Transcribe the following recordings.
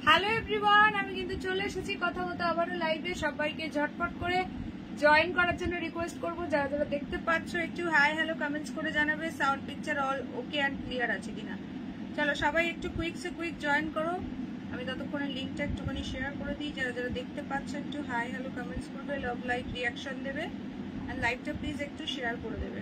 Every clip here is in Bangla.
হ্যালো এভরিওয়ান, আমি কিন্তু চলে এসেছি কথা বলতে আবারও লাইভে। সবাইকে ঝটপট করে জয়েন করার জন্য রিকোয়েস্ট করবো, যারা যারা দেখতে পাচ্ছ একটু হাই হ্যালো কমেন্টস করে জানাবে sound picture all okay and clear আছে কিনা। চলো সবাই একটু কুইক সে কুইক জয়েন করো। আমি ততক্ষণে লিঙ্কটা একটুখানি শেয়ার করে দিই। যারা যারা দেখতে পাচ্ছ একটু হাই হ্যালো কমেন্টস করবে, লাভ লাইক রিয়াকশন দেবে, অ্যান্ড লাইভটা প্লিজ একটু শেয়ার করে দেবে।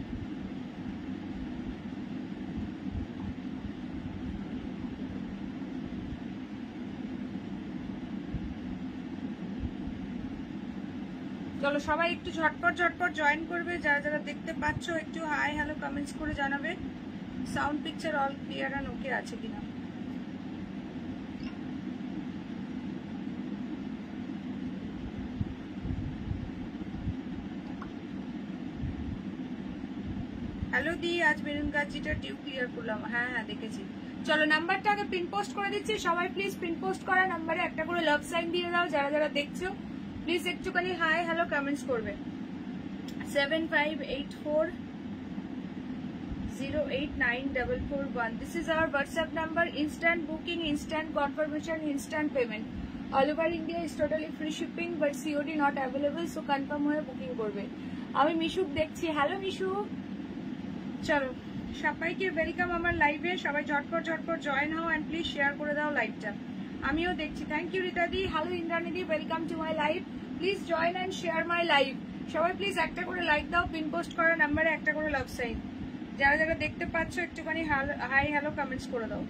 চলো সবাই একটু ঝটপট ঝটপট জয়েন করবে। যারা যারা দেখতে পাচ্ছ একটু হাই হ্যালো কমেন্টস করে জানাবে sound picture all clear and okay আছে কিনা। হ্যালো দি, আজ মেরুন গাছিটা টিউব ক্লিয়ার করলাম। হ্যাঁ হ্যাঁ দেখেছি। চলো নাম্বারটা আগে পিন পোস্ট করে দিচ্ছি, সবাই প্লিজ পিন পোস্ট করা নাম্বারে একটা করে লাভ সাইন দিয়ে দাও। যারা যারা দেখছো প্লিজ একটুখানি হাই হ্যালো কমেন্টস করবে। 7584089441. This is our WhatsApp number. Instant booking, instant confirmation, instant payment. All over India is totally free shipping, but COD not available. So confirm হয়ে বুকিং করবে। আমি মিশুক দেখছি। হ্যালো মিশুক। চলো সবাইকে ওয়েলকাম আমার লাইভে। সবাই ঝটপট ঝটপট জয়েন হও অ্যান্ড প্লিজ শেয়ার করে দাও লাইভটা। আমিও দেখছি। থ্যাংক ইউ রিতাদি। হ্যালো ইন্দ্রাণীদি, welcome to my live. Please join and share my live. সবাই প্লিজ একটা করে লাইক দাও, পিন পোস্ট করার নাম্বারে একটা করে লাভ সাইন। যারা যারা দেখতে পাচ্ছ একটুখানি হাই হ্যালো কমেন্টস করে দাও।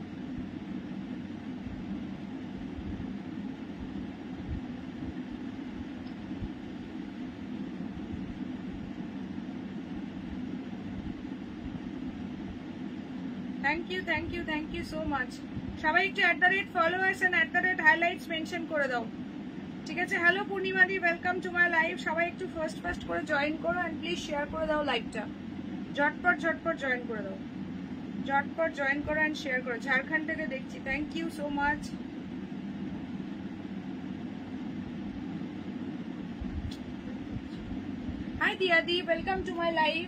Thank you so much. সবাই একটু @followers and @highlights মেনশন করে দাও, ঠিক আছে? হ্যালো পূর্ণিমাদি, ওয়েলকাম টু মাই লাইভ। সবাই একটু ফার্স্ট করে জয়েন করো অ্যান্ড প্লিজ শেয়ার করে দাও লাইভটা। ঝটপট ঝটপট জয়েন করে দাও, ঝটপট জয়েন করো অ্যান্ড শেয়ার করো। ঝাড়খণ্ড থেকে দেখছি, thank you so much. Hi দিয়াদি, welcome to my live.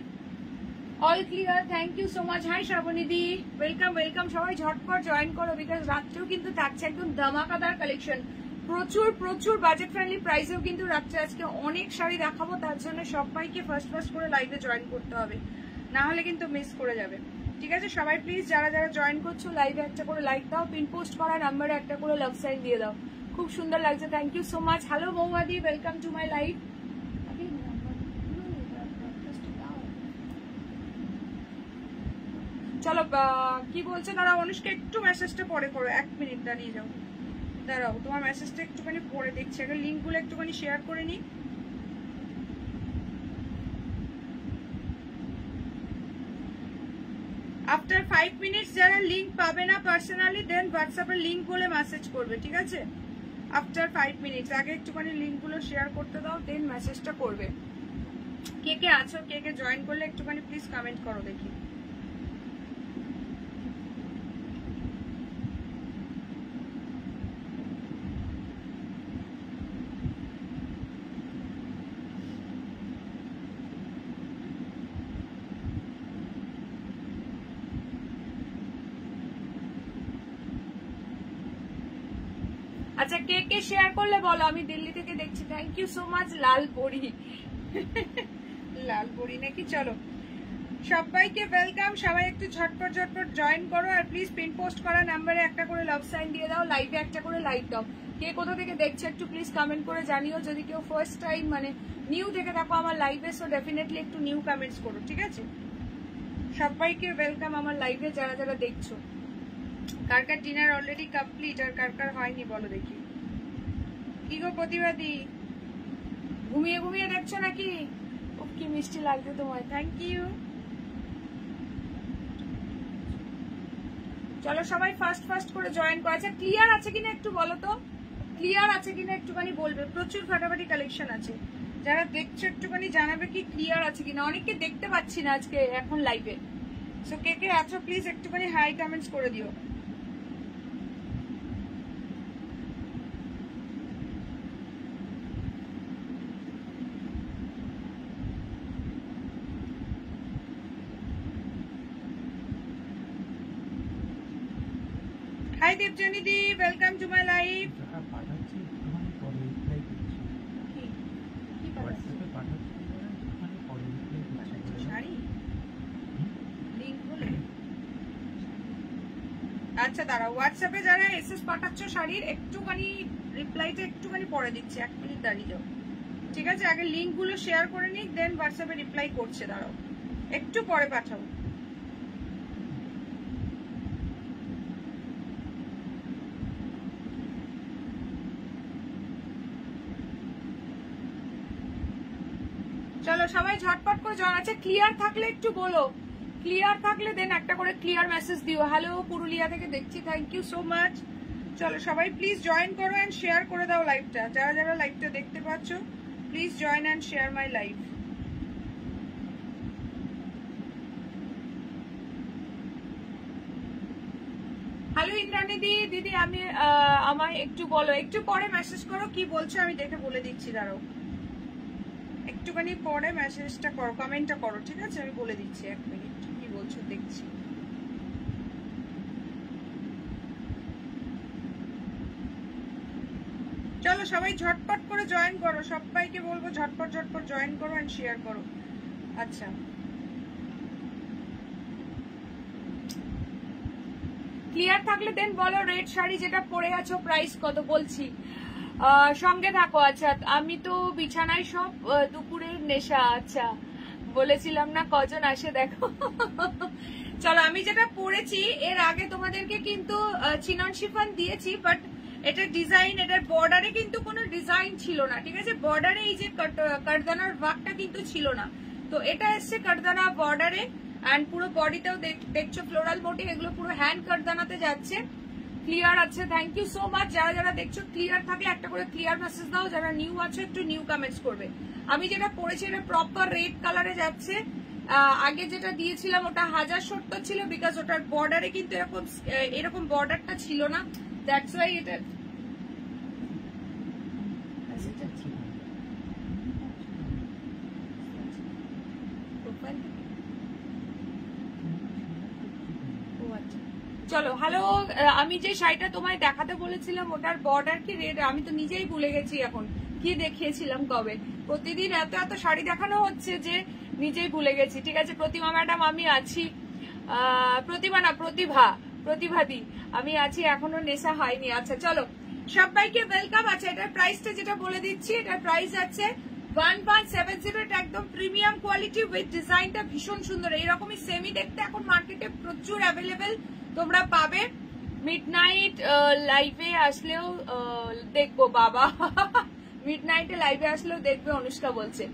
All clear, thank you so much. Hi Shrabani দি, ওয়েলকাম ওয়েলকাম। সবাই ঝটপট জয়েন করো, বিকজ রাত্রেও কিন্তু থাকছে একদম ধামাকাদার কালেকশন। প্রচুর প্রচুর বাজেট ফ্রেন্ডলি প্রাইসেও কিন্তু রাত্রে আজকে অনেক শাড়ি দেখাবো। তার জন্য সবাইকে ফার্স্ট করে লাইভে জয়েন করতে হবে, না হলে কিন্তু মিস করে যাবে, ঠিক আছে? সবাই প্লিজ যারা যারা জয়েন করছো লাইভে একটা করে লাইক দাও, পিন পোস্ট করা নাম্বারে একটা করে লাভ সাইন দিয়ে দাও। খুব সুন্দর লাগছে, thank you so much. Hello মৌমাদি, ওয়েলকাম টু মাই লাইভ। চলো কি বলছে দাঁড়াও, অনুষ্কা একটু মেসেজটা পরে করো, 1 মিনিট দাঁড়িয়ে যাও। দাঁড়াও, তোমার মেসেজটা একটুখানি পরে দেখছি, আগে লিঙ্কগুলো একটুখানি শেয়ার করে নিই। আফটার 5 মিনিটস যারা লিঙ্ক পাবে না পার্সোনালি, দেন হোয়াটসঅ্যাপের লিঙ্ক বলে মেসেজ করবে, ঠিক আছে? আফটার 5 মিনিটস আগে একটুখানি লিঙ্কগুলো শেয়ার করতে দাও, দেন মেসেজটা করবে। কে কে আছো, কে কে জয়েন করলে একটুখানি প্লিজ কমেন্ট করো দেখি। আচ্ছা কে কে শেয়ার করলে বলো, আমি দিল্লি থেকে দেখছি, থ্যাংক ইউ সো মাচ। লাল পরি, লাল পরি নাকি? চলো সবাইকে ওয়েলকাম। সবাই একটু ঝটপট ঝটপট জয়েন করো, আর প্লিজ পিন পোস্ট করা নাম্বারে একটা করে লাভ সাইন দিয়ে দাও, লাইভে একটা করে লাইক দাও। কে কোথা থেকে দেখছে একটু প্লিজ কমেন্ট করে জানিও। যদি কেউ ফার্স্ট টাইম মানে নিউ থেকে থাকো আমার লাইভে, সো ডেফিনেটলি একটু নিউ কমেন্টস করো, ঠিক আছে? সবাইকে ওয়েলকাম আমার লাইভে, যারা যারা দেখছো কার কার ডিনার অলরেডি কমপ্লিট আর কার কার হয়নি বলো দেখি। কি গো প্রতিবাদী, ঘুমিয়ে ঘুমিয়ে দেখছো নাকি? ও কি মিষ্টি লাগছে তোমায়, থ্যাংক ইউ। চলো সবাই ফাস্ট ফাস্ট করে জয়েন করো। আচ্ছা ক্লিয়ার আছে কিনা একটু বলো তো, ক্লিয়ার আছে কিনা একটুখানি বলবে। প্রচুর ফাটাফাটি কালেকশন আছে, যারা দেখছো একটুখানি জানাবে কি ক্লিয়ার আছে কিনা। অনেককে দেখতে পাচ্ছি না আজকে এখন লাইভে, সো কে কে আছো প্লিজ একটুখানি হাই কমেন্টস করে দিও। হাই দেবজানি দি, ওয়েলকাম টু মাই লাইভ। আচ্ছা দাঁড়াও, হোয়াটসঅ্যাপে যারা এসএস পাঠাচ্ছ শাড়ির একটুখানি রিপ্লাইটা একটুখানি পরে দিচ্ছি, 1 মিনিট দাঁড়িয়ে যাও, ঠিক আছে? আগে লিঙ্ক গুলো শেয়ার করে নিক, দেন হোয়াটসঅ্যাপে রিপ্লাই করছে, দাঁড়াও একটু পরে পাঠাও। চলো সবাই ঝটপট করে জয়েন। আছে ক্লিয়ার থাকলে একটু বলো, ক্লিয়ার থাকলে দেন একটা করে ক্লিয়ার মেসেজ দিও। হ্যালো পুরুলিয়া থেকে দেখছি, থ্যাংক ইউ সো মাচ। চলো সবাই প্লিজ জয়েন করো এন্ড শেয়ার করে দাও লাইভটা। যারা যারা লাইভটা দেখতে পাচ্ছ please join and share my live. Hello Indrani দিদি, আমি আমায় একটু বলো, একটু পরে মেসেজ করো কি বলছো আমি দেখে বলে দিচ্ছি, দাঁড়াও একটুখানি পরে মেসেজটা করো, কমেন্টটা করো, ঠিক আছে? আমি বলে দিচ্ছি, 1 মিনিট কি বলছো দেখছি। চলো সবাই ঝটপট করে জয়েন করো, সবাইকে বলবো ঝটপট ঝটপট জয়েন করো এন্ড শেয়ার করো। আচ্ছা ক্লিয়ার থাকলে দেন বলো রেড শাড়ি যেটা পরে আছো প্রাইস কত বলছি, সঙ্গে থাকো। আচ্ছা আমি তো বিছানায় সব দুপুরের নেশা। আচ্ছা বলেছিলাম না কজন আসে দেখো। চলো আমি যেটা পরেছি এর আগে তোমাদেরকে কিন্তু চিনন শিফন দিয়েছি, বাট এটা ডিজাইন, এটার বর্ডারে কিন্তু কোনো ডিজাইন ছিল না, ঠিক আছে? বর্ডারে এই যে কারদানার ওয়ার্কটা কিন্তু ছিল না, তো এটা এসছে কারদানা বর্ডারে। এন্ড পুরো বডিতেও দেখছো ফ্লোরাল মোটিভ, এগুলো পুরো হ্যান্ড কারদানাতে যাচ্ছে। ক্লিয়ার আছে, থ্যাংক ইউ সো মাচ। যারা যারা দেখছো ক্লিয়ার থাকলে একটা করে ক্লিয়ার মেসেজ দাও, যারা নিউ আছে একটু নিউ কমেন্টস করবে। আমি যেটা পরেছি এটা প্রপার রেড কালারে যাচ্ছে। আগে যেটা দিয়েছিলাম ওটা 1070 ছিল, বিকজ ওটার বর্ডারে কিন্তু এরকম বর্ডারটা ছিল না, দ্যাটস ওয়াই এটা। চলো হ্যালো, আমি যে শাড়িটা তোমায় দেখাতে বলেছিলাম ওটার বর্ডার কি রেড, আমি তো নিজেই ভুলে গেছি এখন কি দেখিয়েছিলাম কবে। প্রতিদিন এত এত শাড়ি দেখানো হচ্ছে যে নিজেই ভুলে গেছি, ঠিক আছে? প্রতিমা ম্যাডাম আমি আছি, প্রতিমা না প্রতিভাদি আমি আছি, এখনো নেশা হয়নি। আচ্ছা চলো সবাইকে ওয়েলকাম। আচ্ছা এটার প্রাইসটা যেটা বলে দিচ্ছি, এটার প্রাইস আছে 1170। এটা একদম প্রিমিয়াম কোয়ালিটি উইথ ডিজাইনটা ভীষণ সুন্দর। এইরকমই সেমি দেখতে এখন মার্কেটে প্রচুর অ্যাভেলেবেল তোমরা পাবে। মিডনাইট লাইভে আসলেও দেখবো বাবা, মিডনাইটে লাইভে আসলেও দেখবে অনুষ্কা বলছে।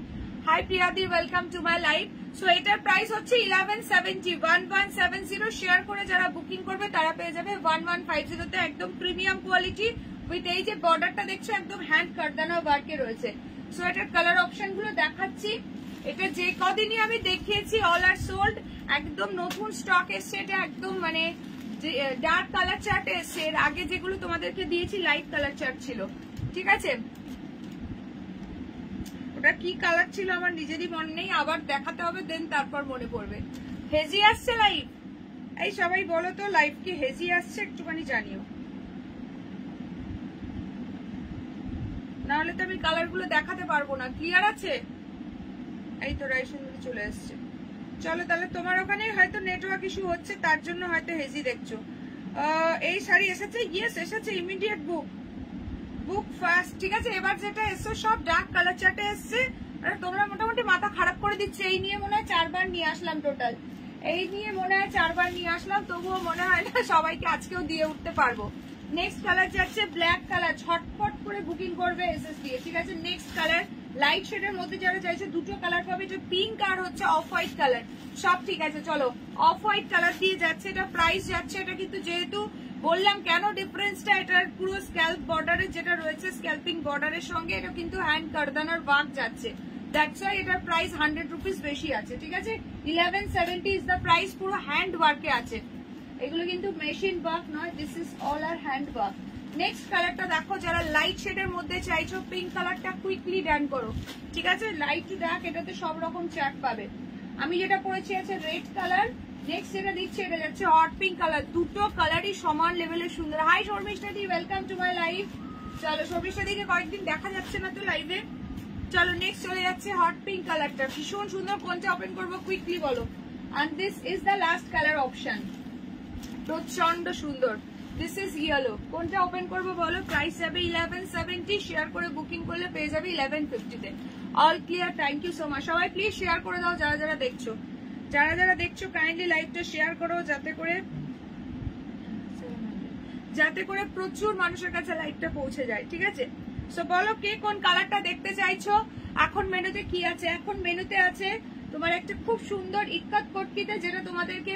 হাই প্রিয়াদি, welcome to my live. So এটার প্রাইস হচ্ছে 1170, 1170। শেয়ার করে যারা বুকিং করবে তারা পেয়ে যাবে 1150 তে, একদম প্রিমিয়াম কোয়ালিটি উইথ এই যে বর্ডারটা দেখছো একদম হ্যান্ড কারদানা ওয়ার্কে রয়েছে। সো এটার কালার অপশন গুলো দেখাচ্ছি। এটা যে কদিনই আমি দেখিয়েছি অল আর সোল্ড, একদম নতুন স্টক এসছে। এটা একদম মানে ডার্ক কালার চার্ট এসছে, এর আগে যেগুলো তোমাদেরকে দিয়েছি লাইট কালার চার্ট ছিল, ঠিক আছে? ওটা কি কালার ছিল আমার নিজেরই মনে নেই, আবার দেখাতে হবে দেন তারপর মনে পড়বে। হেজি আসছে লাইভ, এই সবাই বলো তো লাইভ কি হেজি আসছে একটুখানি জানিও, নাহলে তো আমি কালার গুলো দেখাতে পারবো না। ক্লিয়ার আছে? এই তো রাইসুন্দরী চলে এসছে। চলো তাহলে তোমার ওখানে হয়তো নেটওয়ার্ক ইস্যু হচ্ছে, তার জন্য হয়তো হেজি দেখছো। এই শাড়ি এসেছে, ইয়েস এসেছে, ইমিডিয়েট বুক ফার্স্ট, ঠিক আছে? এবার যেটা এসছে সব ডার্ক কালার চার্টে এসছে। তোমরা মোটামুটি মাথা খারাপ করে দিচ্ছে এই নিয়ে, মনে হয় 4 বার নিয়ে আসলাম টোটাল। এই নিয়ে মনে হয় 4 বার নিয়ে আসলাম, তবুও মনে হয় না সবাইকে আজকেও দিয়ে উঠতে পারবো। নেক্সট কালার যাচ্ছে ব্ল্যাক কালার, ছটপট করে বুকিং করবে এসএস দিয়ে, ঠিক আছে। নেক্সট কালার লাইট শেডের মধ্যে যারা চাইছে দুটো কালার পাবে, এটা পিঙ্ক আর হচ্ছে অফ হোয়াইট কালার, সব ঠিক আছে। চলো অফ হোয়াইট কালার দিয়ে যাচ্ছে, এটা প্রাইস যাচ্ছে, এটা কিন্তু যেহেতু বললাম কেন ডিফারেন্সটা, এটার পুরো স্ক্যাল্প বর্ডারের যেটা রয়েছে স্ক্যাল্পিং বর্ডারের সঙ্গে এটা কিন্তু হ্যান্ড কারদানার ওয়ার্ক যাচ্ছে, দ্যাটস ওয়াই এটার প্রাইস 100 রুপিস বেশি আছে, ঠিক আছে। 1170 ইজ দ্য প্রাইস, পুরো হ্যান্ড ওয়ার্কে আছে, এগুলো কিন্তু মেশিন ওয়ার্ক নয়, this is all are hand work. Next কালারটা দেখো, যারা লাইট শেডের মধ্যে চাইছো পিঙ্ক কালারটা কুইকলি ডান করো, ঠিক আছে। লাইট টু ডার্ক এটাতে সব রকম চ্যাট পাবে। আমি যেটা পরেছি আছে রেড কালার, নেক্সট যেটা দিচ্ছি এটা যাচ্ছে হট পিঙ্ক কালার, দুটো কালারই সমান লেভেলের সুন্দর। হাই শর্মিষ্ঠা দি, ওয়েলকাম টু মাই লাইভ। চলো শর্মিষ্ঠা দিকে কয়েকদিন দেখা যাচ্ছে না তো লাইভে। চলো নেক্সট চলে যাচ্ছে হট পিঙ্ক কালারটা, ভীষণ সুন্দর। কোনটা ওপেন করবো কুইকলি বলো। And this is the last colour option, প্রচন্ড সুন্দর। দিস ইজ ইয়েলো, কোনটা ওপেন করবো বলো। প্রাইস যাবে 1170, শেয়ার করে বুকিং করলে পেয়ে যাবে 1150 তে। All clear, thank you so much. সবাই প্লিজ শেয়ার করে দাও, যারা যারা দেখছো, যারা যারা দেখছো কাইন্ডলি লাইভটা শেয়ার করো, যাতে করে প্রচুর মানুষের কাছে লাইভটা পৌঁছে যায়, ঠিক আছে। সো বলো কে কোন কালারটা দেখতে চাইছো। এখন মেনুতে কি আছে, এখন মেনুতে আছে তোমার একটা খুব সুন্দর ইক্কাত কোটকিতে, যেটা তোমাদেরকে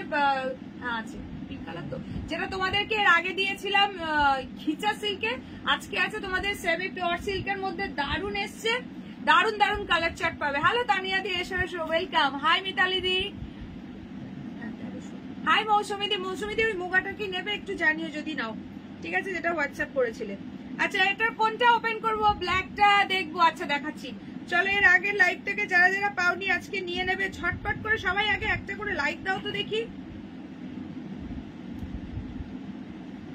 আছে পিঙ্ক কালার তো, যেটা তোমাদেরকে এর আগে দিয়েছিলাম খিচা সিল্কে, আজকে আছে তোমাদের সেমি পিওর সিল্কের মধ্যে, দারুন এসছে, দারুন দারুন কালার চার্ট পাবে। হ্যালো তানিয়া দি, এসো এসো, ওয়েলকাম। হাই মিতালি দি, হাই মৌসুমি দি। মৌসুমি দি ওই মুগাটা কি নেবে একটু জানিও যদি নাও, ঠিক আছে, যেটা হোয়াটসঅ্যাপ করেছিলে। আচ্ছা এটা কোনটা ওপেন করবো, ব্ল্যাকটা দেখবো, আচ্ছা দেখাচ্ছি। চলো এর আগের লাইভ থেকে যারা যারা পাওনি আজকে নিয়ে নেবে ঝটপট করে, সবাই আগে একটা করে লাইক দাও তো দেখি।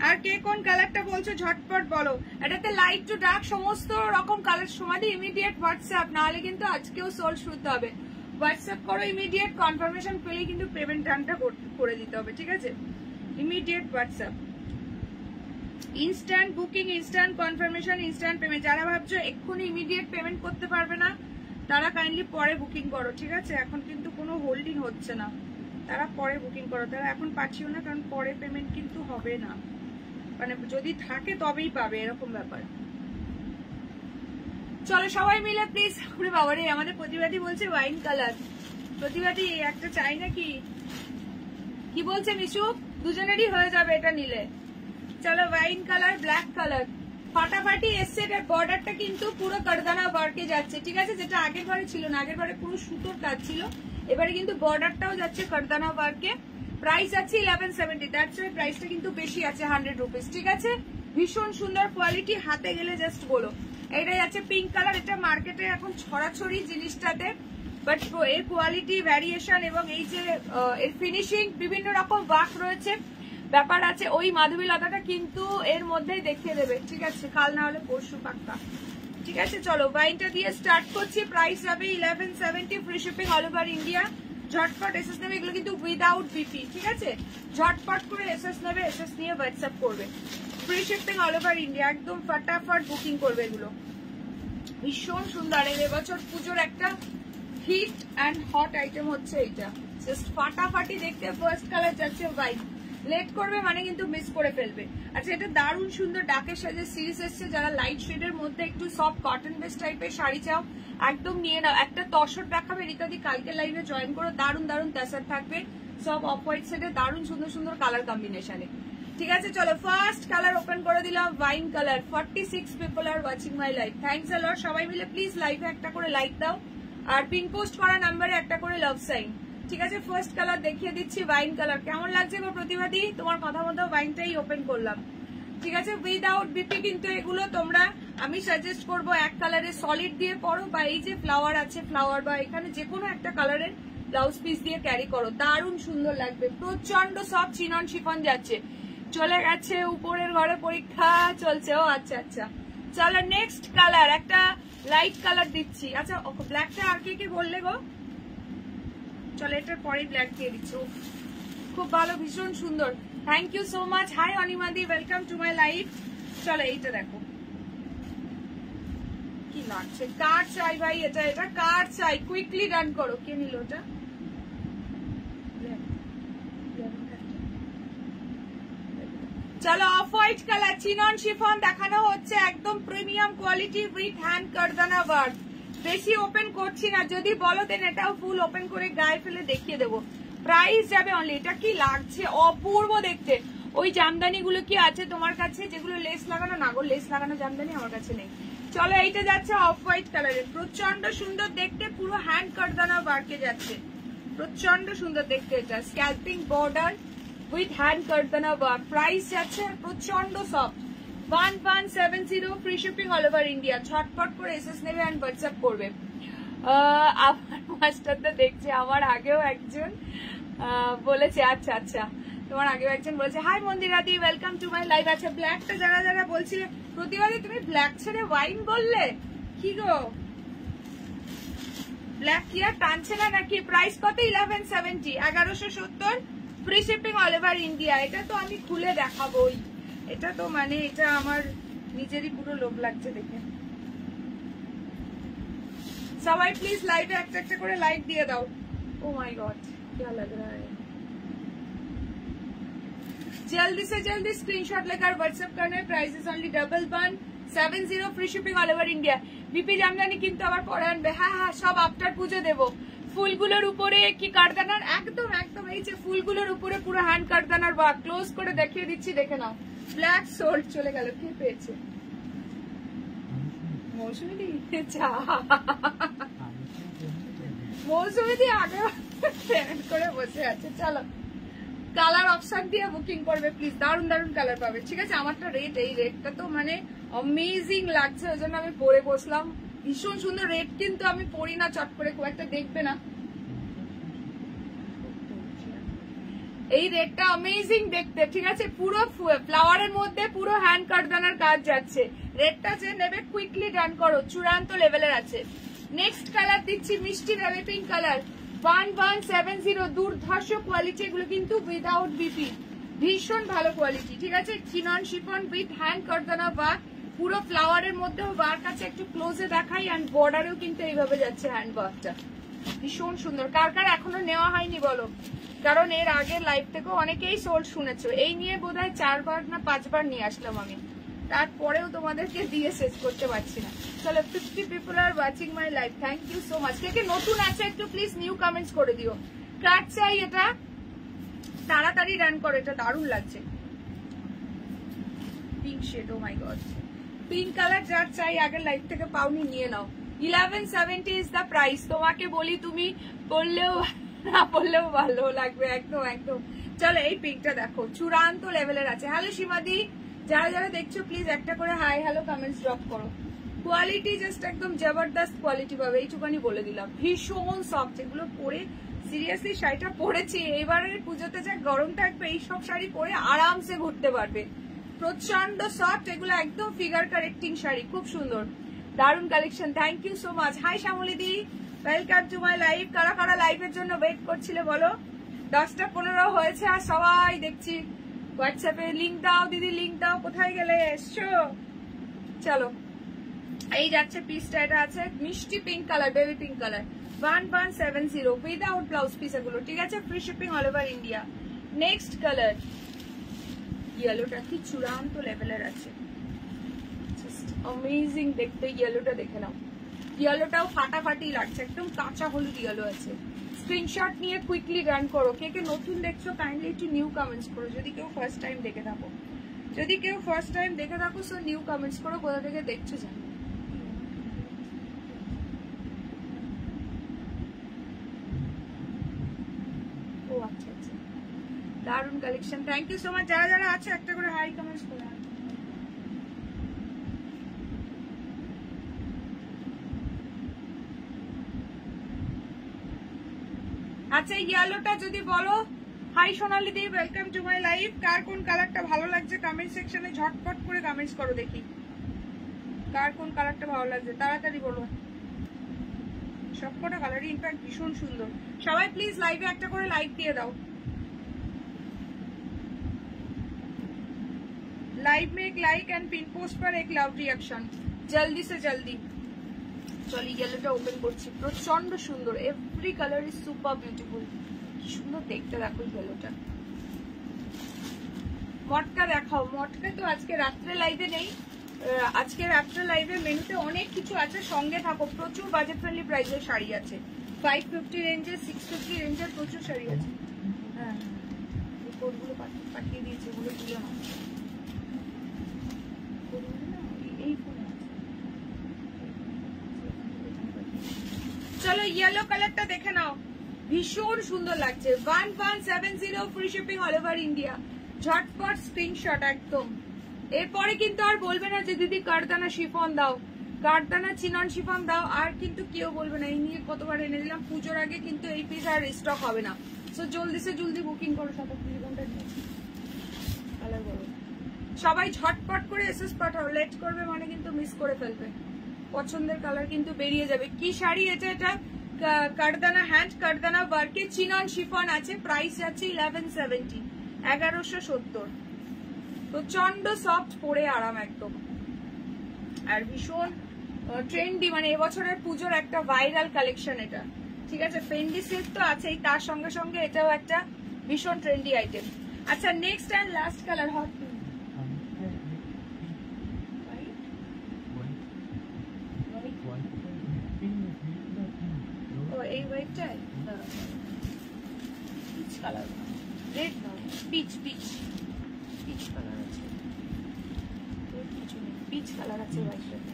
আর কে কোন কালারটা বলছো ঝটপট বলো। এটাতে লাইট টু ডার্ক সমস্ত রকম কালার সমাধি, ইমিডিয়েট হোয়াটসঅ্যাপ, নাহলে কিন্তু আজকেও সোল্ড শুনতে হবে। হোয়াটসঅ্যাপ করো, ইমিডিয়েট কনফার্মেশন পেলেই কিন্তু পেমেন্ট ডানটা করে দিতে হবে, ঠিক আছে। Immediate WhatsApp, instant booking, instant confirmation, instant payment. যারা ভাবছো এক্ষুনি ইমিডিয়েট পেমেন্ট করতে পারবে না, তারা কাইন্ডলি পরে বুকিং করো, ঠিক আছে। এখন কিন্তু কোনো হোল্ডিং হচ্ছে না, তারা পরে বুকিং করো, তারা এখন পাচ্ছিও না, কারণ পরে পেমেন্ট কিন্তু হবে না, মানে যদি থাকে তবেই পাবে, এরকম ব্যাপার। চলো সবাই মিলে প্লিজ। বাবারে আমাদের প্রতিবাদী বলছে ওয়াইন কালার, প্রতিবাদী একটা চাই নাকি, কি বলছে মিশু, দুজনেরই হয়ে যাবে এটা নিলে। চলো ওয়াইন কালার, ব্ল্যাক কালার ফাটাফাটি এসছে। এটার বর্ডারটা কিন্তু পুরো কারদানা ওয়ার্কে যাচ্ছে, ঠিক আছে, যেটা আগের বারে ছিল না, আগের বারে পুরো সুতোর কাজ ছিল, এবারে কিন্তু বর্ডারটাও যাচ্ছে কারদানা ওয়ার্কে। প্রাইস আছে 1170, দ্যাটস ওয়াই প্রাইসটা কিন্তু বেশি আছে 100 রুপিস, ঠিক আছে। ভীষণ সুন্দর কোয়ালিটি, হাতে গেলে জাস্ট বলো। এটা যাচ্ছে পিঙ্ক কালার, এটা মার্কেটে এখন ছড়াছড়ি জিনিসটাতে, বাট এর কোয়ালিটি ভ্যারিয়েশন এবং এই যে এর ফিনিশিং বিভিন্ন রকম ওয়ার্ক রয়েছে, ব্যাপার আছে। ওই মাধবীলতাটা কিন্তু এর মধ্যেই দেখিয়ে দেবে, ঠিক আছে, কাল না হলে পরশু পাক্কা, ঠিক আছে। চলো ওয়াইনটা দিয়ে স্টার্ট করছি। প্রাইস যাবে 1170, ফ্রি শিপিং অল ওভার ইন্ডিয়া। ঝটপট এসএস নেবে, এগুলো কিন্তু উইদাউট বিপি, ঠিক আছে। ঝটপট করে এসএস নেবে, এসএস নিয়ে হোয়াটসঅ্যাপ করবে, free shipping all over India, একদম ফটাফট বুকিং করবে এগুলো। ভীষণ সুন্দর, এবছর পুজোর একটা হিট অ্যান্ড হট আইটেম হচ্ছে এইটা, জাস্ট ফাটাফাটি দেখতে। ফার্স্ট কালার যাচ্ছে হোয়াইট, লেট করবে মানে কিন্তু মিস করে ফেলবে। আচ্ছা এটা দারুণ সুন্দর ডাকের সাজে সিরিজ এসছে, যারা লাইট শেডের মধ্যে একটু সফট কটন বেস টাইপের শাড়ি চাও একদম নিয়ে নাও। একটা তসর দেখাবে রিতাদি, কালকে লাইভে জয়েন করো, দারুণ দারুণ তাসার থাকবে, সব অফ হোয়াইট সেটে দারুণ সুন্দর সুন্দর কালার কম্বিনেশনে, ঠিক আছে। চলো ফার্স্ট কালার ওপেন করে দিলাম, wine colour. 46 people are watching my live, thanks a lot. সবাই মিলে প্লিজ লাইভে একটা করে লাইক দাও, আর পিন পোস্ট করা নাম্বারে একটা করে লাভ সাইন, ঠিক আছে। ফার্স্ট কালার দেখিয়ে দিচ্ছি, ওয়াইন কালার। কেমন লাগছে বা প্রতিবাদী, তোমার কথা মতো ওয়াইনটাই ওপেন করলাম, ঠিক আছে, উইদাউট বিপি। কিন্তু এগুলো তোমরা, আমি সাজেস্ট করবো এক কালারের সলিড দিয়ে পরো, বা এই যে ফ্লাওয়ার আছে ফ্লাওয়ার, বা এখানে যে কোনো একটা কালারের ব্লাউজ পিস দিয়ে ক্যারি করো, দারুণ সুন্দর লাগবে। প্রচন্ড সব চিনন শিফন যাচ্ছে, চলে গেছে উপরের ঘরে পরীক্ষা চলছে। ও আচ্ছা আচ্ছা, চলো নেক্সট কালার একটা লাইট কালার দিচ্ছি। আচ্ছা ব্ল্যাকটা আর কে বললে গো, চলো এটার পরে ব্ল্যাক দিয়ে দিচ্ছি। খুব ভালো, ভীষণ সুন্দর, thank you so much. Hi অনিমাদি, ওয়েলকাম টু মাই লাইভ। চলো এইটা দেখো কি লাগছে, কার চাই ভাই, এটা কার চাই, কুইকলি ডান করো। কে নিল ওটা, চলো off white colour chinon chiffon দেখানো হচ্ছে, একদম premium quality with hand কারদানা work. বেশি ওপেন করছি না, যদি বলো দেন এটাও ফুল ওপেন করে গায়ে ফেলে দেখিয়ে দেবো। প্রাইস যাবে অনলি, এটা কি লাগছে অপূর্ব দেখতে। ওই জামদানি গুলো কি আছে তোমার কাছে যেগুলো লেস লাগানো? না গো, লেস লাগানো জামদানি আমার কাছে নেই। চলো এইটা যাচ্ছে অফ হোয়াইট কালারের, প্রচন্ড সুন্দর দেখতে, পুরো হ্যান্ড কারদানা ওয়ার্কে যাচ্ছে, প্রচন্ড সুন্দর দেখতে। এটা scalloping border with hand কারদানা work, price যাচ্ছে প্রচন্ড soft 1170, free shipping all over India. ছটপট করে এসএস নেবে এন্ড হোয়াটসঅ্যাপ করবে। আমার মাস্টারটা দেখছে, আমার আগেও একজন বলেছে, আচ্ছা আচ্ছা তোমার আগেও একজন বলেছে হাই মন্দিরা দি ওয়েলকাম টু মাই লাইভ। আচ্ছা ব্ল্যাকটা যারা যারা বলছিলে প্রতিবারই তুমি ব্ল্যাক ছেড়ে ওয়াইন বললে কি গো, ব্ল্যাক কি আর টানছে না নাকি? প্রাইস কত? 1170, 1170, free shipping all over India. এটা তো আমি খুলে দেখাবোই, এটা তো মানে এটা আমার নিজেরই পুরো লোভ লাগছে দেখে। সবাই প্লিজ লাইভে একটা একটা করে লাইক দিয়ে দাও। ও মাই গড क्या लग रहा है। जल्दी से जल्दी स्क्रीनशॉट लेकर व्हाट्सएप करना। Price is only 1170, free shipping all over India. BP Jamdani কিন্তু আবার পরে আনবে। হ্যাঁ হ্যাঁ, সব আফটার পুজো দেবো। ফুলগুলোর উপরে কি কারদানার, একদম একদম এই যে ফুলগুলোর উপরে পুরো হ্যান্ড কারদানার বা ক্লোজ করে দেখিয়ে দিচ্ছি, দেখে নাও। ব্ল্যাক সোল্ড চলে গেল, কি পেয়েছে মৌসুমি দি? মৌসুমি দি আগে পেমেন্ট করে বসে আছে। চলো কালার অপশন দিয়ে বুকিং করবে প্লিজ, দারুন দারুন কালার পাবে। ঠিক আছে, আমারটা রেট, এই রেটটা তো মানে অ্যামেজিং লাগছে, ওই জন্য আমি পরে বসলাম। ভীষণ সুন্দর রেট, কিন্তু আমি পরি না চট করে, খুব একটা দেখবে না। এই রেটটা অ্যামেজিং দেখতে, ঠিক আছে, পুরো ফ্লাওয়ারের মধ্যে পুরো হ্যান্ড কারদানার কাজ যাচ্ছে। রেটটা যে নেবে কুইকলি ডান করো, চূড়ান্ত লেভেলের আছে। নেক্সট কালার দিচ্ছি মিষ্টি বেবি পিঙ্ক কালার, 1170, দুর্ধর্ষ কোয়ালিটি। এগুলো কিন্তু উইদাউট বিপি, ভীষণ ভালো কোয়ালিটি। ঠিক আছে, chinon chiffon with hand কারদানা work, পুরো ফ্লাওয়ারের মধ্যেও ওয়ার্ক আছে। একটু ক্লোজে দেখাই, অ্যান্ড বর্ডারেও কিন্তু এইভাবে যাচ্ছে হ্যান্ড ওয়ার্কটা, ভীষণ সুন্দর। কার কার এখনো নেওয়া হয়নি বলো, কারণ এর আগের লাইভ থেকেও অনেকেই সোল্ড শুনেছো। এই নিয়ে বোধহয় 4 বার না 5 বার নিয়ে আসলাম আমি, তারপরেও তোমাদেরকে দিয়ে শেষ করতে পারছি না। চলো 50 people are watching my live, thank you so much. কে কে নতুন আছে একটু প্লিজ নিউ কমেন্টস করে দিও। কাট চাই এটা, তাড়াতাড়ি রান করো, এটা দারুণ লাগছে। Pink shade, O my god, pink colour যার চাই আগের লাইভ থেকে পাওনি নিয়ে নাও। 1170 ইজ দ্য প্রাইস। তোমাকে বলি তুমি বললেও না বললেও ভালো লাগবে, একদম একদম। চলো এই পিঙ্কটা দেখো, চূড়ান্ত লেভেলের আছে। হ্যালো সীমাদি, যারা যারা দেখছো প্লিজ একটা করে হাই হ্যালো কমেন্টস ড্রপ করো। কোয়ালিটি জাস্ট একদম জবরদস্ত কোয়ালিটি পাবে, এইটুখানি বলে দিলাম। ভীষণ সফট, এগুলো পরে সিরিয়াসলি শাড়িটা পরেছি এবারের পুজোতে যা গরম থাকবে, এইসব শাড়ি পরে আরামসে ঘুরতে পারবে। প্রচন্ড সফট, এগুলো একদম ফিগার কারেক্টিং শাড়ি, খুব সুন্দর দারুণ collection. Thank you so much. Hi Shyamali দি, ওয়েলকাম টু মাই লাইভ। কারা কারা লাইভের জন্য ওয়েট করছিলে বলো? 10টা 15 হয়েছে, আর সবাই দেখছি হোয়াটসঅ্যাপে লিঙ্ক দাও দিদি, লিঙ্ক দাও। কোথায় গেলে, এসছো? চলো এই যাচ্ছে পিসটা, এটা আছে মিষ্টি pink colour, baby pink colour, 1170 without blouse piece এগুলো। ঠিক আছে, free shipping all over India. Next colour ইয়েলোটা কি চূড়ান্ত লেভেলের আছে, জাস্ট অ্যামেজিং দেখতে। ইয়েলোটা দেখে নাও, ইয়েলোটাও ফাটাফাটি লাগছে, একদম কাঁচা হলুদ ইয়েলো আছে। স্ক্রিনশট নিয়ে কুইকলি রান করো। কে কে নতুন দেখছো কাইন্ডলি একটু নিউ কমেন্টস করো, যদি কেউ ফার্স্ট টাইম দেখে থাকো। যদি কেউ ফার্স্ট টাইম দেখে থাকো সো নিউ কমেন্টস করো, কোথা থেকে দেখছো জানো। ও আচ্ছা আচ্ছা, দারুণ collection, thank you so much. যারা যারা আছে একটা করে হাই কমেন্টস করো। আচ্ছা ইয়েলোটা যদি বলো। Hi Sonali di, welcome to my live. কার কোন কালারটা ভালো লাগছে কমেন্ট সেকশনে ঝটপট করে কমেন্টস করো, দেখি কার কোন কালারটা ভালো লাগছে, তাড়াতাড়ি বলো। সবকটা কালারই ইনফ্যাক্ট ভীষণ সুন্দর। সবাই প্লিজ লাইভে একটা করে লাইক দিয়ে দাও। लाइव में एक लाइक एंड पिन पोस्ट पर एक लव रिएक्शन, जल्दी से जल्दी। চলো ইয়েলোটা ওপেন করছি, প্রচন্ড সুন্দর, every colour is super beautiful. কি সুন্দর দেখতে দেখো ইয়েলোটা, মটকা দেখাও। মটকা তো আজকে রাত্রে লাইভে নেই, আজকে রাত্রে লাইভে মেনুতে অনেক কিছু আছে, সঙ্গে থাকো। প্রচুর বাজেট ফ্রেন্ডলি প্রাইসের শাড়ি আছে, 550 রেঞ্জের, 650 রেঞ্জের প্রচুর শাড়ি আছে। হ্যাঁ এই কোডগুলো পাঠিয়ে দিয়েছে, ওগুলো তুলে নাও। এই ফোনে চলো ইয়েলো কালারটা দেখে নাও, ভীষণ সুন্দর লাগছে। 1170 ফ্রি শিপিং অল ওভার ইন্ডিয়া। ঝটপট স্ক্রিনশট একদম। এরপরে কিন্তু আর বলবে না যে দিদি কারদানা শিফন দাও, কারদানা চিনন শিফন দাও, আর কিন্তু কেউ বলবে না। এই নিয়ে কতবার এনে দিলাম, পুজোর আগে কিন্তু এই পিস আর স্টক হবে না। সো জলদি সে জলদি বুকিং করো। কালার বলো, সবাই ঝটপট করে এসএস পাঠাও, লেট করবে মানে কিন্তু মিস করে ফেলবে। পছন্দের কালার কিন্তু বেরিয়ে যাবে। কি শাড়ি এটা? এটা কারদানা হ্যান্ড কারদানা ওয়ার্কে চিনন শিফন আছে, প্রাইস আছে 1170, 1170। প্রচন্ড সফট, পরে আরাম একদম, আর ভীষণ ট্রেন্ডি, মানে এবছরের পুজোর একটা ভাইরাল কালেকশন এটা। ঠিক আছে, ফেন্ডি সিল্ক তো আছেই, তার সঙ্গে সঙ্গে এটাও একটা ভীষণ ট্রেন্ডি আইটেম। আচ্ছা next and last colour hot pink. ও এই হোয়াইটটাই পিচ কালার, রেড নয়, পিচ পিচ পিচ কালার আছে, পিচ কালার আছে হোয়াইটটাতে।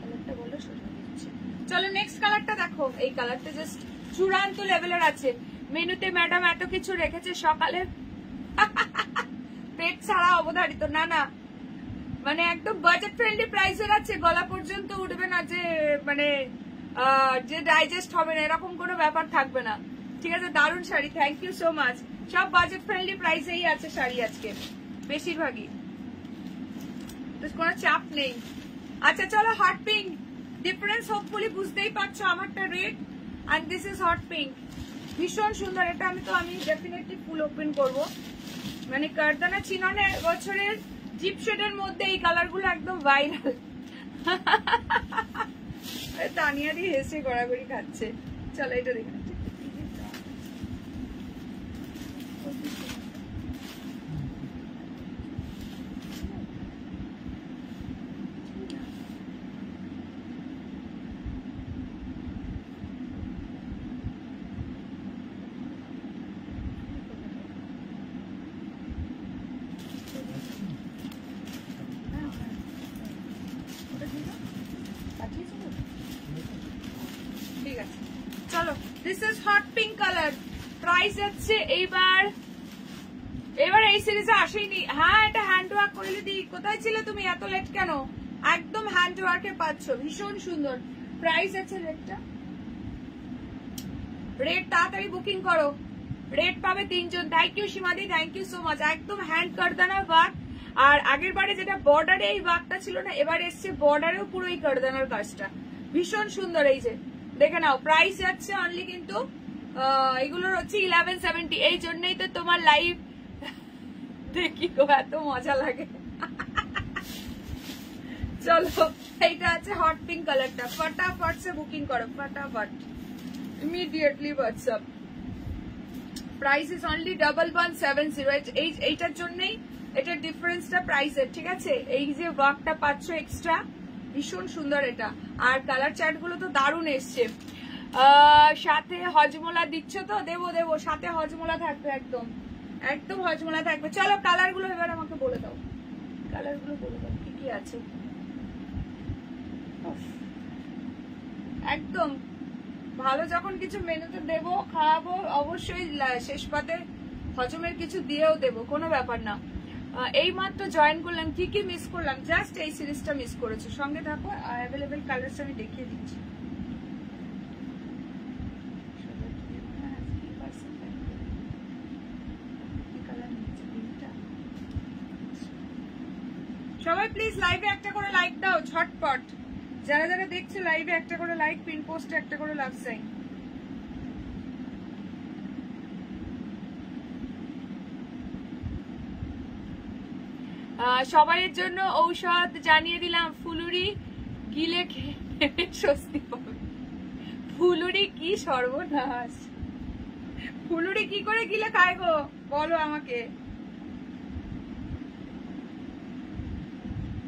কালারটা বললো সোজা দিচ্ছে। চলো নেক্সট কালারটা দেখো। এই কালারটা জাস্ট চূড়ান্ত লেভেলের আছে। মেনুতে ম্যাডাম এত কিছু রেখেছে, সকালে পেট ছাড়া অবধারিত। না না, মানে একদম বাজেট ফ্রেন্ডলি প্রাইসের আছে, গলা পর্যন্ত উঠবে না যে মানে যে ডাইজেস্ট হবে না, এরকম কোনো ব্যাপার থাকবে না। ঠিক আছে, দারুণ sari, thank you so much. সব বাজেট ফ্রেন্ডলি প্রাইসেই আছে শাড়ি আজকে, বেশিরভাগই, কোনো চাপ নেই। আচ্ছা চলো হট পিঙ্ক, ডিফারেন্স হোপফুলি বুঝতেই পারছো। আমারটা red and this is hot pink, ভীষণ সুন্দর। এটা আমি ডেফিনেটলি ফুল ওপেন করবো। মানে কারদানা চিননের বছরের জিপ শেডের মধ্যে এই কালার গুলো একদম ভাইরাল। তানিয়াদি হেসে গড়াগড়ি খাচ্ছে। চলো এটা দেখে this is hot pink colour, price যাচ্ছে এইবার এই সিরিজে আসেনি। হ্যাঁ এটা হ্যান্ড ওয়ার্ক করলে দি, কোথায় ছিলে তুমি, এত লেট কেন? একদম হ্যান্ড ওয়ার্কে পাচ্ছ, ভীষণ সুন্দর। প্রাইস আছে রেড তাড়াতাড়ি বুকিং করো, রেড পাবে 3 জন। থ্যাংক ইউ সীমাদি, থ্যাংক ইউ সো মাচ। একদম হ্যান্ড কারদানা ওয়ার্ক, আর আগের বারে যেটা বর্ডারে এই ওয়ার্কটা ছিল না, এবার এসছে বর্ডারেও পুরো এই কারদানার কাজটা, ভীষণ সুন্দর। এই যে দেখে নাও, প্রাইস যাচ্ছে অনলি কিন্তু এগুলোর হচ্ছে 1170। এই জন্যই তো তোমার লাইভ দেখি গো এত মজা লাগে। চলো এইটা আছে হট পিঙ্ক কালারটা, ফটাফট সে বুকিং করো, ফটাফট immediately WhatsApp. Price is only 1170। এইটার জন্যই এটার ডিফারেন্সটা প্রাইসের। ঠিক আছে, এই যে ওয়ার্কটা পাচ্ছ এক্সট্রা, ভীষণ সুন্দর এটা। আর কালার চার্ট গুলো তো দারুণ এসছে। সাথে হজমোলা দিচ্ছ তো? দেবো, সাথে হজমোলা থাকবে, একদম একদম হজমোলা থাকবে। চলো কালার গুলো এবার আমাকে বলে দাও, কালার গুলো বলে দাও কি কি আছে। একদম ভালো, যখন কিছু মেনুতে দেবো খাওয়াবো অবশ্যই শেষ পাতে হজমের কিছু দিয়েও দেবো, কোনো ব্যাপার না। এই মাত্র জয়েন করলাম, কি কি মিস করলাম, জাস্ট এই সিরিজটা মিস করেছো। সঙ্গে থাকো, অ্যাভেলেবেল কালারস আমি দেখিয়ে দিচ্ছি। সবাই প্লিজ লাইভে একটা করে লাইক দাও ঝটপট, যারা যারা দেখছো লাইভে একটা করে লাইক, পিন পোস্টে একটা করে লাভ সাইন। সবাইয়ের জন্য ঔষধ জানিয়ে দিলাম, ফুলুরি গিলে খেয়ে স্বস্তি পাবে। ফুলুরি কি সর্বনাশ। ফুলুরি কি করে গিলে খায় গো বলো আমাকে।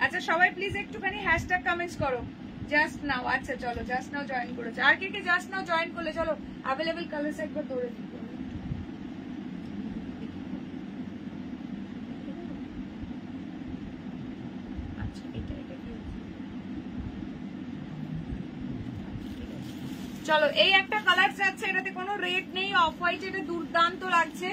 আচ্ছা সবাই প্লিজ একটুখানি হ্যাশট্যাগ কমেন্টস করো জাস্ট নাও। আচ্ছা চলো জাস্ট নাও জয়েন করেছে। আর কে কে জাস্ট নাও জয়েন করলে চলো অ্যাভেলেবল কালার্স একবার ধরে দিই। আচ্ছা এটা এটা কি চলো এই একটা কালার যাচ্ছে, এটাতে কোনো রেট নেই, অফ হোয়াইট, এটা দুর্দান্ত লাগছে।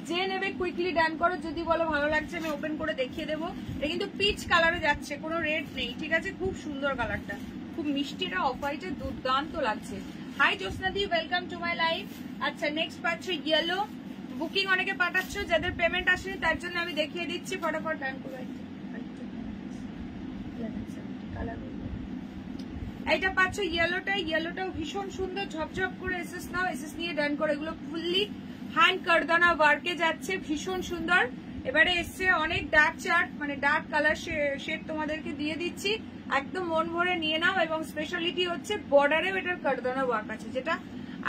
যে নেবে কুইকলি ডান করো, যদি বলো ভালো লাগছে আমি ওপেন করে দেখিয়ে দেবো। এটা কিন্তু পিচ কালারে যাচ্ছে, কোনো রেট নেই, ঠিক আছে? খুব সুন্দর কালারটা, খুব মিষ্টি, এটা অফ হোয়াইটে দুর্দান্ত লাগছে। হাই জ্যোৎস্না দি, ওয়েলকাম টু মাই লাইফ। আচ্ছা নেক্সট পাচ্ছ ইয়েলো, বুকিং অনেকে পাঠাচ্ছ, যাদের পেমেন্ট আসেনি তার জন্য আমি দেখিয়ে দিচ্ছি, ফটাফট ডান করো। এইটা পাচ্ছ ইয়েলোটা, ইয়েলোটাও ভীষণ সুন্দর, ঝপঝপ করে এসএস নাও, এসএস নিয়ে ডান করো। এগুলো ফুললি হ্যান্ড কারদানা ওয়ার্কে যাচ্ছে, ভীষণ সুন্দর। এবারে এসছে অনেক ডার্ক চার্ট, মানে ডার্ক কালার শেড তোমাদেরকে দিয়ে দিচ্ছি, একদম মন ভরে নিয়ে নাও। এবং স্পেশালিটি হচ্ছে বর্ডারেও এটার কারদানা ওয়ার্ক আছে, যেটা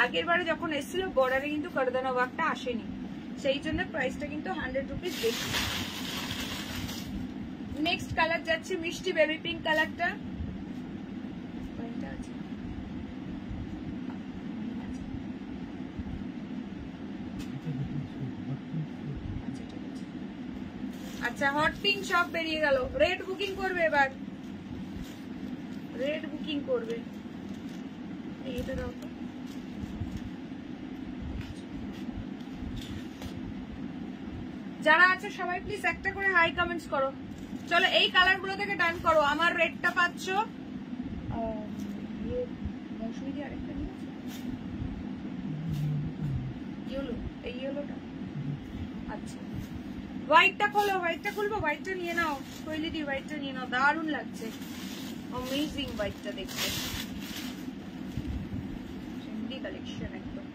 আগের বারে যখন এসেছিল বর্ডারে কিন্তু কারদানা ওয়ার্কটা আসেনি, সেই জন্য প্রাইসটা কিন্তু 100 রুপিস বেশি। নেক্সট কালার যাচ্ছে মিষ্টি বেবি পিঙ্ক কালারটা, আচ্ছা হট পিঙ্ক সব বেরিয়ে গেল। রেড বুকিং করবে এবার, রেড বুকিং করবে। এইটা দাও তো, যারা আছে সবাই প্লিজ একটা করে হাই কমেন্টস করো। চলো এই কালার গুলো থেকে ডান করো। আমার রেডটা পাচ্ছ, মৌসুমি দিয়ে আরেকটা ইয়েলো, এই ইয়েলোটা। আচ্ছা হোয়াইটটা খোলো, হোয়াইটটা খুলবো, হোয়াইটটা নিয়ে নাও কৈলিদি, হোয়াইটটা নিয়ে নাও, দারুণ লাগছে, অ্যামেজিং হোয়াইটটা দেখতে। ফেন্ডি কালেকশন একদম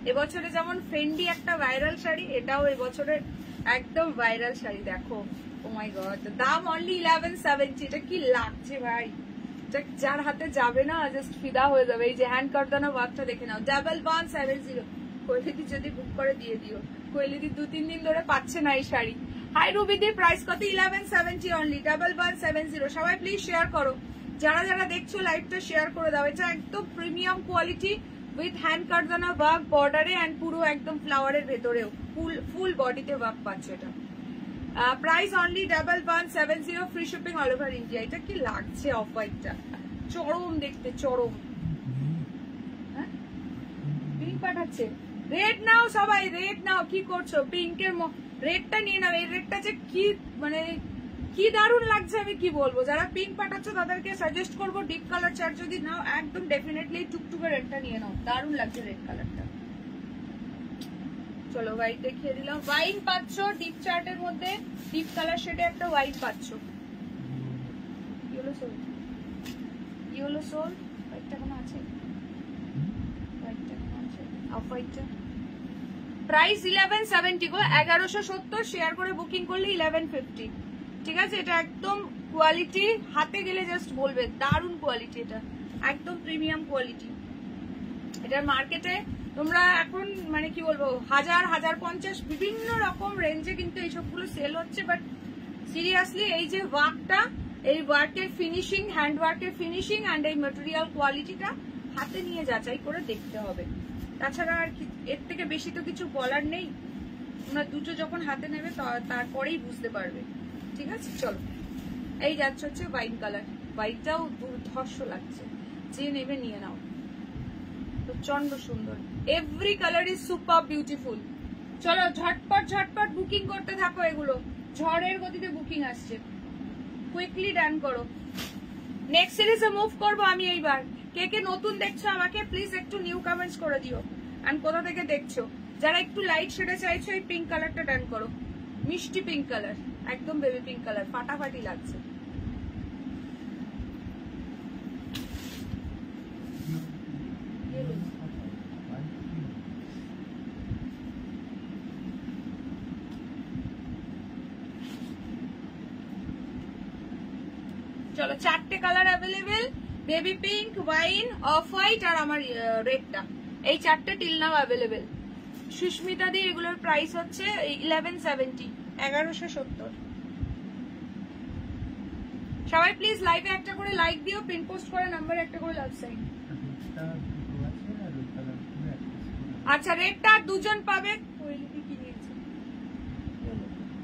এবছরে, যেমন ফেন্ডি একটা ভাইরাল শাড়ি, এটাও এবছরের একদম ভাইরাল শাড়ি। দেখো ও মাই গড, দাম অনলি 1170। এটা কি লাগছে ভাই, যার হাতে যাবে না জাস্ট ফিদা হয়ে যাবে। এই যে হ্যান্ড কারদানা ওয়ার্কটা দেখে নাও, 1170। কৈলিদি যদি বুক করে দিয়ে দিও, কৈলিদি 2-3 দিন ধরে পাচ্ছে না এই শাড়ি। হাই রুবিদির প্রাইস কত? 1170 অনলি, 1170। সবাই প্লিজ শেয়ার করো, যারা যারা দেখছো লাইভটা শেয়ার করে দাও। এটা একদম premium quality with hand কারদানা work বর্ডারে এন্ড পুরো একদম ফ্লাওয়ারের ভেতরেও ফুল বডিতে ওয়ার্ক পাচ্ছ। এটা price only 1170, free shipping all over India. এটা কি লাগছে অফ হোয়াইটটা, চরম দেখতে, চরম। হ্যাঁ পিঙ্ক পাঠাচ্ছে, রেড নাও সবাই, রেড নাও। কি করছো? পিঙ্কের রেডটা নিয়ে নাও। এই রেডটা যে কি মানে কি দারুণ লাগছে, আমি কি বলবো। যারা পিঙ্ক পাঠাচ্ছ তাদেরকে সাজেস্ট করবো ডিপ কালার চার্ট যদি নাও, একদম ডেফিনেটলি টুকটুকে রেডটা নিয়ে নাও, দারুণ লাগছে রেড কালারটা। চলো হোয়াইট দেখিয়ে দিলাম। ওয়াইন পাচ্ছ ডিপ চার্টের মধ্যে, ডিপ কালার শেডে একটা ওয়াইন পাচ্ছ। ইয়েলো সোল, ইয়েলো সোল, হোয়াইটটা কোনো আছে? হোয়াইটটা কোনো আছে? অফ হোয়াইটটা প্রাইস 1170 গো, 1170। শেয়ার করে বুকিং করলে 1150, ঠিক আছে? এটা একদম কোয়ালিটি, হাতে গেলে জাস্ট বলবে দারুণ কোয়ালিটি, এটা একদম প্রিমিয়াম কোয়ালিটি। এটার মার্কেটে তোমরা এখন মানে কি বলবো 1000-1050 বিভিন্ন রকম রেঞ্জে কিন্তু এইসবগুলো সেল হচ্ছে। বাট সিরিয়াসলি এই যে ওয়ার্কটা, এই ওয়ার্কের ফিনিশিং, হ্যান্ড ওয়ার্কের ফিনিশিং অ্যান্ড এই ম্যাটেরিয়াল কোয়ালিটিটা হাতে নিয়ে যাচাই করে দেখতে হবে। তাছাড়া আর এর থেকে বেশি তো কিছু বলার নেই। তোমরা দুটো যখন হাতে নেবে তারপরেই বুঝতে পারবে, ঠিক আছে? চলো এই যাচ্ছে হচ্ছে ওয়াইন কালার, হোয়াইটটাও দুর্ধর্ষ লাগছে, যে নেবে নিয়ে নাও, প্রচন্ড সুন্দর। Every colour is super beautiful. চলো ঝটপট ঝটপট বুকিং করতে থাকো, এগুলো ঝড়ের গতিতে বুকিং আসছে, কুইকলি ডান করো। নেক্সট সিরিজে মুভ করবো আমি এইবার। কে কে নতুন দেখছো আমাকে প্লিজ একটু নিউ কমেন্টস করে দিও, এন্ড কোথা থেকে দেখছো। যারা একটু লাইট শেডে চাইছো এই পিঙ্ক কালারটা ডান করো, মিষ্টি পিঙ্ক কালার, একদম বেবি পিঙ্ক কালার, ফাটাফাটি লাগছে। চলো 4টে colour available, baby pink, wine, off white আর আমার রেডটা, এই 4টে till now available. Susmita di এগুলোর প্রাইস হচ্ছে 1170, 1170। সবাই প্লিজ লাইভে একটা করে লাইক দিও, পিন পোস্ট করে নাম্বারে একটা করে লাভ সাইন। আচ্ছা রেডটা আর দুজন পাবে,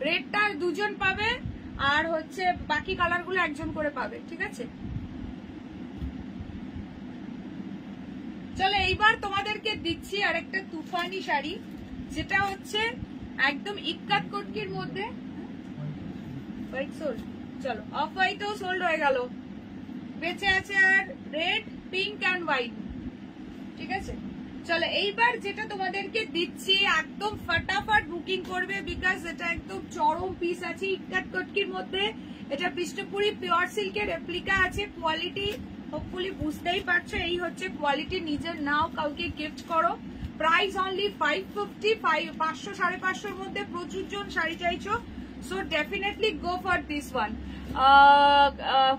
রেডটা আর দুজন পাবে, আর হচ্ছে বাকি কালার গুলো একজন করে পাবে, ঠিক আছে? চলো এইবার তোমাদেরকে দিচ্ছি আরেকটা তুফানি শাড়ি, যেটা হচ্ছে একদম ইক্কাত কটকির মধ্যে। হোয়াইট সোল্ড, চলো অফ হোয়াইটও সোল্ড হয়ে গেল, বেঁচে আছে আর রেড, পিঙ্ক অ্যান্ড হোয়াইট, ঠিক আছে? চলো এইবার যেটা তোমাদেরকে দিচ্ছি একদম ফটাফট বুকিং করবে, বিকজ এটা একদম চরম পিস আছে ইক্কাত কটকির মধ্যে। এটা পৃষ্ঠপুরি পিওর সিল্কের রেপ্লিকা আছে, কোয়ালিটি হোপফুলি বুঝতেই পারছো। এই হচ্ছে কোয়ালিটি, নিজের নাও, কাউকে গিফট করো। প্রাইস অনলি 550, 500 550 মধ্যে প্রচুর জন শাড়ি চাইছো, so definitely go for this one.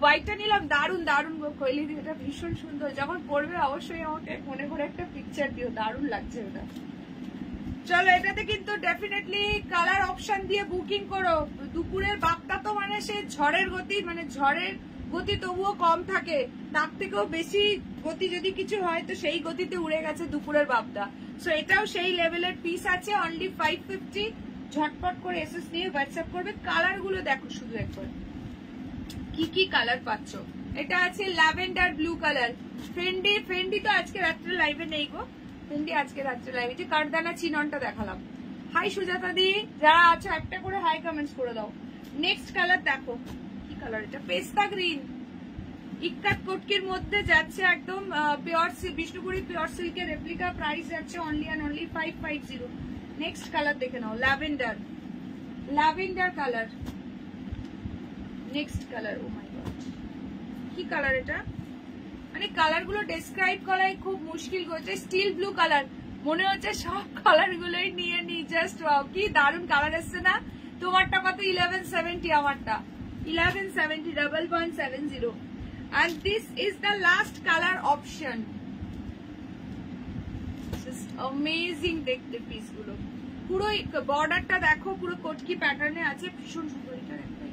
হোয়াইটটা নিলাম, দারুন দারুন গো কৈলি, এটা ভীষণ সুন্দর। যখন পরবে অবশ্যই আমাকে মনে করে একটা পিকচার দিও, দারুন লাগছে এটা। চলো এটাতে কিন্তু ডেফিনেটলি কালার অপশন দিয়ে বুকিং করো। দুপুরের বাপটা তো মানে সে ঝড়ের গতি, মানে ঝড়ের গতি তবুও কম থাকে, তার থেকেও বেশি গতি যদি কিছু হয় তো সেই গতিতে উড়ে গেছে দুপুরের বাপটা। সো এটাও সেই লেভেলের পিস আছে, অনলি 550। ঝটপট করে এসএস নিয়ে হোয়াটসঅ্যাপ করবে। কালার গুলো দেখো শুধু একবার, কি কি কালার পাচ্ছ। এটা আছে lavender blue colour, Fendi, Fendi তো আজকে রাত্রে লাইভে নেই গো, ফেন্ডি আজকে রাত্রে লাইভে, যে কারদানা চিননটা দেখালাম। হাই সুজাতা দি, যারা আছো একটা করে হাই কমেন্টস করে দাও। নেক্সট কালার দেখো, কি কালার এটা, পেস্তা গ্রিন, ইক্কাত কটকির মধ্যে যাচ্ছে একদম পিওর বিষ্ণুপুরি পিওর সিল্কের রেপ্লিকা। প্রাইস যাচ্ছে only and only 550। Next colour দেখে নাও, lavender, lavender colour. Next colour, oh my god কি কালার এটা, মানে কালার গুলো ডেসক্রাইব করাই খুব মুশকিল করছে। স্টিল ব্লু কালার, মনে হচ্ছে সব কালার গুলোই নিয়ে নি, জাস্ট ওয়াও, কি দারুন কালার এসছে না। তোমারটা কত, 1170, আমারটা 1170, 1170। and this is the last color option, just amazing দেখতে পিস গুলো। পুরো বর্ডারটা দেখো, পুরো কোটকি প্যাটার্নে আছে, ভীষণ সুন্দর। এটা একটা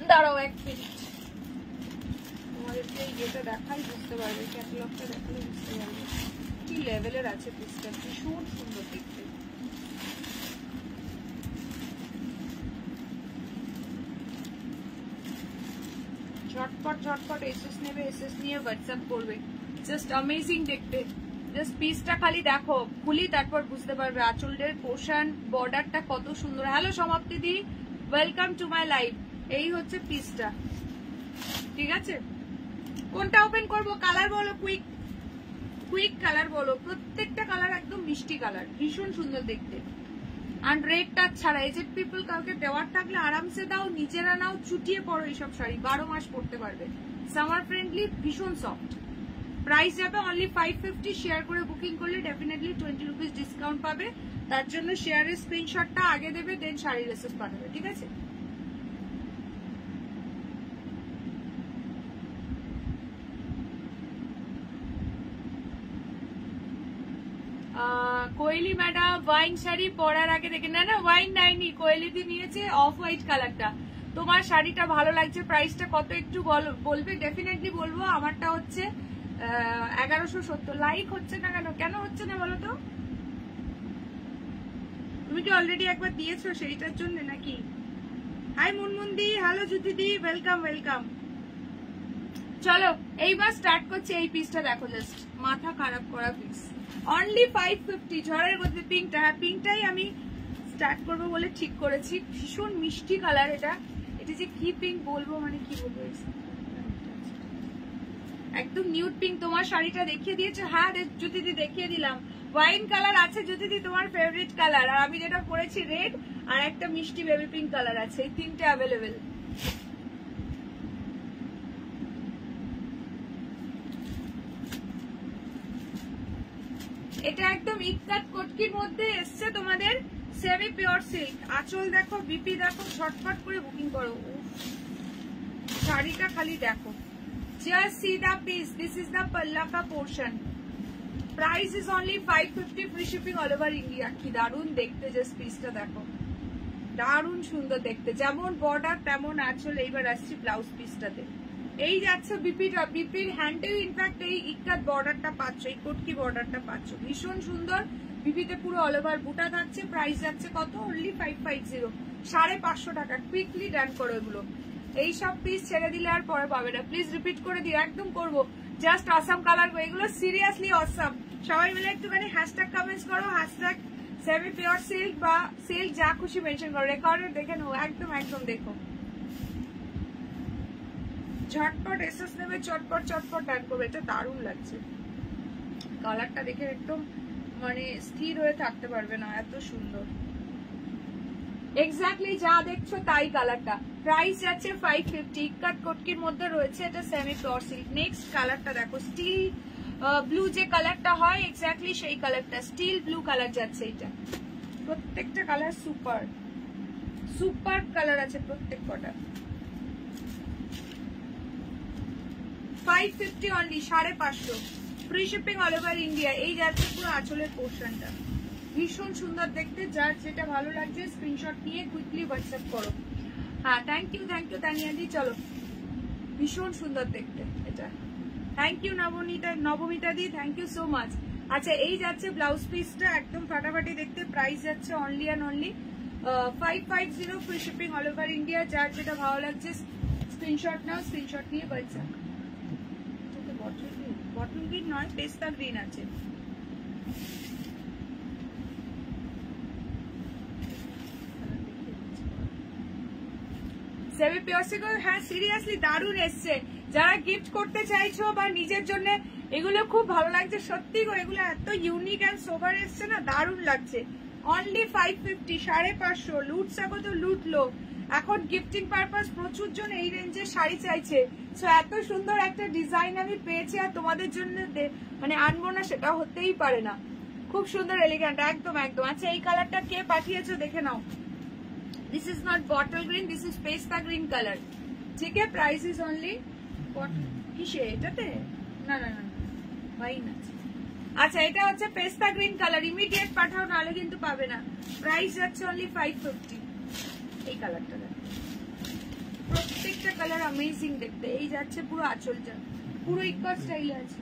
দাঁড়াও এক মিনিট, তোমাদেরকে ইয়েটা দেখাই, বুঝতে পারবে, ক্যাটালগটা দেখালে বুঝতে পারবে কি লেভেলের আছে পিসটা, ভীষণ সুন্দর দেখতে। ঝটপট ঝটপট এসএস নেবে, এসএস নিয়ে হোয়াটসঅ্যাপ করবে, জাস্ট অ্যামেজিং দেখতে। জাস্ট পিসটা খালি দেখো, খুলি তারপর বুঝতে পারবে আঁচলের পোর্শন, বর্ডারটা কত সুন্দর। হ্যালো সমাপ্তি দি, ওয়েলকাম টু মাই লাইভ। এই হচ্ছে পিসটা, ঠিক আছে? কোনটা ওপেন করব, কালার বলো, কুইক কুইক কালার বলো। প্রত্যেকটা কালার একদম মিষ্টি কালার, ভীষণ সুন্দর দেখতে। আর রেড টাচ ছাড়া, এজেড পিপল কাউকে দেওয়ার থাকলে আরামসে দাও, নিজেরা নাও, চুটিয়ে পড়ো এইসব শাড়ি, 12 মাস পরতে পারবে। সামার ফ্রেন্ডলি, ভীষণ সফট। প্রাইস যাবে অনলি 550। শেয়ার করে বুকিং করলে ডেফিনেটলি 20 রুপিস ডিসকাউন্ট পাবে। তার জন্য শেয়ারের স্ক্রিনশটটা আগে দেবে, দেন শাড়ির রেসিপি পাঠাবে, ঠিক আছে? কোয়েলি ম্যাডাম ওয়াইন শাড়ি পরার আগে দেখে, না না ওয়াইন নাইনি, কোয়েলি দি নিয়েছে অফ হোয়াইট কালারটা। তোমার শাড়িটা ভালো লাগছে, প্রাইসটা কত একটু বলবে? ডেফিনেটলি বলবো। আমারটা হচ্ছে 1170। লাইক হচ্ছে না কেন, কেন হচ্ছে না বলো তো? তুমি কি অলরেডি একবার দিয়েছো সেইটার জন্য নাকি? হাই মুনমুন্দি, হ্যালো জ্যোতি দি, ওয়েলকাম ওয়েলকাম। চলো এইবার স্টার্ট করছি। এই পিসটা দেখো, জাস্ট মাথা খারাপ করা পিস, অনলি 550। ঝড়ের মধ্যে পিঙ্কটা, হ্যাঁ পিঙ্কটাই আমি স্টার্ট করবো বলে ঠিক করেছি। ভীষণ মিষ্টি কালার এটা, এটা যে কি পিঙ্ক বলবো, মানে কি বলবো, একদম নিউড পিঙ্ক। তোমার শাড়িটা দেখিয়ে দিয়েছো? হ্যাঁ জ্যোতিদি দেখিয়ে দিলাম। ওয়াইন কালার আছে জ্যোতিদি, তোমার ফেভারিট কালার। আর আমি যেটা পরেছি রেড, আর একটা মিষ্টি বেবি পিঙ্ক কালার আছে, এই তিনটে অ্যাভেলেবেল। এটা একদম ইক্কাত কটকির মধ্যে এসছে তোমাদের, সেমি পিওর সিল্ক। আঁচল দেখো, বিপি দেখো, ঝটপট করে বুকিং করো। শাড়িটা খালি দেখো, Just see the piece. This is the palla ka portion. Price is only 550, free shipping all over India. কি দারুন দেখতে, জাস্ট পিসটা দেখো, দারুন সুন্দর দেখতে, যেমন বর্ডার তেমন আঁচল। এইবার আসছি ব্লাউজ পিসটাতে। এই যাচ্ছে বিপিটা, বিপির হ্যান্ডেও ইনফ্যাক্ট এই ইক্কাত বর্ডারটা পাচ্ছ, এই কটকি বর্ডারটা পাচ্ছ, ভীষণ সুন্দর। বিপিতে পুরো অল ওভার বুটা থাকছে। প্রাইস যাচ্ছে কত? অনলি 550, 550 টাকা। কুইকলি ডান করো এগুলো। এই সব পিস ছেড়ে দিলে আর পরে পাবে না। প্লিজ রিপিট করে দিও, একদম করবো। জাস্ট অসাম কালার, এগুলো সিরিয়াসলি অসাম। সবাই মিলে একটুখানি হ্যাশট্যাগ কমেন্টস করো, হ্যাশট্যাগ সেমি পিওর সিল্ক বা সিল্ক, যা খুশি মেনশন করো। রেকর্ডের দেখে নেবো, একদম একদম দেখো। ঝটপট এসএস নেবে, চটপট চটপট ডান করবে। এটা দারুণ লাগছে, কালারটা দেখে একদম মানে স্থির হয়ে থাকতে পারবে না, এত সুন্দর। এক্স্যাক্টলি যা দেখছো তাই কালারটা। প্রাইস যাচ্ছে 550, ইক্কাত কটকির মধ্যে রয়েছে, এটা সেমি পিওর সিল্ক। নেক্সট কালারটা দেখো, স্টিল ব্লু যে কালারটা হয় এক্স্যাক্টলি সেই কালারটা, স্টিল ব্লু কালার যাচ্ছে এটা। প্রত্যেকটা কালার সুপার সুপার কালার আছে প্রত্যেক কটা। 550 only, 550, free shipping all over India. এই যাচ্ছে পুরো আঁচলের পোর্শনটা, ভীষণ সুন্দর দেখতে। যার যেটা ভালো লাগছে স্ক্রিনশট নিয়ে কুইকলি হোয়াটসঅ্যাপ করো। হ্যাঁ, থ্যাংক ইউ তানিয়া দি। চলো, ভীষণ সুন্দর দেখতে এটা। থ্যাংক ইউ নবমিতা দি, থ্যাংক ইউ সো মাচ। আচ্ছা, এই যাচ্ছে ব্লাউজ পিসটা, একদম ফাটাফাটি দেখতে। প্রাইস যাচ্ছে only and only 550, free shipping all over India. যার যেটা ভালো লাগছে স্ক্রিনশট নাও, স্ক্রিনশট নিয়ে হোয়াটসঅ্যাপ। বটল গ্রিন নয়, পেস্তা গ্রিন আছে। সেমি পিওর সিল্ক, হ্যাঁ সিরিয়াসলি দারুণ এসছে। যারা গিফট করতে চাইছো বা নিজের জন্য, এগুলো খুব ভালো লাগছে সত্যি গো। এগুলো এত ইউনিক এন্ড সোভার এসছে না, দারুণ লাগছে। অনলি 550, 550। লুট সাকো তো লুটলো। এখন গিফটিং পারপাস প্রচুর জন এই রেঞ্জের শাড়ি চাইছে। সো এত সুন্দর একটা ডিজাইন আমি পেয়েছি, আর তোমাদের জন্য মানে আনবো না সেটা হতেই পারে না। খুব সুন্দর এলিগেন্ট, একদম একদম। আচ্ছা, এই কালারটা কে পাঠিয়েছো দেখে নাও। This is not bottle green, this is pasta green color. ठीक है, price is only কিসে এটাতে? না না না, ওয়াইন আছে। আচ্ছা, এটা হচ্ছে পেস্তা গ্রিন কালার। ইমিডিয়েট পাঠাও, নাহলে কিন্তু পাবে না। প্রাইস যাচ্ছে অনলি 550। এই কালারটা প্রত্যেকটা কালার অ্যামেজিং দেখতে। এই যাচ্ছে পুরো আঁচলটা, পুরো ইকুয়াল স্টাইলে আছে।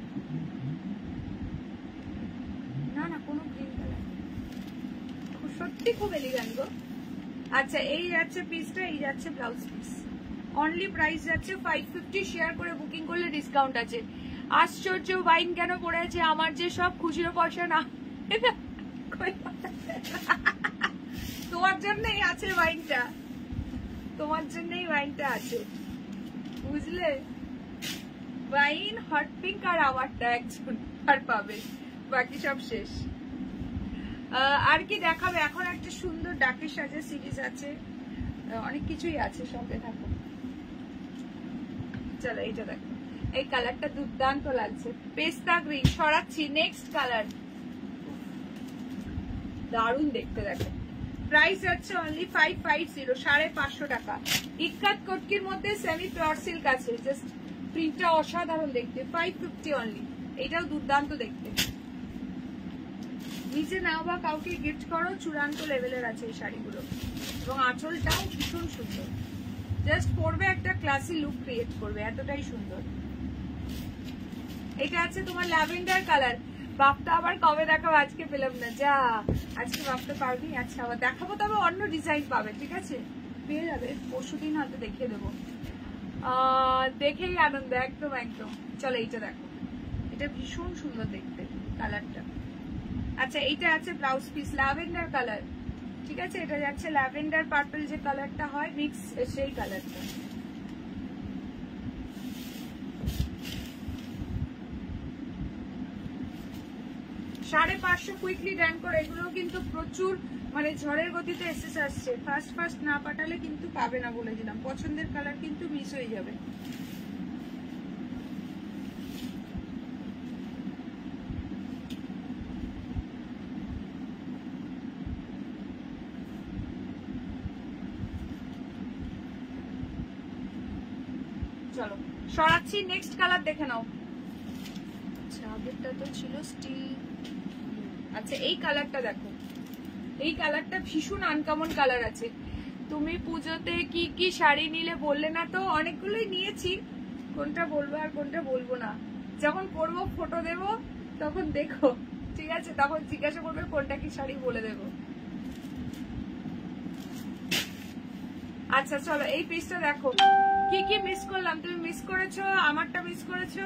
না না, কোনো গ্রিন কালার, সত্যি খুব এলিগেন্ট গো। আচ্ছা, এই যাচ্ছে পিসটা, এই যাচ্ছে ব্লাউজ পিস। অনলি প্রাইস যাচ্ছে 550। শেয়ার করে বুকিং করলে ডিসকাউন্ট আছে। আশ্চর্য, ওয়াইন কেন পড়ে আছে? আমার যে সব খুশির পয়সা না, তোমার জন্যই আছে ওয়াইনটা, তোমার জন্যই ওয়াইনটা আছে, বুঝলে? ওয়াইন, হট পিঙ্ক আর আমারটা একজন আর পাবে, বাকি সব শেষ। আর কি দেখাবে? এখন একটা সুন্দর ডাকের সাজা সিরিজ আছে, অনেক কিছুই আছে, সঙ্গে থাকো। চলো, এইটা দেখো, এই কালারটা দুর্দান্ত লাগছে, পেস্তা গ্রিন। সরাচ্ছি, নেক্সট কালার, দারুণ দেখতে। দেখো, প্রাইস হচ্ছে অনলি 550, 550 টাকা। ইক্কাত কটকির মধ্যে সেমি পিওর সিল্ক আছে, জাস্ট প্রিন্টটা অসাধারণ দেখতে। 550 অনলি, এটাও দুর্দান্ত দেখতে। নিচে নাও বা কাউকে গিফট করো, চূড়ান্ত লেভেলের আছে এই শাড়িগুলো। এবং আঁচলটাও ভীষণ সুন্দর, জাস্ট পরবে একটা ক্লাসি লুক ক্রিয়েট করবে, এতটাই সুন্দর। এটা আছে তোমার ল্যাভেন্ডার কালার। বাপটা আবার কবে দেখাবো? আজকে পেলাম না, যা। আজকে বাপটা পারবি? আচ্ছা, আবার দেখাবো, তবে অন্য ডিজাইন পাবে, ঠিক আছে? পেয়ে যাবে, পরশুদিন হয়তো দেখিয়ে দেবো। দেখেই আনন্দ, একদম একদম। চলো, এইটা দেখো, এটা ভীষণ সুন্দর দেখতে কালারটা। আচ্ছা, এইটা আছে ব্লাউজ পিস, ল্যাভেন্ডার কালার, ঠিক আছে? এটা যাচ্ছে ল্যাভেন্ডার পার্পল যে কালারটা হয় মিক্স, সেই কালারটা। $550 কুইকলি ডান করে। এগুলো কিন্তু প্রচুর মানে ঝড়ের গতিতে এসেস আসছে। ফার্স্ট না পাঠালে কিন্তু পাবে না, বলে দিলাম। পছন্দের কালার কিন্তু মিস হয়ে যাবে। চলো, সরাচ্ছি, নেক্সট কালার দেখে নাও। আচ্ছা আগেরটা তো ছিল স্টিল। আচ্ছা এই কালারটা দেখো, এই কালারটা ভীষণ আনকমন কালার আছে। তুমি পুজোতে কি কি শাড়ি নিলে বললে না তো? অনেকগুলোই নিয়েছি, কোনটা বলবো আর কোনটা বলবো না যখন পরবো ফটো দেবো তখন দেখো, ঠিক আছে? তখন জিজ্ঞাসা করবে কোনটা কি শাড়ি, বলে দেবো। আচ্ছা চলো এই পিসটা দেখো, কি কি মিস করলাম। তুমি মিস করেছো, আমারটা মিস করেছো,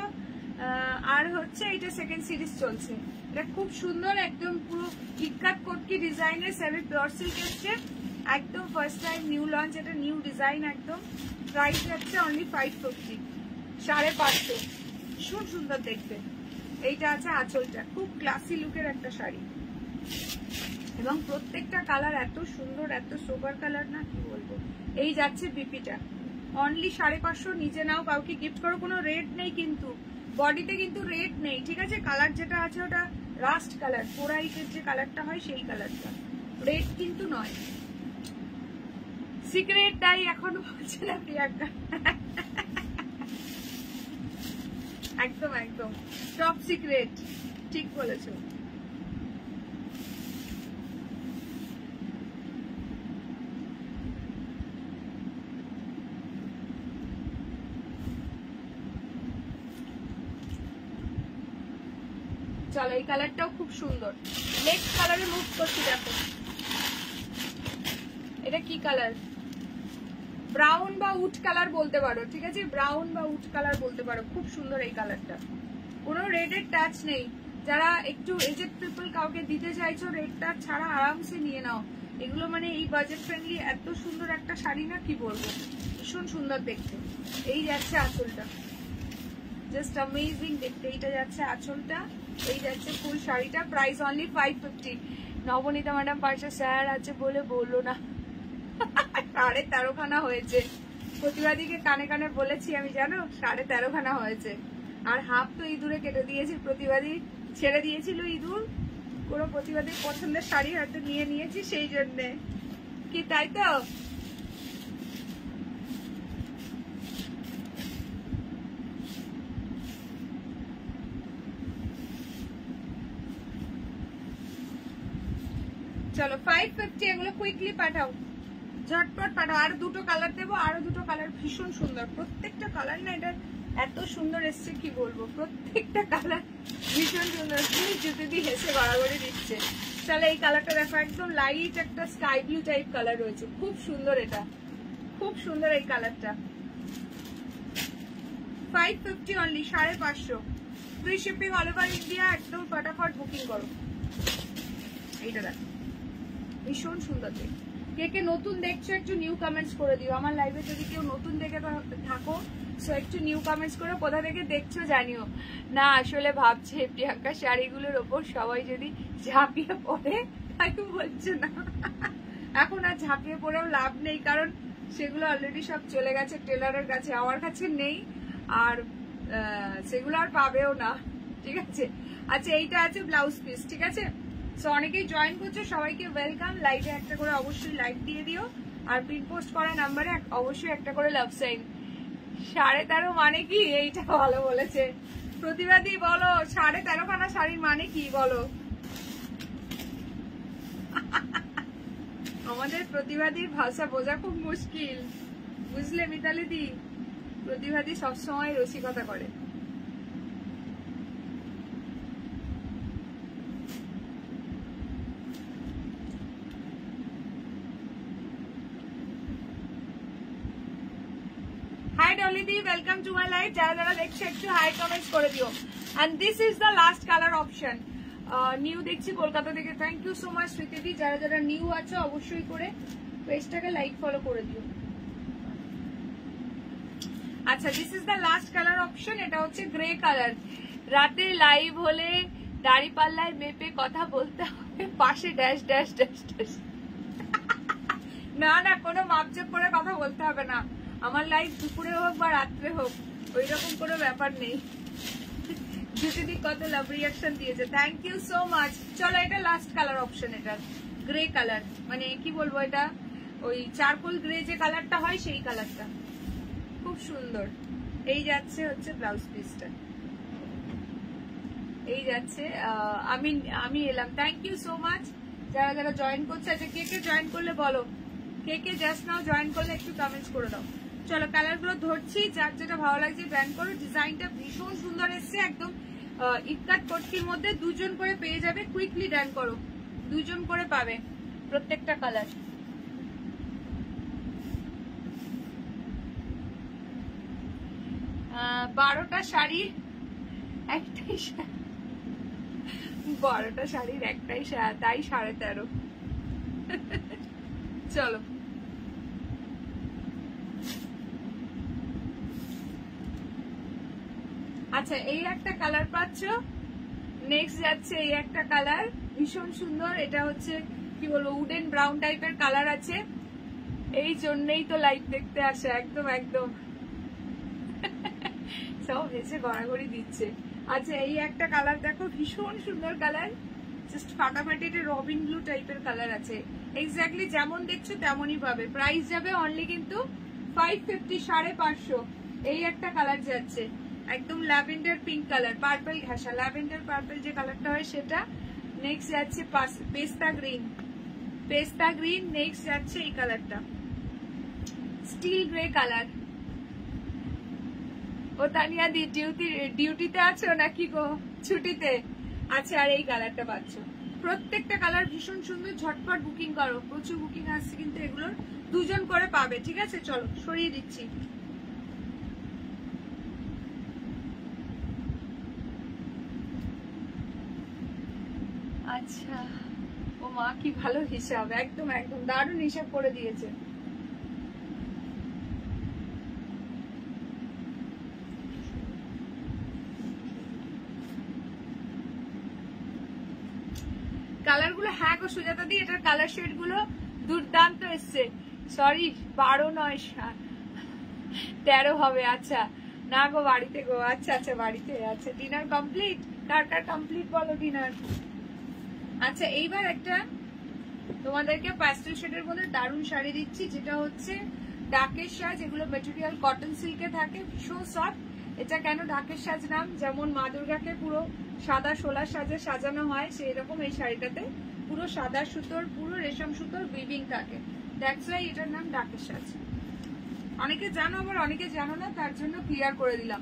আর হচ্ছে এটা সেকেন্ড সিরিজ চলছে। এটা খুব সুন্দর, একদম পুরো ইক্কাত কটকি ডিজাইনের সেমি পিওর সিল্ক এসছে, একদম ফার্স্ট টাইম নিউ লঞ্চ। এটা নিউ ডিজাইন একদম। প্রাইস যাচ্ছে অনলি 550, 550। ভীষণ সুন্দর দেখতে। এইটা আছে আঁচলটা, খুব ক্লাসি লুকের একটা শাড়ি, এবং প্রত্যেকটা কালার এত সুন্দর, এত সোবার কালার না, কি বলবো। এই যাচ্ছে বিপিটা অনলি 550। নিজে নাও, কাউকে গিফট করো, কোনো রেট নেই কিন্তু, বডিতে কিন্তু রেট নেই, ঠিক আছে? কালার যেটা আছে ওটা রাস্ট কালার, পোড়াইটের যে কালারটা হয় সেই কালারটা, রেট কিন্তু নয়। সিক্রেট তাই এখনো বলছে না প্রিয়াঙ্কা। একদম একদম টপ সিক্রেট, ঠিক বলেছো। চলো এই কালারটাও খুব সুন্দর। নেক্সট কালারে মুভ করছি, দেখো এটা কি কালার, ব্রাউন বা উড কালার বলতে পারো, ঠিক আছে? ব্রাউন বা উড কালার বলতে পারো। খুব সুন্দর এই কালারটা, কোনো রেডের টাচ নেই। যারা একটু এজেড পিপল কাউকে দিতে চাইছো, রেড টাচ ছাড়া আরামসে নিয়ে নাও এগুলো। মানে এই বাজেট ফ্রেন্ডলি এত সুন্দর একটা শাড়ি না, কি বলবো, ভীষণ সুন্দর দেখতে। এই যাচ্ছে আঁচলটা, জাস্ট অ্যামেজিং দেখতে। এইটা যাচ্ছে আঁচলটা, এই যাচ্ছে ফুল শাড়িটা। Price only 550। নবনীতা ম্যাডাম পাশে স্যার আছে বলে বললো না। 13.5 হয়েছে। প্রতিবাদীকে কানে কানে বলেছি আমি, জানো 13.5 হয়েছে। আর হাফ তো ইঁদুরে কেটে দিয়েছি, প্রতিবাদী ছেড়ে দিয়েছিল ইঁদুর। কোনো প্রতিবাদীর পছন্দের শাড়ি হয়তো নিয়ে নিয়েছি সেই জন্যে, কি তাই তো? চলো 550, এগুলো কুইকলি পাঠাও, ঝটপট পাঠাও। আরো দুটো কালার দেবো, আরো দুটো কালার ভীষণ সুন্দর। প্রত্যেকটা কালার না এটা এত সুন্দর এসছে, কি বলবো, প্রত্যেকটা কালার ভীষণ সুন্দর। জুতো দিয়ে হেসে গড়াগড়ি দিচ্ছে। চলো এই কালারটা দেখো, একদম লাইট একটা স্কাই ব্লু টাইপ কালার রয়েছে, খুব সুন্দর। এটা খুব সুন্দর এই কালারটা। 550 only, 550। Free shipping all over India. একদম ফটাফট বুকিং করো। এইটা দেখো ভীষণ সুন্দর দেখতে। কে কে নতুন দেখছো একটু নিউ কমেন্টস করে দিও। আমার লাইভে যদি কেউ নতুন দেখে থাকো, সো একটু নিউ কমেন্টস করে কোথা থেকে দেখছো জানিও। না আসলে ভাবছে প্রিয়াঙ্কা শাড়িগুলোর ওপর সবাই যদি ঝাঁপিয়ে পড়ে, তাই বলছে না। এখন আর ঝাঁপিয়ে পড়েও লাভ নেই, কারণ সেগুলো অলরেডি সব চলে গেছে টেলারের কাছে, আমার কাছে নেই, আর সেগুলো আর পাবেও না, ঠিক আছে? আচ্ছা এইটা আছে ব্লাউজ পিস, ঠিক আছে? সো অনেকেই জয়েন করছো, সবাইকে ওয়েলকাম। লাইভে একটা করে অবশ্যই লাইক দিয়ে দিও, আর পিন পোস্ট করা নাম্বারে অবশ্যই একটা করে লাভ সাইন। 13.5 মানে কি? এইটা ভালো বলেছে প্রতিবাদী। বলো 13.5 শাড়ির মানে কি বলো? আমাদের প্রতিবাদীর ভাষা বোঝা খুব মুশকিল, বুঝলে মিতালি দি? প্রতিবাদী সবসময় রসিকতা করে। হাই ডলিদি, ওয়েলকাম টু মাই লাইভ। যারা যারা দেখছো একটু হাই কমেন্টস করে দিও। And this is the last colour option. New দেখছি কলকাতা থেকে, থ্যাংক ইউ সো মাচ স্মৃতিদি। যারা যারা নিউ আছো অবশ্যই করে পেজটাকে লাইক ফলো করে দিও। আচ্ছা this is the last colour option. এটা হচ্ছে গ্রে কালার। রাতে লাইভ হলে দাড়ি পাল্লায় মেপে কথা বলতে হবে, পাশে ড্যাশ ড্যাশ ড্যাশ ড্যাশ। না না, কোনো মাপজোপ করে কথা বলতে হবে না। আমার লাইভ দুপুরে হোক বা রাত্রে হোক, ওই রকম কোনো ব্যাপার নেই। জুতিদি কত লাভ রিয়াকশন দিয়েছে, থ্যাংক ইউ সো মাচ। চলো এটা লাস্ট কালার অপশন, এটা গ্রে কালার, মানে কি বলবো, এটা ওই চারকোল গ্রে যে কালারটা হয় সেই কালারটা, খুব সুন্দর। এই যাচ্ছে হচ্ছে ব্লাউজ পিসটা, এই যাচ্ছে। আমি এলাম। থ্যাংক ইউ সো মাচ যারা যারা জয়েন করছে। আচ্ছা কে কে জয়েন করলে বলো, কে কে জাস্ট নাও জয়েন করলে একটু কমেন্টস করে দাও। চলো কালার গুলো ধরছি, যার যেটা ভালো লাগছে ব্র্যান্ড করো। ডিজাইনটা ভীষণ সুন্দর এসছে, একদম ইটকাট কটকির মধ্যে 2জন করে পেয়ে যাবে। কুইকলি ডান করো, 2জন করে পাবে প্রত্যেকটা কালার। বারোটা শাড়ি একটাই, 12টা শাড়ির একটাই তাই 13.5। চলো আচ্ছা এই একটা কালার পাচ্ছ, নেক্সট যাচ্ছে এই একটা কালার ভীষণ সুন্দর। এটা হচ্ছে কি বলবো উডেন ব্রাউন টাইপের কালার আছে, এই জন্যই তো লাইভ দেখতে আসে। একদম একদম সব এসে গড়াগড়ি দিচ্ছে। আচ্ছা এই একটা কালার দেখো, ভীষণ সুন্দর কালার, জাস্ট ফাটাফাটি। এটা রবিন ব্লু টাইপের কালার আছে, এক্স্যাক্টলি যেমন দেখছো তেমনই পাবে। প্রাইস যাবে অনলি কিন্তু 550, 550। এই একটা কালার যাচ্ছে একদম ল্যাভেন্ডার পিঙ্ক কালার, পার্পল ঘাসা ল্যাভেন্ডার পার্পল যে কালারটা হয় সেটা। নেক্সট যাচ্ছে পেস্তা গ্রিন, পেস্তা গ্রিন। নেক্সট যাচ্ছে এই কালারটা স্টিল গ্রে কালার। ও তানিয়া দি ডিউটিতে আছো নাকি গো, ছুটিতে? আচ্ছা আর এই কালারটা পাচ্ছ। প্রত্যেকটা কালার ভীষণ সুন্দর, ঝটপট বুকিং করো, প্রচুর বুকিং আসছে কিন্তু এগুলোর। 2জন করে পাবে, ঠিক আছে? চলো সরিয়ে দিচ্ছি। আচ্ছা ও মা কি ভালো হিসাব, একদম একদম দারুণ হিসাব করে দিয়েছে। কালার গুলো হ্যাঁ গো সুজাতা দি, এটার কালার শেড গুলো দুর্দান্ত এসছে। সরি 12 নয় 13 হবে। আচ্ছা না গো বাড়িতে গো। আচ্ছা আচ্ছা বাড়িতে। আচ্ছা ডিনার কমপ্লিট? কার কার কমপ্লিট বলো ডিনার? আচ্ছা এইবার একটা তোমাদেরকে প্যাস্টেল শেডের মধ্যে দারুণ শাড়ি দিচ্ছি, যেটা হচ্ছে ডাকের সাজ। এগুলো মেটেরিয়াল কটন সিল্কে থাকে, ভীষণ সফট। এটা কেন ডাকের সাজ নাম, যেমন মা দুর্গাকে পুরো সাদা শোলার সাজে সাজানো হয়, সেই রকম এই শাড়িটাতে পুরো সাদা সুতোর, পুরো রেশম সুতোর উইভিং থাকে। দ্যাটস ওয়াই এটার নাম ডাকের সাজ। অনেকে জানো আবার অনেকে জানো না, তার জন্য ক্লিয়ার করে দিলাম।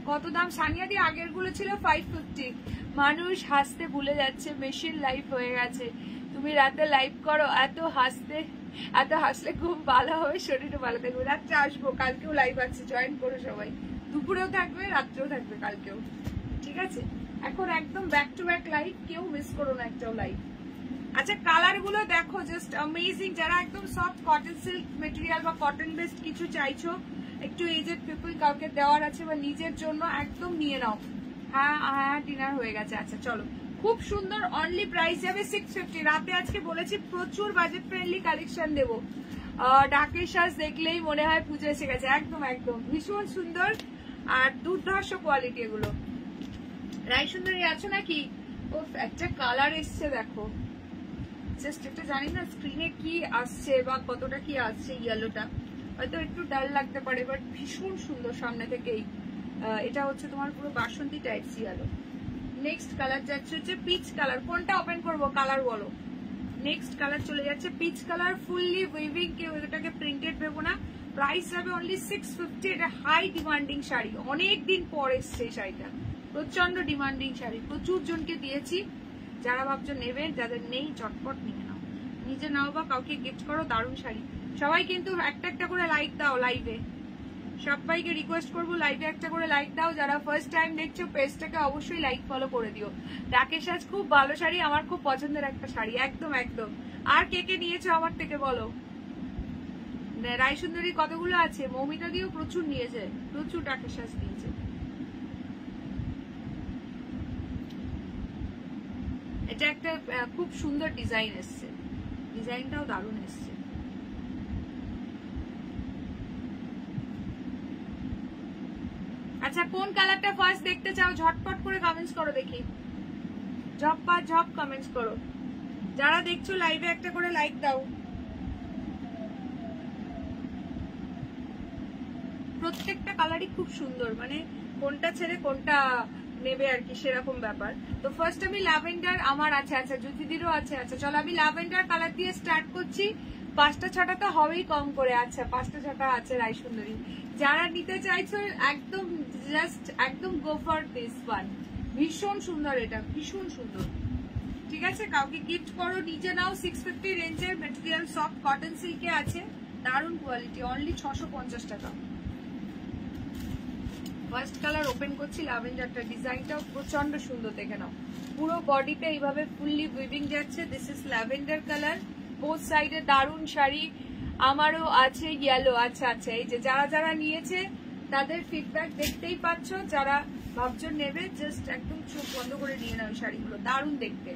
কত দাম সানিয়া দি? আগের গুলো ছিল 550। মানুষ হাসতে ভুলে যাচ্ছে, মেশিন লাইফ হয়ে গেছে। তুমি রাতে লাইভ করো, এত হাসলে খুব ভালো হবে, শরীরও ভালো থাকবে। রাত্রে আসবো, কালকেও লাইভ আছে, জয়েন করো সবাই। দুপুরেও থাকবে, রাত্রেও থাকবে, কালকেও, ঠিক আছে? এখন একদম ব্যাক টু ব্যাক লাইভ, কেউ মিস করো না একটাও লাইভ। আচ্ছা কালার গুলো দেখো, জাস্ট অ্যামেজিং। যারা একদম সফট কটন সিল্ক মেটেরিয়াল বা কটন বেসড কিছু চাইছো, একটু এজেড পিপল কাউকে দেওয়ার আছে বা নিজের জন্য, একদম নিয়ে নাও। হ্যাঁ হ্যাঁ ডিনার হয়ে গেছে। আচ্ছা চলো, খুব সুন্দর। অনলি প্রাইস যাবে 650। রাতে আজকে বলেছি প্রচুর বাজেট ফ্রেন্ডলি কালেকশন দেবো। ডাকের সাজ দেখলেই মনে হয় পুজো এসে গেছে। একদম একদম ভীষণ সুন্দর আর দুর্ধর্ষ কোয়ালিটি এগুলো। রাই সুন্দরী আছো নাকি? ও একটা কালার এসছে দেখো, জাস্ট একটা জানি না স্ক্রিনে কি আসছে বা কতটা কি আসছে। ইয়েলোটা হয়তো একটু ডাল লাগতে পারে, বাট ভীষণ সুন্দর সামনে থেকেই। এটা হচ্ছে তোমার পুরো বাসন্তী টাইপস ইয়েলো। নেক্সট কালার যাচ্ছে হচ্ছে পিচ কালার। কোনটা ওপেন করবো কালার বলো? নেক্সট কালার চলে যাচ্ছে পিচ কালার, ফুললি উইভিং। কেউ এটাকে প্রিন্টেড ভেবো না। প্রাইস যাবে অনলি 650। এটা হাই ডিমান্ডিং শাড়ি, অনেকদিন পর এসছে এই শাড়িটা, প্রচন্ড ডিমান্ডিং শাড়ি, প্রচুর জনকে দিয়েছি। যারা ভাবছো নেবে, যাদের নেই চটপট নিয়ে নাও, নিজে নাও বা কাউকে গিফট করো। দারুণ শাড়ি। সবাই কিন্তু একটা একটা করে লাইক দাও লাইভে, সবাইকে রিকোয়েস্ট করবো লাইভে একটা করে লাইক দাও। যারা ফার্স্ট টাইম দেখছো পেজটাকে অবশ্যই লাইক ফলো করে দিও। ডাকের সাজ খুব ভালো শাড়ি, আমার খুব পছন্দের একটা শাড়ি, একদম একদম। আর কে কে নিয়েছো আমার থেকে বলো? রাই সুন্দরী কতগুলো আছে? মৌমিতা দিয়েও প্রচুর নিয়েছে, প্রচুর ডাকের সাজ নিয়েছে। এটা একটা খুব সুন্দর ডিজাইন এসছে, ডিজাইনটাও দারুণ এসছে। আচ্ছা কোন কালারটা ফার্স্ট দেখতে চাও ঝটপট করে কমেন্টস করো দেখি, ঝপ কমেন্টস করো। যারা দেখছো লাইভে একটা করে লাইক দাও। প্রত্যেকটা কালারই খুব সুন্দর, মানে কোনটা ছেড়ে কোনটা নেবে আর কি, সেরকম ব্যাপার। তো ফার্স্ট আমি ল্যাভেন্ডার আমার আছে, আচ্ছা জ্যোতিদিরও আছে। আচ্ছা চলো আমি ল্যাভেন্ডার কালার দিয়ে স্টার্ট করছি। 5টা 6টা তো হবেই কম করে। আচ্ছা 5টা 6টা আছে রাই সুন্দরী। যারা নিতে চাইছো একদম জাস্ট একদম গো ফর দিস ওয়ান। ভীষণ সুন্দর, এটা ভীষণ সুন্দর। ঠিক আছে, কাউকে গিফট করো, নিজে নাও। 650 রেঞ্জের মেটেরিয়াল, সফট কটন সিল্কে আছে, দারুণ কোয়ালিটি, অনলি 650 টাকা। ফার্স্ট কালার ওপেন করছি ল্যাভেন্ডারটা, ডিজাইনটাও প্রচন্ড সুন্দর, দেখে নাও। পুরো বডিতে এইভাবে ফুললি উইভিং যাচ্ছে। This is lavender colour, both সাইডে দারুণ শাড়ি। আমারও আছে ইয়েলো। আচ্ছা আচ্ছা, এই যে যারা যারা নিয়েছে তাদের ফিডব্যাক দেখতেই পাচ্ছ। যারা ভাবছো নেবে জাস্ট একদম চোখ বন্ধ করে নিয়ে নাও শাড়িগুলো, দারুণ দেখতে।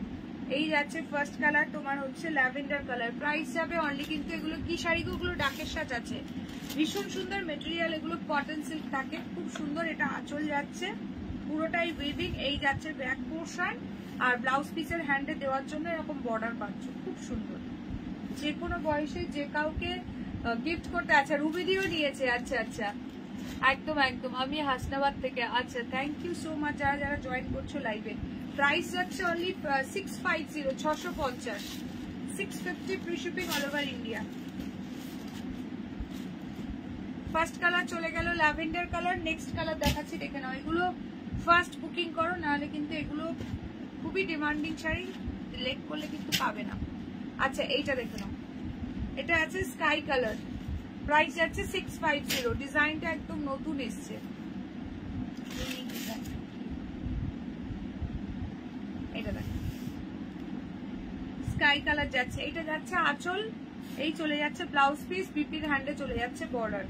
এই যাচ্ছে ফার্স্ট কালার, তোমার হচ্ছে ল্যাভেন্ডার কালার। প্রাইস যাবে অনলি, কিন্তু এগুলো কি শাড়িগুলো ডাকের সাজ আছে, ভীষণ সুন্দর মেটেরিয়াল, এগুলো কটন সিল্ক থাকে, খুব সুন্দর। এটা আঁচল যাচ্ছে পুরোটাই উইভিং। এই যাচ্ছে ব্যাক পোর্শন, আর ব্লাউজ পিসের হ্যান্ডে দেওয়ার জন্য এরকম বর্ডার পাচ্ছ, খুব সুন্দর। যে কোনো বয়সে যে কাউকে গিফট করতে। আচ্ছা রুবিদিও নিয়েছে। আচ্ছা আচ্ছা, একদম একদম, আমি হাসনাবাদ থেকে। আচ্ছা থ্যাংক ইউ সো মাচ যারা যারা জয়েন করছো লাইভে। প্রাইস যাচ্ছে only 650, 650, 650 free shipping all over India. First colour চলে গেল ল্যাভেন্ডার কালার। নেক্সট কালার দেখাচ্ছি, দেখে নাও। এগুলো ফার্স্ট বুকিং করো, নাহলে কিন্তু এগুলো খুবই ডিমান্ডিং শাড়ি, লেট করলে কিন্তু পাবে না। আচ্ছা এইটা দেখে নাও, এটা আছে স্কাই কালার, প্রাইস যাচ্ছে 650। ডিজাইনটা একদম নতুন এসছে, এটা দেখ স্কাই কালার যাচ্ছে। এটা যাচ্ছে আঁচল, এই চলে যাচ্ছে ব্লাউজ পিস, বিপির হ্যান্ডে চলে যাচ্ছে বর্ডার।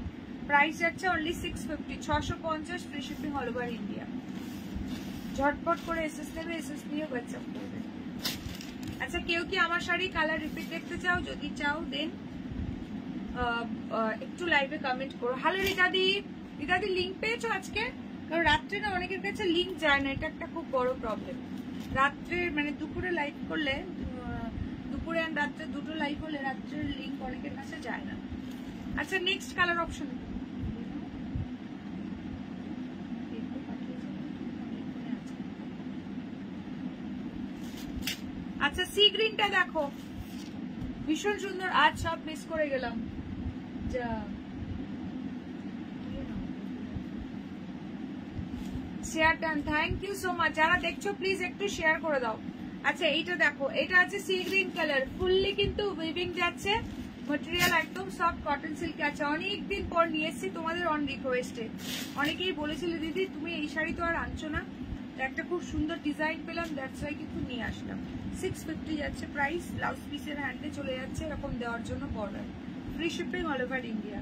প্রাইস যাচ্ছে only 650, 650 free shipping all over ইন্ডিয়া। ঝটপট করে এসএস নেবে, এসএস নিয়ে হোয়াটসঅ্যাপ করবে। আচ্ছা কেউ কি আমার শাড়ি কালার রিপিট দেখতে চাও? যদি চাও দেন একটু লাইভে কমেন্ট করো। হ্যালো রিতাদি, রিতাদি লিঙ্ক পেয়েছো আজকে? কারণ রাত্রে না অনেকের কাছে লিঙ্ক যায় না, এটা একটা খুব বড় প্রবলেম। রাত্রে মানে দুপুরে লাইভ করলে, দুপুরে আর রাত্রে দুটো লাইভ হলে রাত্রের লিঙ্ক অনেকের কাছে যায় না। আচ্ছা নেক্সট কালার অপশন, আচ্ছা সি গ্রিনটা দেখো, ভীষণ সুন্দর। আজ সব মিস করে গেলাম। Share done, thank you so much. যারা দেখছো প্লিজ একটু শেয়ার করে দাও। আচ্ছা এইটা দেখো, এটা আছে সি গ্রিন কালার, ফুললি কিন্তু উইভিং যাচ্ছে, মেটেরিয়াল একদম সফট কটন সিল্ক আছে। অনেকদিন পর নিয়ে এসেছি তোমাদের অন রিকোয়েস্টে। অনেকেই বলেছিল দিদি তুমি এই শাড়ি তো আর আনছো না, একটা খুব সুন্দর ডিজাইন পেলাম, দ্যাটস ওয়াই কিন্তু নিয়ে আসলাম। 650 যাচ্ছে প্রাইস, ব্লাউজ পিসের হ্যান্ডে চলে যাচ্ছে এরকম দেওয়ার জন্য border, free shipping all over India.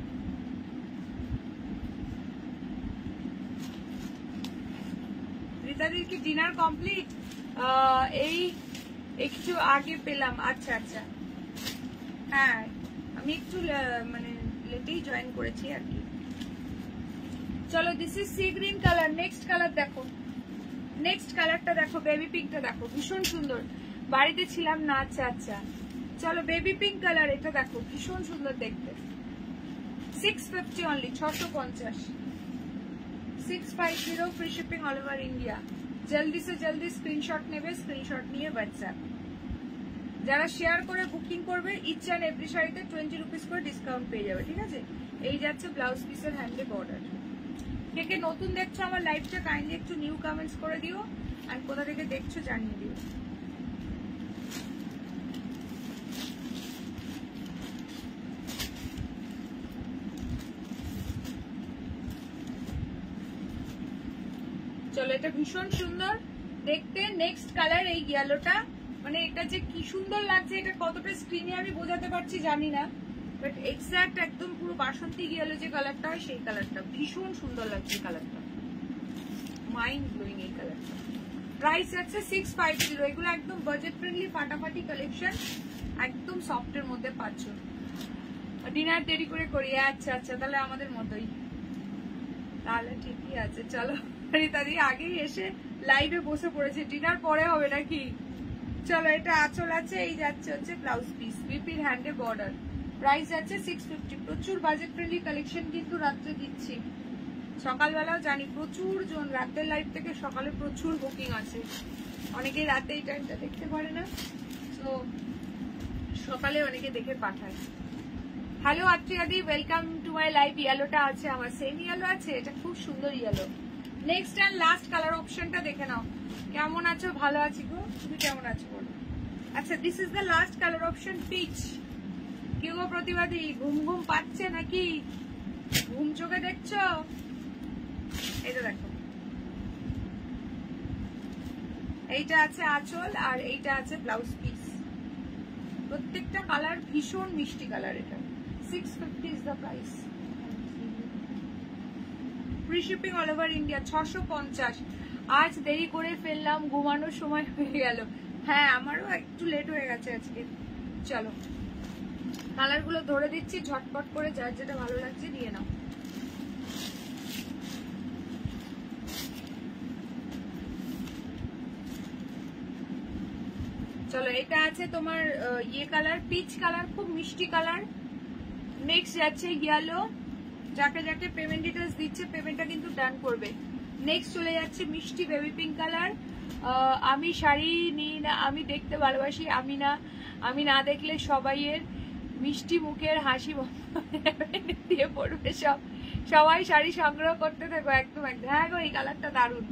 রিতাদির কি ডিনার কমপ্লিট? এই একটু আগে পেলাম। আচ্ছা আচ্ছা, হ্যাঁ আমি একটু মানে লেটেই জয়েন করেছি আর কি। চলো this is sea green colour. Next colour দেখো, নেক্সট কালারটা দেখো, বেবি পিঙ্কটা দেখো, ভীষণ সুন্দর। বাড়িতে ছিলাম না। আচ্ছা আচ্ছা, চলো বেবি পিঙ্ক কালার, এটা দেখো ভীষণ সুন্দর দেখতে। 650 only, 650, 650 free shipping all over India. জলদি সে জলদি স্ক্রিনশট নেবে, স্ক্রিনশট নিয়ে হোয়াটসঅ্যাপ। যারা শেয়ার করে বুকিং করবে ইচ অ্যান্ড এভরি শাড়িতে 20 রুপিস করে ডিসকাউন্ট পেয়ে যাবে। ঠিক আছে, এই যাচ্ছে ব্লাউজ পিসের হ্যান্ডে বর্ডার। কে কে নতুন দেখছো আমার লাইভটা কাইন্ডলি একটু নিউ কমেন্টস করে দিও, আর কোথা থেকে দেখছো জানিয়ে দিও। চলো এটা ভীষণ সুন্দর দেখতে। নেক্সট কালার এই ইয়েলোটা, মানে এটা যে কি সুন্দর লাগছে, এটা কতটা স্ক্রিনে আমি বোঝাতে পারছি জানি না, বাট এক্সাক্ট একদম পুরো বাসন্তী ইয়েলো যে কালারটা হয় সেই কালারটা ভীষণ সুন্দর লাগছে। কালারটা মাইন্ড ব্লোয়িং এই কালারটা। প্রাইস আছে 650। এগুলো একদম বাজেট ফ্রেন্ডলি ফাটাফাটি কালেকশন, একদম সফটের মধ্যে পাচ্ছ। ডিনার দেরি করে করি? আচ্ছা আচ্ছা, তাহলে আমাদের মতোই, তাহলে ঠিকই আছে। চলো রিতাদি আগেই এসে লাইভে বসে পড়েছে, ডিনার পরে হবে নাকি? চলো এটা আঁচল আছে, এই যাচ্ছে হচ্ছে ব্লাউজ পিস, বিপির হ্যান্ডে বর্ডার। প্রাইস আছে 650। প্রচুর বাজেট ফ্রেন্ডলি কালেকশন কিন্তু রাত্রে দিচ্ছি। সকালবেলাও জানি প্রচুর জন, রাতের লাইভ থেকে সকালে প্রচুর বুকিং আছে, অনেকেই রাতে এই টাইমটা দেখতে পারে না, তো সকালে অনেকে দেখে পাঠায়। হ্যালো আত্রিয়াদি, ওয়েলকাম টু মাই লাইভ। ইয়েলোটা আছে আমার, সেম ইয়েলো আছে, এটা খুব সুন্দর yellow. Next and last colour অপশনটা দেখে নাও। কেমন আছো? ভালো আছি গো, তুমি কেমন আছো বলো? আচ্ছা, this is the last colour option, peach. কি গো প্রতিবাদী, ঘুম ঘুম পাচ্ছে নাকি? ঘুম চোখে দেখছো? এটা দেখো, এইটা আছে আঁচল আর এইটা আছে ব্লাউজ পিস। প্রত্যেকটা কালার ভীষণ মিষ্টি কালার। এটা 650 is the price. Free shipping all over India 650। আজ দেরি করে ফেললাম, ঘুমানোর সময় হয়ে গেল। হ্যাঁ, আমারও একটু লেট হয়ে গেছে আজকে। চলো কালারগুলো ধরে দিচ্ছি, ঝটপট করে যার যেটা ভালো লাগছে নিয়ে নাও। চলো, এটা আছে তোমার ইয়ে কালার, পিচ কালার, খুব মিষ্টি কালার। নেক্সট যাচ্ছে ইয়েলো। যাকে যাকে পেমেন্ট ডিটেলস দিচ্ছে পেমেন্টটা কিন্তু ডান করবে। নেক্সট চলে যাচ্ছে মিষ্টি বেবি পিঙ্ক কালার। আমি শাড়ি নিই না, আমি দেখতে ভালোবাসি। আমি না দেখলে সবাইয়ের মিষ্টি মুখের হাসি দিয়ে পড়বে। সবাই শাড়ি সংগ্রহ করতে থাকো। একদম একদম, হ্যাঁ গো, এই কালারটা দারুণ।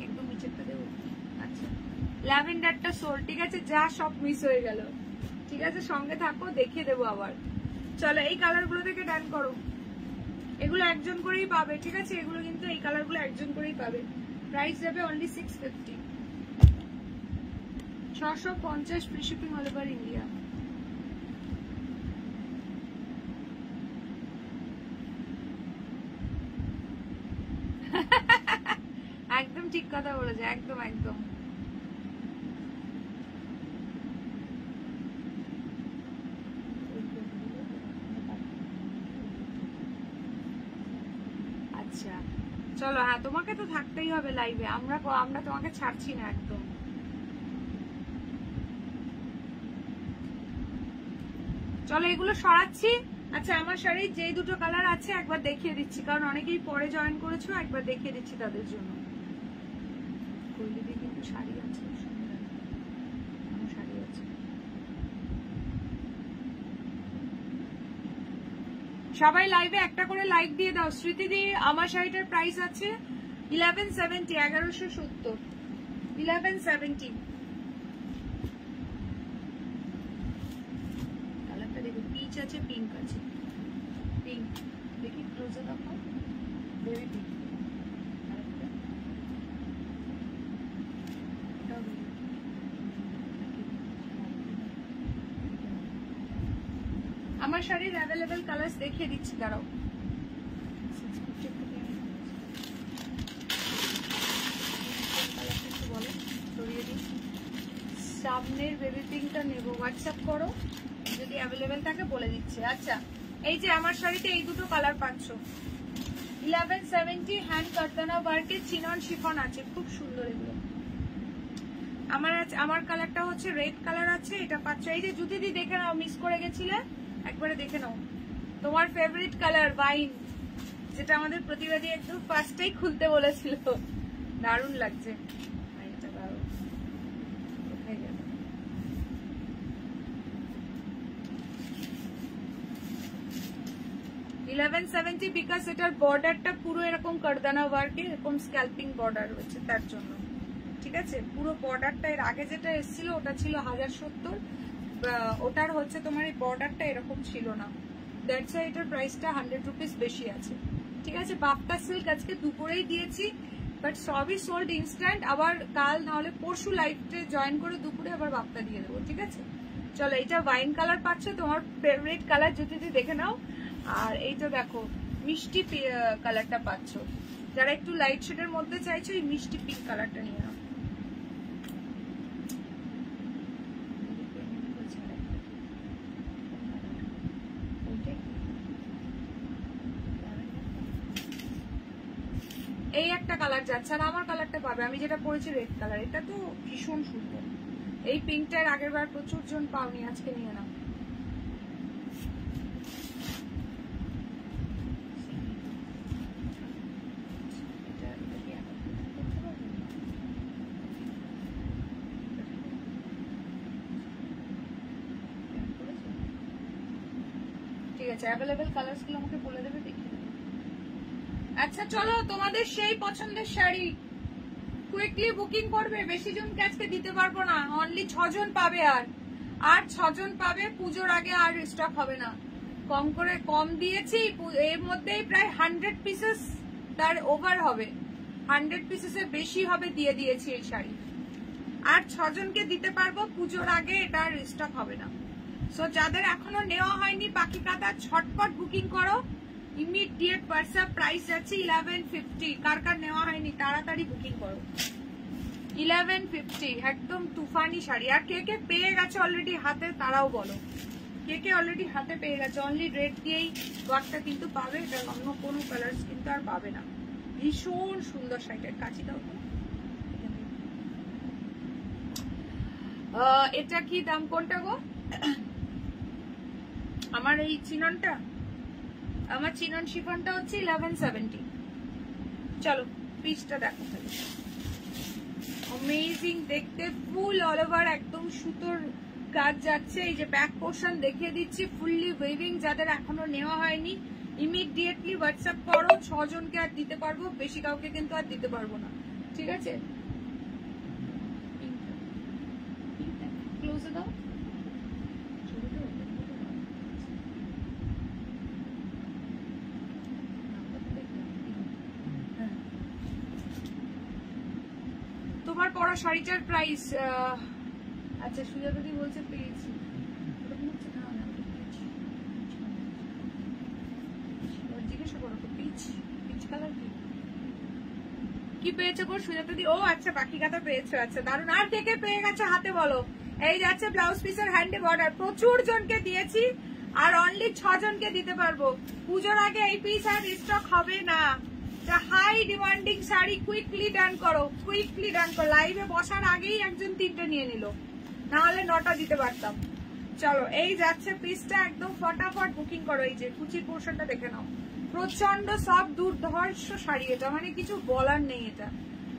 একদম নিচেরটা দেবো। আচ্ছা, ল্যাভেন্ডারটা সোল, ঠিক আছে, যা সব মিস হয়ে গেল। ঠিক আছে, সঙ্গে থাকো, দেখিয়ে দেবো আবার। চলো, এই কালারগুলো থেকে ডান করো। এগুলো একজন করেই পাবে, ঠিক আছে, এগুলো কিন্তু এই কালারগুলো একজন করেই পাবে। প্রাইস যাবে only 650, 650 free shipping all over India. একদম ঠিক কথা বলেছে, একদম একদম। আচ্ছা চলো, হ্যাঁ তোমাকে তো থাকতেই হবে লাইভে, আমরা তোমাকে ছাড়ছি না একদম। চলো এগুলো সরাচ্ছি। আচ্ছা, আমার শাড়ির যেই দুটো কালার আছে একবার দেখিয়ে দিচ্ছি, কারণ অনেকেই পরে জয়েন করেছো, একবার দেখিয়ে দিচ্ছি তাদের জন্য। কিন্তু শাড়ি আছে, শাড়ি আছে। সবাই লাইভে একটা করে লাইক দিয়ে দাও। স্মৃতিদি, আমার শাড়িটার প্রাইস আছে 1170, 1170, 1170। কালারটা দেখো, পিচ আছে, পিঙ্ক আছে। পিঙ্ক দেখি ক্লোজে দেখো, বেবি পিঙ্ক। আমার শাড়ির অ্যাভেলেবেল কালার্স দেখিয়ে দিচ্ছি, দাঁড়াও। সামনের বেবি পিঙ্কটা নেবো, হোয়াটসঅ্যাপ করো যদি অ্যাভেলেবেল থাকে বলে দিচ্ছি। আচ্ছা, এই যে আমার শাড়িতে এই দুটো কালার পাচ্ছ, 1170, হ্যান্ড কারদানা ওয়ার্কের চিনন শিফন আছে, খুব সুন্দর এগুলো। আমার কালারটা হচ্ছে রেড কালার আছে, এটা পাচ্ছ। এই যে জুতিদি দেখে নাও, মিস করে গেছিলে, একবারে দেখে নাও। তোমার ফেভারিট কালার ওয়াইন, যেটা আমাদের প্রতিবাদী একদম ফার্স্টেই খুলতে বলেছিল, দারুণ লাগছে। 1170 বিকজ এটার বর্ডারটা পুরো এরকম কারদানা ওয়ার্কে, এরকম স্ক্যাল্পিং বর্ডার রয়েছে তার জন্য। ঠিক আছে, পুরো বর্ডারটা, এর আগে যেটা এসেছিল ওটা ছিল 1070, ওটার হচ্ছে তোমার এই বর্ডারটা এরকম ছিল না, দ্যাটস ওয়াই এটার প্রাইসটা 100 রুপিস বেশি আছে। ঠিক আছে, বাপ্তা সিল্ক আজকে দুপুরেই দিয়েছি, বাট সবই সোল্ড ইনস্ট্যান্ট। আবার কাল নাহলে পরশু লাইভে জয়েন করে দুপুরে আবার বাপ্তা দিয়ে দেবো। ঠিক আছে, চলো, এটা ওয়াইন কালার পাচ্ছ, তোমার ফেভারিট কালার যদি দেখে নাও। আর এইটা দেখো, মিষ্টি কালারটা পাচ্ছ, যারা একটু লাইট শেডের মধ্যে চাইছো এই মিষ্টি পিঙ্ক কালারটা নিয়ে নাও। এই একটা কালার যাচ্ছে, আর আমার কালারটা পাবে, আমি যেটা পরেছি রেড কালার, এটা তো ভীষণ সুন্দর। এই পিঙ্কটার আগের বার প্রচুর জন পাওনি, আজকে নিয়ে নাও। হয়েছে। অ্যাভেলেবেল কালার্স গুলো আমাকে বলে দেবে, দেখি। আচ্ছা চলো, তোমাদের সেই পছন্দের শাড়ি কুইকলি বুকিং করবে। বেশি জনকে আজকে দিতে পারবো না, অনলি 6 জন পাবে। আর 6 জন পাবে, পুজোর আগে আর স্টক হবে না। কম দিয়েছি, এর মধ্যেই প্রায় 100 পিসেস তার ওভার হবে, 100 পিসেসের বেশি হবে দিয়ে দিয়েছি এই শাড়ি। আর 6 জনকে দিতে পারবো, পুজোর আগে এটা আর স্টক হবে না। সো যাদের এখনো নেওয়া হয়নি পাখি কাটা, ছটপট বুকিং করো, ইমিডিয়েট হোয়াটসঅ্যাপ। প্রাইস যাচ্ছে 1150। কার কার নেওয়া হয়নি তাড়াতাড়ি বুকিং করো। 1150 একদম তুফানি শাড়ি। আর কে কে পেয়ে গেছে অলরেডি হাতে তারাও বলো, কে কে অলরেডি হাতে পেয়ে গেছে। অনলি রেড দিয়েই ওয়ার্কটা কিন্তু পাবে, এটা অন্য কোনো কালার্স কিন্তু আর পাবে না। ভীষণ সুন্দর শাড়িটার কাছে দাও তো। এটা কি দাম, কোনটা গো? আমার এই চিননটা, আমার চিনন শিফনটা হচ্ছে 1170। চলো পিসটা দেখো, অ্যামেজিং দেখতে, ফুল অল ওভার একদম সুতোর কাজ যাচ্ছে। এই যে ব্যাক পোর্শন দেখিয়ে দিচ্ছি, ফুললি ওয়েভিং। যাদের এখনো নেওয়া হয়নি ইমিডিয়েটলি হোয়াটসঅ্যাপ করো। 6 জনকে আর দিতে পারবো, বেশি কাউকে কিন্তু আর দিতে পারবো না, ঠিক আছে? ক্লোজে দাও। তোমার পরা শাড়িটার প্রাইস, আচ্ছা সুজাতা দি বলছে পেয়েছি, জিজ্ঞাসা করো তো পিচ কালার কি পেয়েছো গো সুজাতা দি? ও আচ্ছা পাখি কাটা পেয়েছো, আচ্ছা দারুন। আর কে কে পেয়ে গেছে হাতে বলো। এই যাচ্ছে ব্লাউজ পিসের হ্যান্ডে বর্ডার, প্রচুর জনকে দিয়েছি আর অনলি 6 জনকে দিতে পারবো। পুজোর আগে এই পিস আর স্টক হবে না। হাই ডিমান্ডিং শাড়ি, কুইকলি ডান করো, কুইকলি ডান করো। লাইভে বসার আগেই একজন 3টে নিয়ে নিল, না হলে 9টা দিতে পারতাম। চলো এই যাচ্ছে পিসটা, একদম ফটাফট বুকিং করো। এই যে কুচির পোর্শনটা দেখে নাও, প্রচন্ড সব দুর্ধর্ষ শাড়ি এটা, মানে কিছু বলার নেই। এটা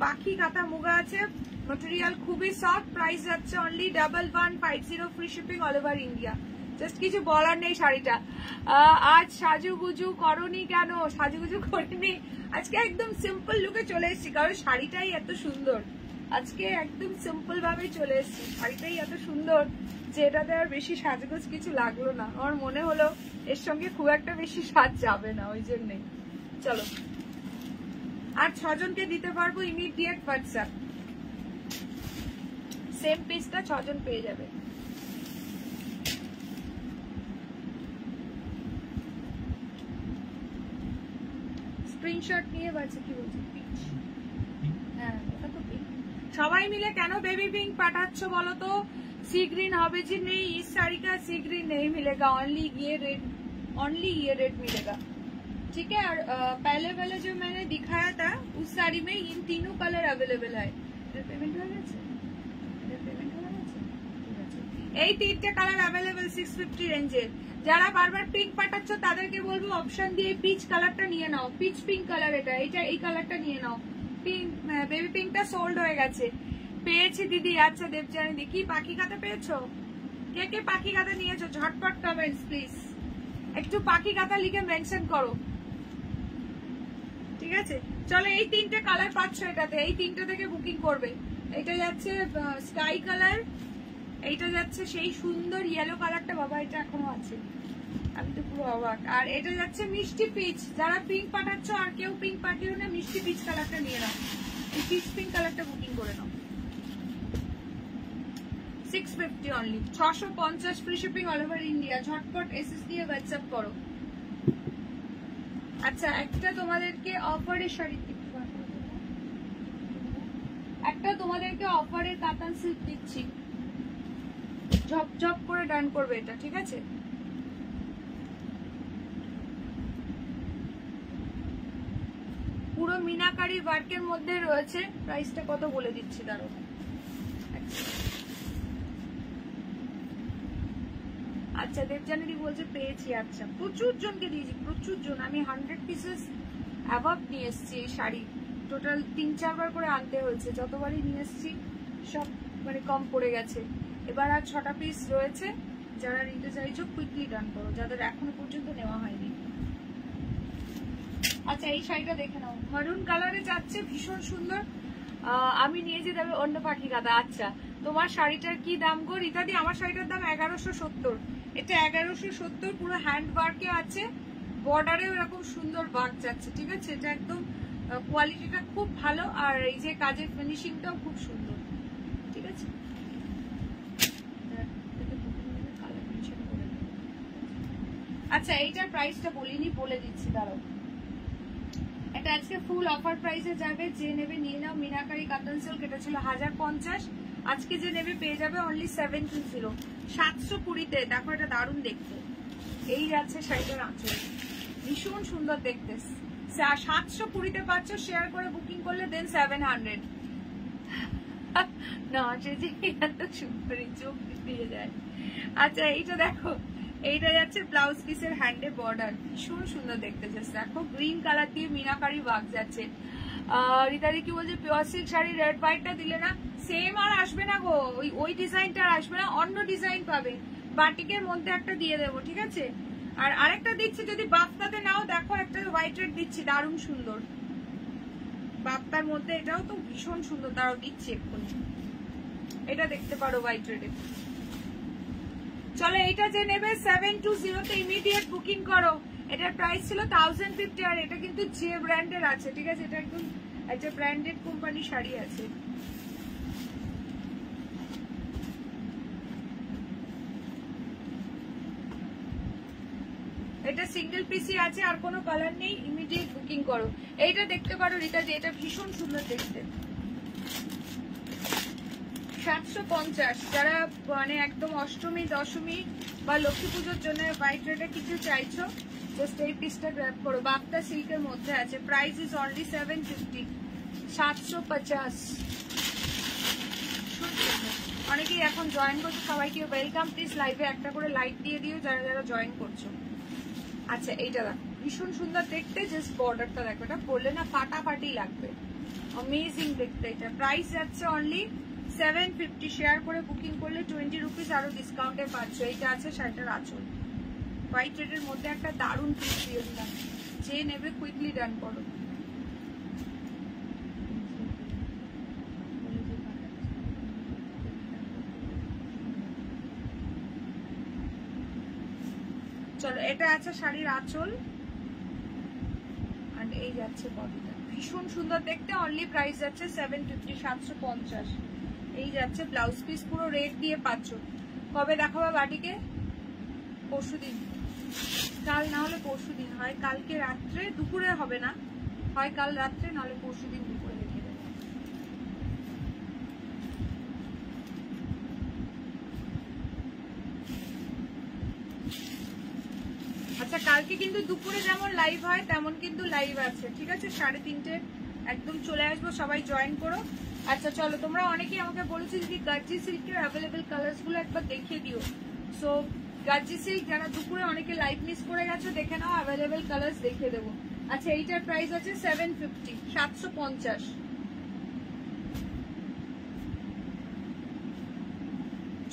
পাখি কাটা মুগা আছে, মেটেরিয়াল খুবই সফট। প্রাইস যাচ্ছে only 1150, free shipping all over India. Just কিছু বলার নেই শাড়িটা। আজ সাজুগুজু করনি কেন? সাজুগুজু করিনি, আজকে একদম সিম্পল লুকে চলে এসেছি, কারণ শাড়িটাই এত সুন্দর। আজকে একদম সিম্পল ভাবে চলে এসেছি, শাড়িটাই এত সুন্দর যে এটাতে আর বেশি সাজগোজ কিছু লাগলো না। আমার মনে হলো এর সঙ্গে খুব একটা বেশি সাজ যাবে না, ওই জন্যই। চলো আর 6 জনকে দিতে পারবো, ইমিডিয়েট হোয়াটসঅ্যাপ। সেম পিসটা 6 জন পেয়ে যাবে। স্ক্রিনশট নিয়ে বাজে কি বলছে, হ্যাঁ এটা তো পিঙ্ক। সবাই মিলে কেন বেবি পিঙ্ক পাঠাচ্ছ বলো তো? सी ग्रीन হবে যে नहीं, इस साड़ी का सी ग्रीन नहीं मिलेगा, ओनली ये रेड मिलेगा, ठीक है। और पहले वाला जो मैंने दिखाया था उस साड़ी में इन तीनों कलर अवेलेबल है। पेमेंट हो गया, এই 3টে কালার अवेलेबल 650 রেঞ্জের। যারা বারবার পিঙ্ক পাঠাচ্ছ তাদেরকে বলবো অপশন দিয়ে পিচ কালারটা নিয়ে নাও, পিচ পিঙ্ক কালার। এটা এই কালারটা নিয়ে নাও। পিঙ্ক বেবি পিঙ্কটা সোল্ড হয়ে গেছে। পেয়েছি দিদি, আচ্ছা দেবজানি দি। কি পাখি কাটা পেয়েছো? কে কে পাখি কাটা নিয়েছো? ঝটপট কমেন্টস প্লিজ, একটু পাখি কাটা লিখে মেনশন করো, ঠিক আছে। চলো এই 3টে কালার পাচ্ছ এটাতে, এই 3টে থেকে বুকিং করবে। এটা যাচ্ছে স্কাই কালার, এইটা যাচ্ছে সেই সুন্দর ইয়েলো কালারটা, বাবা এটা এখনো আছে, আমি তো পুরো অবাক। আর এটা যাচ্ছে মিষ্টি পিচ। যারা পিঙ্ক পাঠাচ্ছ আর কেউ পিঙ্ক পাঠিও না, মিষ্টি পিচ কালারটা নিয়ে নাও, এই পিচ পিঙ্ক কালারটা বুকিং করে নাও। 650 only, 650 free shipping all over ইন্ডিয়া। ঝটপট এসএস দিয়ে হোয়াটসঅ্যাপ করো। আচ্ছা একটা তোমাদেরকে অফারের শাড়ি, একটা তোমাদেরকে অফারের কাতান সিল্ক দিচ্ছি, ঝপঝপ করে ডান করবে এটা, ঠিক আছে। পুরো মিনাকারি ওয়ার্কের মধ্যে রয়েছে। প্রাইসটা কত বলে দিচ্ছি, দাঁড়াও। আচ্ছা দেবজানি বলছে পেয়েছি, আচ্ছা প্রচুর জনকে দিয়েছি, প্রচুর জন। আমি 100 পিসেস অ্যাভাব নিয়ে এসেছি এই শাড়ি, টোটাল 3-4 বার করে আনতে হয়েছে। যতবারই নিয়ে এসেছি সব মানে কম পড়ে গেছে। এবার আর 6টা পিস রয়েছে, যারা নিতে চাইছো কুইকলি ডান করো, যাদের এখনো পর্যন্ত নেওয়া হয়নি। আচ্ছা এই শাড়িটা দেখে নাও, মারুন কালারে যাচ্ছে, ভীষণ সুন্দর। আমি নিয়ে যেতে হবে অন্য পাখি কাদা। আচ্ছা তোমার শাড়িটার কি দাম গো রীতাদি? আমার শাড়িটার দাম 1170। এটা 1170, পুরো হ্যান্ড ওয়ার্কে আছে, বর্ডারেও এরকম সুন্দর ওয়ার্ক যাচ্ছে, ঠিক আছে? এটা একদম কোয়ালিটিটা খুব ভালো, আর এই যে কাজের ফিনিশিংটাও খুব সুন্দর, ঠিক আছে? আচ্ছা এইটার প্রাইসটা বলিনি, বলে দিচ্ছি দাঁড়াও। এটা আজকে ফুল অফার প্রাইসে যাবে, যে নেবে নিয়ে নাও। মিনাকারি কটন সিল্ক, এটা ছিল 1050, আজকে যে নেবে পেয়ে যাবে অনলি 720, 720-তে। দেখো এটা দারুণ দেখতে, এই যাচ্ছে শাড়িটার আঁচল, ভীষণ সুন্দর দেখতে। 720-তে পাচ্ছ, শেয়ার করে বুকিং করলে দেন 700। না সে যে এত সুন্দর, চোখ দিয়ে যায়। আচ্ছা এইটা দেখো, এইটা যাচ্ছে ব্লাউজ পিসের হ্যান্ডে বর্ডার, ভীষণ সুন্দর দেখতে। দেখো গ্রিন কালার দিয়ে মিনাকারি ওয়ার্ক যাচ্ছে। রীতাদি কি বলছে, পিওর সিল্ক শাড়ি রেড হোয়াইটটা দিলে না, সেম আর আসবে না গো, ওই ডিজাইনটা আর আসবে না, অন্য ডিজাইন পাবে। বাটিকের মধ্যে একটা দিয়ে দেবো, ঠিক আছে? আর আরেকটা দিচ্ছি, যদি বাপ্তাতে নাও, দেখো একটা হোয়াইট রেড দিচ্ছি, দারুণ সুন্দর বাপ্তার মধ্যে, এটাও তো ভীষণ সুন্দর, তারাও দিচ্ছি এক্ষুনি। এটা দেখতে পারো হোয়াইট রেডে। চলো এটা যে নেবে 720-তে ইমিডিয়েট বুকিং করো। এটার প্রাইস ছিল 1050, আর এটা কিন্তু যে ব্র্যান্ডের আছে, ঠিক আছে? এটা একদম একটা ব্র্যান্ডেড কোম্পানি শাড়ি আছে। এটা সিঙ্গেল পিসি আছে, আর কোনো কালার নেই, ইমিডিয়েট বুকিং করো। এইটা দেখতে পারো রীতা, যে এটা ভীষণ সুন্দর দেখতে। 750, যারা মানে একদম অষ্টমী দশমী বা লক্ষ্মী পুজোর জন্য হোয়াইট রেডে কিছু চাইছো, জাস্ট এই পিসটা গ্র্যাব করো। বাপ্তা সিল্কের মধ্যে আছে, প্রাইস ইজ অনলি 750, 750। অনেকেই এখন জয়েন করছো, সবাইকে ওয়েলকাম। প্লিজ লাইভে একটা করে লাইক দিয়ে দিও যারা যারা জয়েন করছো। আচ্ছা এইটা দেখো, ভীষণ সুন্দর দেখতে, জাস্ট বর্ডারটা দেখো, এটা পরলে না ফাটাফাটি লাগবে, অ্যামেজিং দেখতে। এটা প্রাইস যাচ্ছে অনলি 750, শেয়ার করে বুকিং করলে 20 রুপিস আরো ডিসকাউন্টে পাচ্ছ। এইটা আছে শাড়িটার আঁচল, হোয়াইট রেডের মধ্যে একটা দারুণ পিস দিয়ে দিলাম, যে নেবে কুইকলি ডান করো। চলো এটা আছে শাড়ির আঁচল, আর এই যাচ্ছে বডিটা, ভীষণ সুন্দর দেখতে। অনলি প্রাইস যাচ্ছে 750, 750। এই যাচ্ছে ব্লাউজ পিস, পুরো রেড দিয়ে পাচ্ছ। কবে দেখাবো বাটিকে? পরশুদিন, কাল না হলে পরশুদিন, হয় কালকে রাত্রে, দুপুরে হবে না, হয় কাল রাত্রে নাহলে পরশুদিন দুপুরে দেখে দেবো। আচ্ছা কালকে কিন্তু দুপুরে যেমন লাইভ হয় তেমন কিন্তু লাইভ আছে, ঠিক আছে? 3:30 একদম চলে আসবো, সবাই জয়েন করো। আচ্ছা চলো, তোমরা অনেকেই আমাকে বলেছো যদি গার্জি সিল্কের অ্যাভেলেবেল কালার্স গুলো একবার দেখিয়ে দিও। সো গার্জি সিল্ক যারা দুপুরে অনেকে লাইভ মিস করে গেছো, দেখে নাও, অ্যাভেলেবেল কালার্স দেখিয়ে দেবো। আচ্ছা এইটার প্রাইস আছে 750, 750।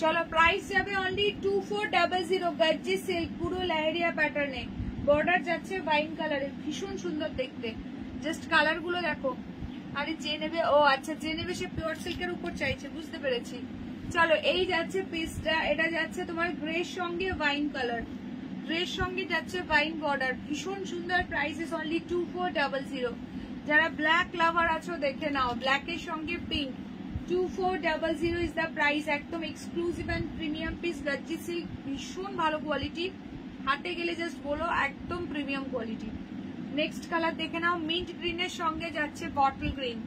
চলো প্রাইস যাবে অনলি 2400, গার্জি সিল্ক, পুরো লেহেরিয়া প্যাটার্নে, বর্ডার যাচ্ছে ওয়াইন কালারে, ভীষণ সুন্দর দেখতে। জাস্ট কালার গুলো দেখো। আরে যে নেবে, ও আচ্ছা যে নেবে সে পিওর সিল্কের উপর চাইছে, বুঝতে পেরেছি। চলো এই যাচ্ছে পিসটা, এটা যাচ্ছে তোমার গ্রের সঙ্গে ওয়াইন কালার, গ্রের সঙ্গে যাচ্ছে ওয়াইন বর্ডার, ভীষণ সুন্দর। Price is only 2400। যারা ব্ল্যাক লাভার আছো দেখে নাও, ব্ল্যাকের সঙ্গে পিঙ্ক, 2400 ইজ দ্য প্রাইস। একদম এক্সক্লুসিভ এন্ড প্রিমিয়াম পিস, গার্জি সিল্ক, ভীষণ ভালো কোয়ালিটি, হাতে গেলে জাস্ট বলো একদম প্রিমিয়াম কোয়ালিটি। নেক্সট কালার দেখে নাও, মিন্ট গ্রিনের সঙ্গে যাচ্ছে বটল গ্রিন,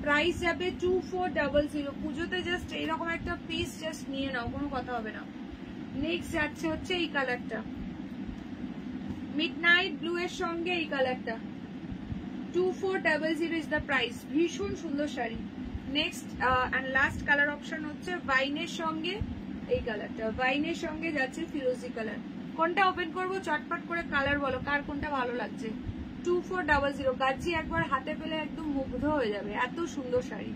প্রাইস যাবে 2400। পুজোতে জাস্ট এইরকম একটা পিস জাস্ট নিয়ে নাও, কোনো কথা হবে না। নেক্সট যাচ্ছে হচ্ছে এই কালারটা, মিডনাইট ব্লু এর সঙ্গে এই কালারটা, 2400 ইজ দ্য প্রাইস, ভীষণ সুন্দর sari. Next and last colour option হচ্ছে ওয়াইনের সঙ্গে এই কালারটা, ওয়াইনের সঙ্গে যাচ্ছে ফিরোজি কালার। কোনটা ওপেন করবো চটপট করে কালার বলো, কার কোনটা ভালো লাগছে? 2400। গাছি একবার হাতে পেলে একদম মুগ্ধ হয়ে যাবে, এত সুন্দর শাড়ি।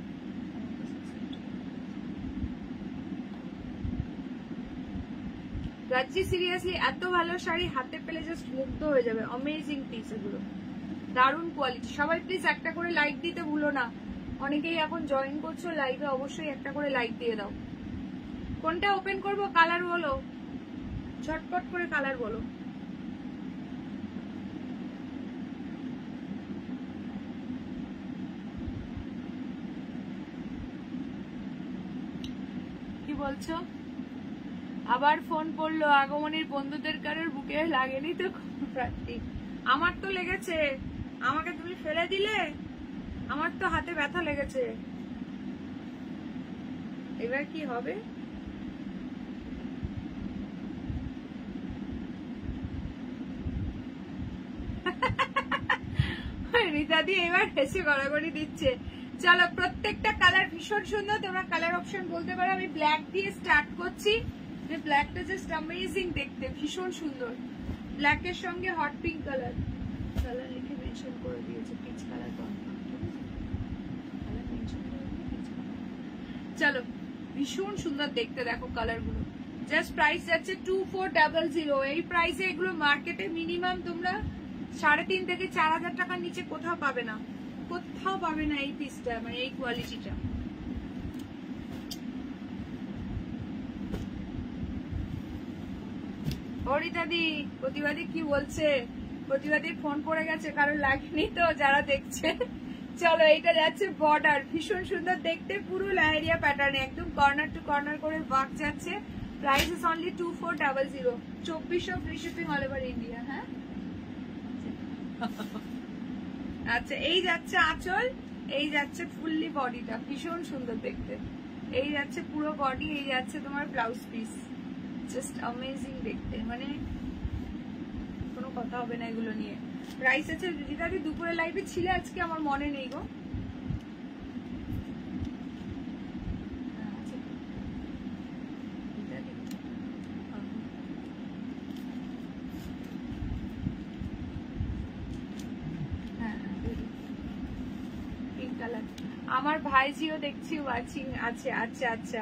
গাচ্ছি সিরিয়াসলি এত ভালো শাড়ি হাতে পেলে জাস্ট মুগ্ধ হয়ে যাবে। অ্যামেজিং পিস এগুলো, দারুণ কোয়ালিটি। সবাই প্লিজ একটা করে লাইক দিতে ভুলো না, অনেকেই এখন জয়েন করছো লাইভে, অবশ্যই একটা করে লাইক দিয়ে দাও। কোনটা ওপেন করবো কালার বলো, ঝটপট করে কালার বলো। কি বলছো? আবার ফোন পড়লো, আগমনীর বন্ধুদের কারোর বুকে লাগেনি তো? আমার তো লেগেছে, আমাকে তুমি ফেলে দিলে, আমার তো হাতে ব্যথা লেগেছে। এবার কি হবে? রীতাদি এবার হেসে গড়াগড়ি দিচ্ছে। চলো, প্রত্যেকটা কালার ভীষণ সুন্দর, তোমরা কালার অপশন বলতে পারো। আমি ব্ল্যাক দিয়ে স্টার্ট করছি, যে ব্ল্যাকটা জাস্ট অ্যামেজিং দেখতে, ভীষণ সুন্দর। ব্ল্যাকের সঙ্গে হট পিঙ্ক কালার, কালার লিখে মেনশন করে দিয়েছে, পিচ কালার কনফার্ম। চলো, ভীষণ সুন্দর দেখতে, দেখো কালার গুলো। জাস্ট প্রাইস যাচ্ছে 2400। এই প্রাইসে এগুলো মার্কেটে মিনিমাম তোমরা 3.5 থেকে 4,000 টাকার নিচে কোথাও পাবে না, কোথাও পাবে না এই পিসটা, মানে এই কোয়ালিটিটা। হরিদাদি প্রতিবাদী কি বলছে? প্রতিবাদী ফোন করে গেছে, কারণ লাগেনি তো যারা দেখছে। চলো, এটা যাচ্ছে বর্ডার, ভীষণ সুন্দর দেখতে, পুরো লাহেরিয়া প্যাটার্নে, একদম কর্নার টু কর্নার করে ওয়ার্ক যাচ্ছে। প্রাইস ইজ অনলি 2400, 2400 ফ্রি শিপিং অল ওভার ইন্ডিয়া। হ্যাঁ, আচ্ছা, এই যাচ্ছে আঁচল, এই যাচ্ছে ফুললি বডিটা, ভীষণ সুন্দর দেখতে। এই যাচ্ছে পুরো বডি, এই যাচ্ছে তোমার ব্লাউজ পিস, জাস্ট অ্যামেজিং দেখতে, মানে কোনো কথা হবে না এগুলো নিয়ে। প্রাইস আছে, দিদি দুপুরে লাইভে ছিলে আজকে, আমার মনে নেই গো। আমার ভাইজিও দেখছি ওয়াচিং আছে। আচ্ছা আচ্ছা,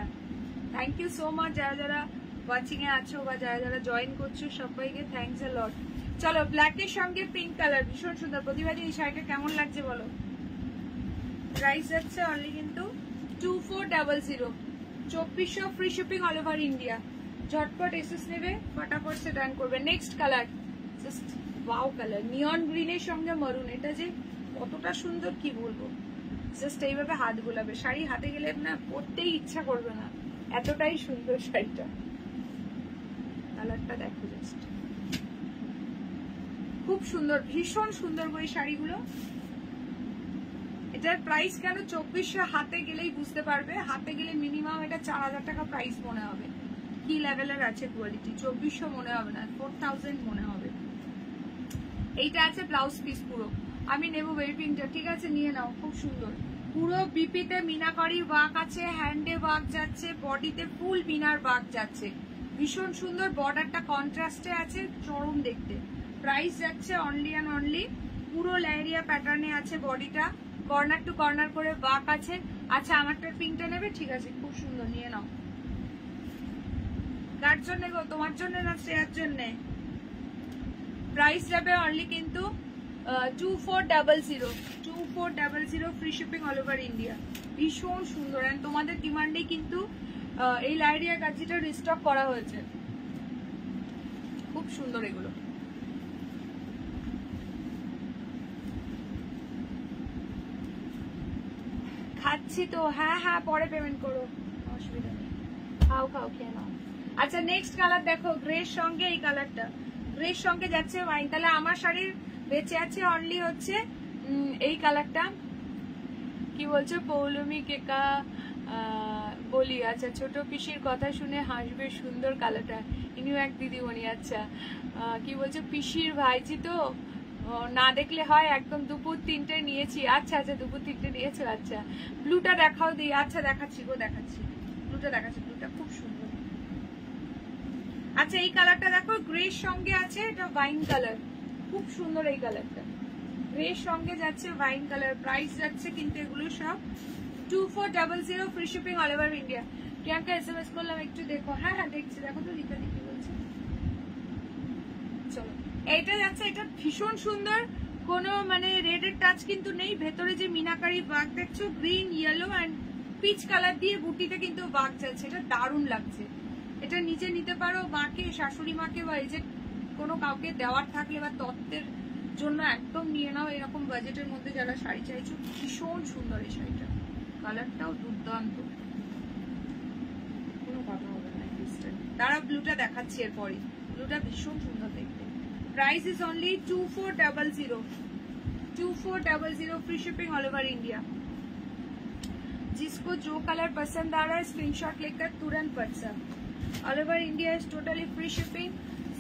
থ্যাংক ইউ সো মাচ যারা যারা ওয়াচিং এ আছো বা যারা যারা জয়েন করছো, সবাইকে থ্যাংকস আ লট। চলো, ব্ল্যাকের সঙ্গে পিঙ্ক কালার, ভীষণ সুন্দর। প্রতিবাদী এই শাড়িটা কেমন লাগছে বলো? প্রাইস যাচ্ছে অনলি কিন্তু 2400, 2400 ফ্রি শিপিং অল ওভার ইন্ডিয়া। ঝটপট এসএস নেবে, ফটাফট সে ডান করবে। Next colour, just wow colour, neon গ্রিনের সঙ্গে মারুন, এটা যে কতটা সুন্দর কি বলবো। জাস্ট এইভাবে হাত গোলাবে, শাড়ি হাতে গেলে না পরতেই ইচ্ছা করবে না, এতটাই সুন্দর শাড়িটা। কালারটা দেখো, জাস্ট খুব সুন্দর, ভীষণ সুন্দর করে শাড়িগুলো। এটার প্রাইস কেন 2400, হাতে গেলেই বুঝতে পারবে, হাতে গেলে মিনিমাম এটা 4000 টাকা প্রাইস মনে হবে। কি লেভেলের আছে কোয়ালিটি, 2400 মনে হবে না, 4000 মনে হবে। এইটা আছে ব্লাউজ পিস পুরো, আমি নেবো বেবি পিঙ্কটা, ঠিক আছে নিয়ে নাও, খুব সুন্দর। পুরো বিপিতে মিনাকারি ওয়ার্ক আছে, হ্যান্ডে ওয়ার্ক যাচ্ছে, বডিতে ফুল মিনার ওয়ার্ক যাচ্ছে, ভীষণ সুন্দর। বর্ডারটা কন্ট্রাস্টে আছে, চরম দেখতে। প্রাইস যাচ্ছে অনলি অ্যান্ড অনলি, পুরো লেহেরিয়া প্যাটার্নে আছে বডিটা, কর্নার টু কর্নার করে ওয়ার্ক আছে। আচ্ছা, আমারটা পিঙ্কটা নেবে, ঠিক আছে, খুব সুন্দর, নিয়ে নাও। কার জন্য গো, তোমার জন্য না শ্রেয়ার জন্য? প্রাইস যাবে অনলি কিন্তু 2400 ফ্রি শিপিং অল ওভার ইন্ডিয়া। ভীষণ সুন্দর, এন্ড তোমাদের ডিমান্ডে কিন্তু এই লাইরিয়া কাজিটা রিস্টক করা হয়েছে, খুব সুন্দর এগুলো। খাচ্ছি তো, হ্যাঁ হ্যাঁ, পরে পেমেন্ট করো, অসুবিধা নেই, খাও খাও, খেয়ে নাও। আচ্ছা, নেক্সট কালার দেখো, গ্রের সঙ্গে এই কালারটা, গ্রের সঙ্গে যাচ্ছে ওয়াইন। তাহলে আমার শাড়ির বেঁচে আছে অনলি হচ্ছে এই কালারটা। কি বলছো পৌলমী কেকা? বলি, আচ্ছা, ছোট পিসির কথা শুনে হাসবে, সুন্দর কালারটা, ইনিও এক দিদিমণি। আচ্ছা, কি বলছো পিসির ভাইজি তো, না দেখলে হয়, একদম দুপুর 3টে নিয়েছি। আচ্ছা আচ্ছা, দুপুর 3টে নিয়েছো, আচ্ছা। ব্লুটা দেখাও দিই, আচ্ছা দেখাচ্ছি গো, দেখাচ্ছি, ব্লুটা দেখাচ্ছি, ব্লুটা খুব সুন্দর। আচ্ছা, এই কালারটা দেখো, গ্রে সঙ্গে আছে, এটা ওয়াইন কালার, খুব সুন্দর এই কালারটা, গ্রে সঙ্গে যাচ্ছে ওয়াইন কালার। প্রাইস যাচ্ছে কিন্তু এগুলো সব 2400 ফ্রি shipping all over India. Priyanka SMS করলাম, একটু দেখো। হ্যাঁ হ্যাঁ, দেখছি, দেখো তো রিতা কি বলছে। চলো এইটা যাচ্ছে, এটা ভীষণ সুন্দর, কোনো মানে রেডের টাচ কিন্তু নেই। ভেতরে যে মিনাকারি বাগ দেখছো green, yellow and peach colour দিয়ে বুটিতে কিন্তু বাগ যাচ্ছে, এটা দারুণ লাগছে। এটা নিচে নিতে পারো মাকে, শাশুড়ি মাকে, বা এই যে কোনো কাউকে দেওয়ার থাকলে বা তত্ত্বের জন্য একদম নিয়ে নাও। এরকম বাজেটের মধ্যে যারা শাড়ি চাইছো, ভীষণ সুন্দর এই শাড়িটা, কালারটাও দুর্দান্ত, কোনো কথা হবে না। তারা ব্লুটা দেখাচ্ছি এরপরে, ব্লুটা ভীষণ সুন্দর দেখতে। Price is only 2400, 2400, free shipping all over India. जिसको जो कलर पसंद आ रहा है स्क्रीनशॉट लेकर तुरंत WhatsApp. All over India is totally free shipping,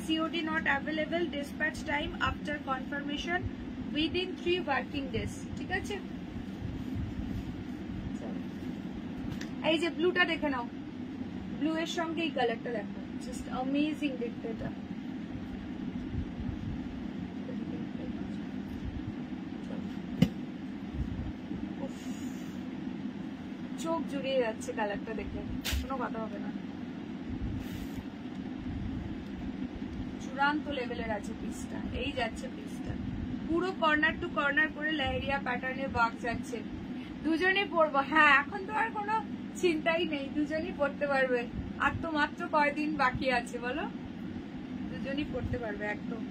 COD not available, dispatch time after confirmation within 3 working days. ঠিক আছে, এই যে ব্লুটা দেখে নাও, ব্লু এর সঙ্গে এই কালারটা দেখো, জাস্ট অ্যামেজিং দেখতে। এটা চোখ জুড়িয়ে যাচ্ছে কালারটা দেখে, কোনো কথা হবে না। চূড়ান্ত লেভেলের আছে পিসটা, এই যাচ্ছে পিসটা পুরো কর্নার টু কর্নার করে লেহেরিয়া প্যাটার্নের বাগ যাচ্ছে। দুজনে পরবো, হ্যাঁ এখন তো আর কোনো চিন্তাই নেই, দুজনই পড়তে পারবে। আর তো মাত্র কয়দিন বাকি আছে বলো, দুজনই পড়তে পারবে একদম।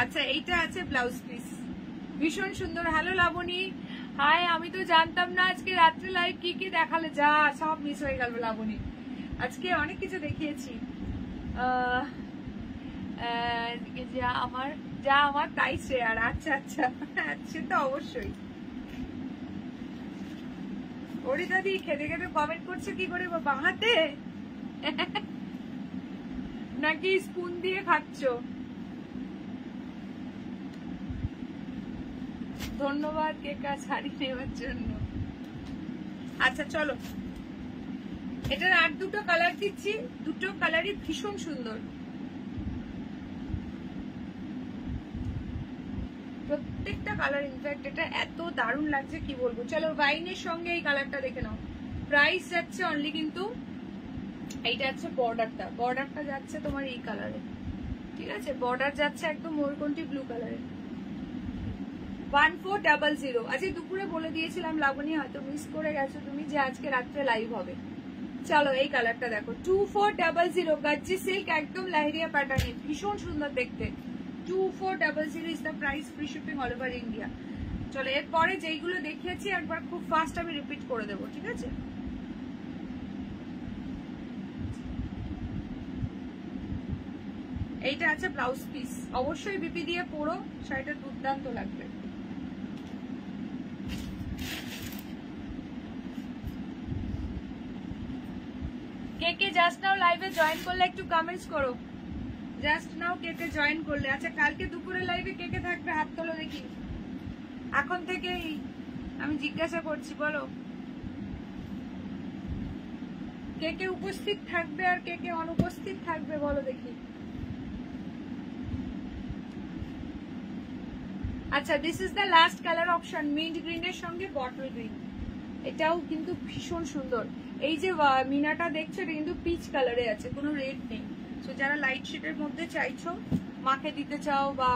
আচ্ছা এইটা আছে ব্লাউজ পিস, ভীষণ সুন্দর। হ্যালো লাবণী, হাই, আমি তো জানতাম না আজকে রাত্রে লাইভ কি কি দেখালে, যা সব মিস হয়ে গেল লাবণী, আজকে অনেক কিছু দেখিয়েছি। যা আমার তাই শেয়ার। আচ্ছা আচ্ছা, সে তো অবশ্যই। ওরে দাদি খেতে খেতে কমেন্ট করছে কি করে, বাঁ হাতে নাকি স্পুন দিয়ে খাচ্ছ? ধন্যবাদ কেকা শাড়ি নেওয়ার জন্য। আচ্ছা চলো, এটার আর দুটো কালার দিচ্ছি, দুটো কালারই ভীষণ সুন্দর, প্রত্যেকটা কালার। ইনফ্যাক্ট এটা এত দারুণ লাগছে কি বলবো। চলো ওয়াইনের সঙ্গে এই কালারটা দেখে নাও। প্রাইস যাচ্ছে অনলি, কিন্তু এইটা হচ্ছে বর্ডারটা, বর্ডারটা যাচ্ছে তোমার এই কালারে, ঠিক আছে, বর্ডার যাচ্ছে একদম ময়ূরকণ্ঠী ব্লু কালারে। 1400। আজকে দুপুরে বলে দিয়েছিলাম লাবণী, হয়তো মিস করে গেছো তুমি, যে আজকে রাত্রে লাইভ হবে। চলো এই কালারটা দেখো, 2400 গাজ্জি সিল্ক, একদম লাহেরিয়া প্যাটার্নে, ভীষণ সুন্দর দেখতে। 2400 is the price, free shipping all over India. চলো এরপরে যেইগুলো দেখিয়েছি একবার খুব ফাস্ট আমি রিপিট করে দেবো, ঠিক আছে। এইটা আছে ব্লাউজ পিস, অবশ্যই বিপি দিয়ে পরো, শাড়িটা দুর্দান্ত লাগবে। কে কে জাস্ট নাও লাইভে জয়েন করলে একটু কমেন্টস করো, জাস্ট নাও কে কে জয়েন করলে। আচ্ছা কালকে দুপুরে লাইভে কে কে থাকবে হাত তোলো দেখি, এখন থেকেই আমি জিজ্ঞাসা করছি, বলো কে কে উপস্থিত থাকবে আর কে কে অনুপস্থিত থাকবে, বলো দেখি। আচ্ছা this is the last colour option, mint গ্রিনের সঙ্গে বটল গ্রিন, এটাও কিন্তু ভীষণ সুন্দর। এই যে মিনাটা দেখছো এটা কিন্তু পিচ কালারে আছে, কোনো রেড নেই। তো যারা লাইট শেডের মধ্যে চাইছো, মাকে দিতে চাও বা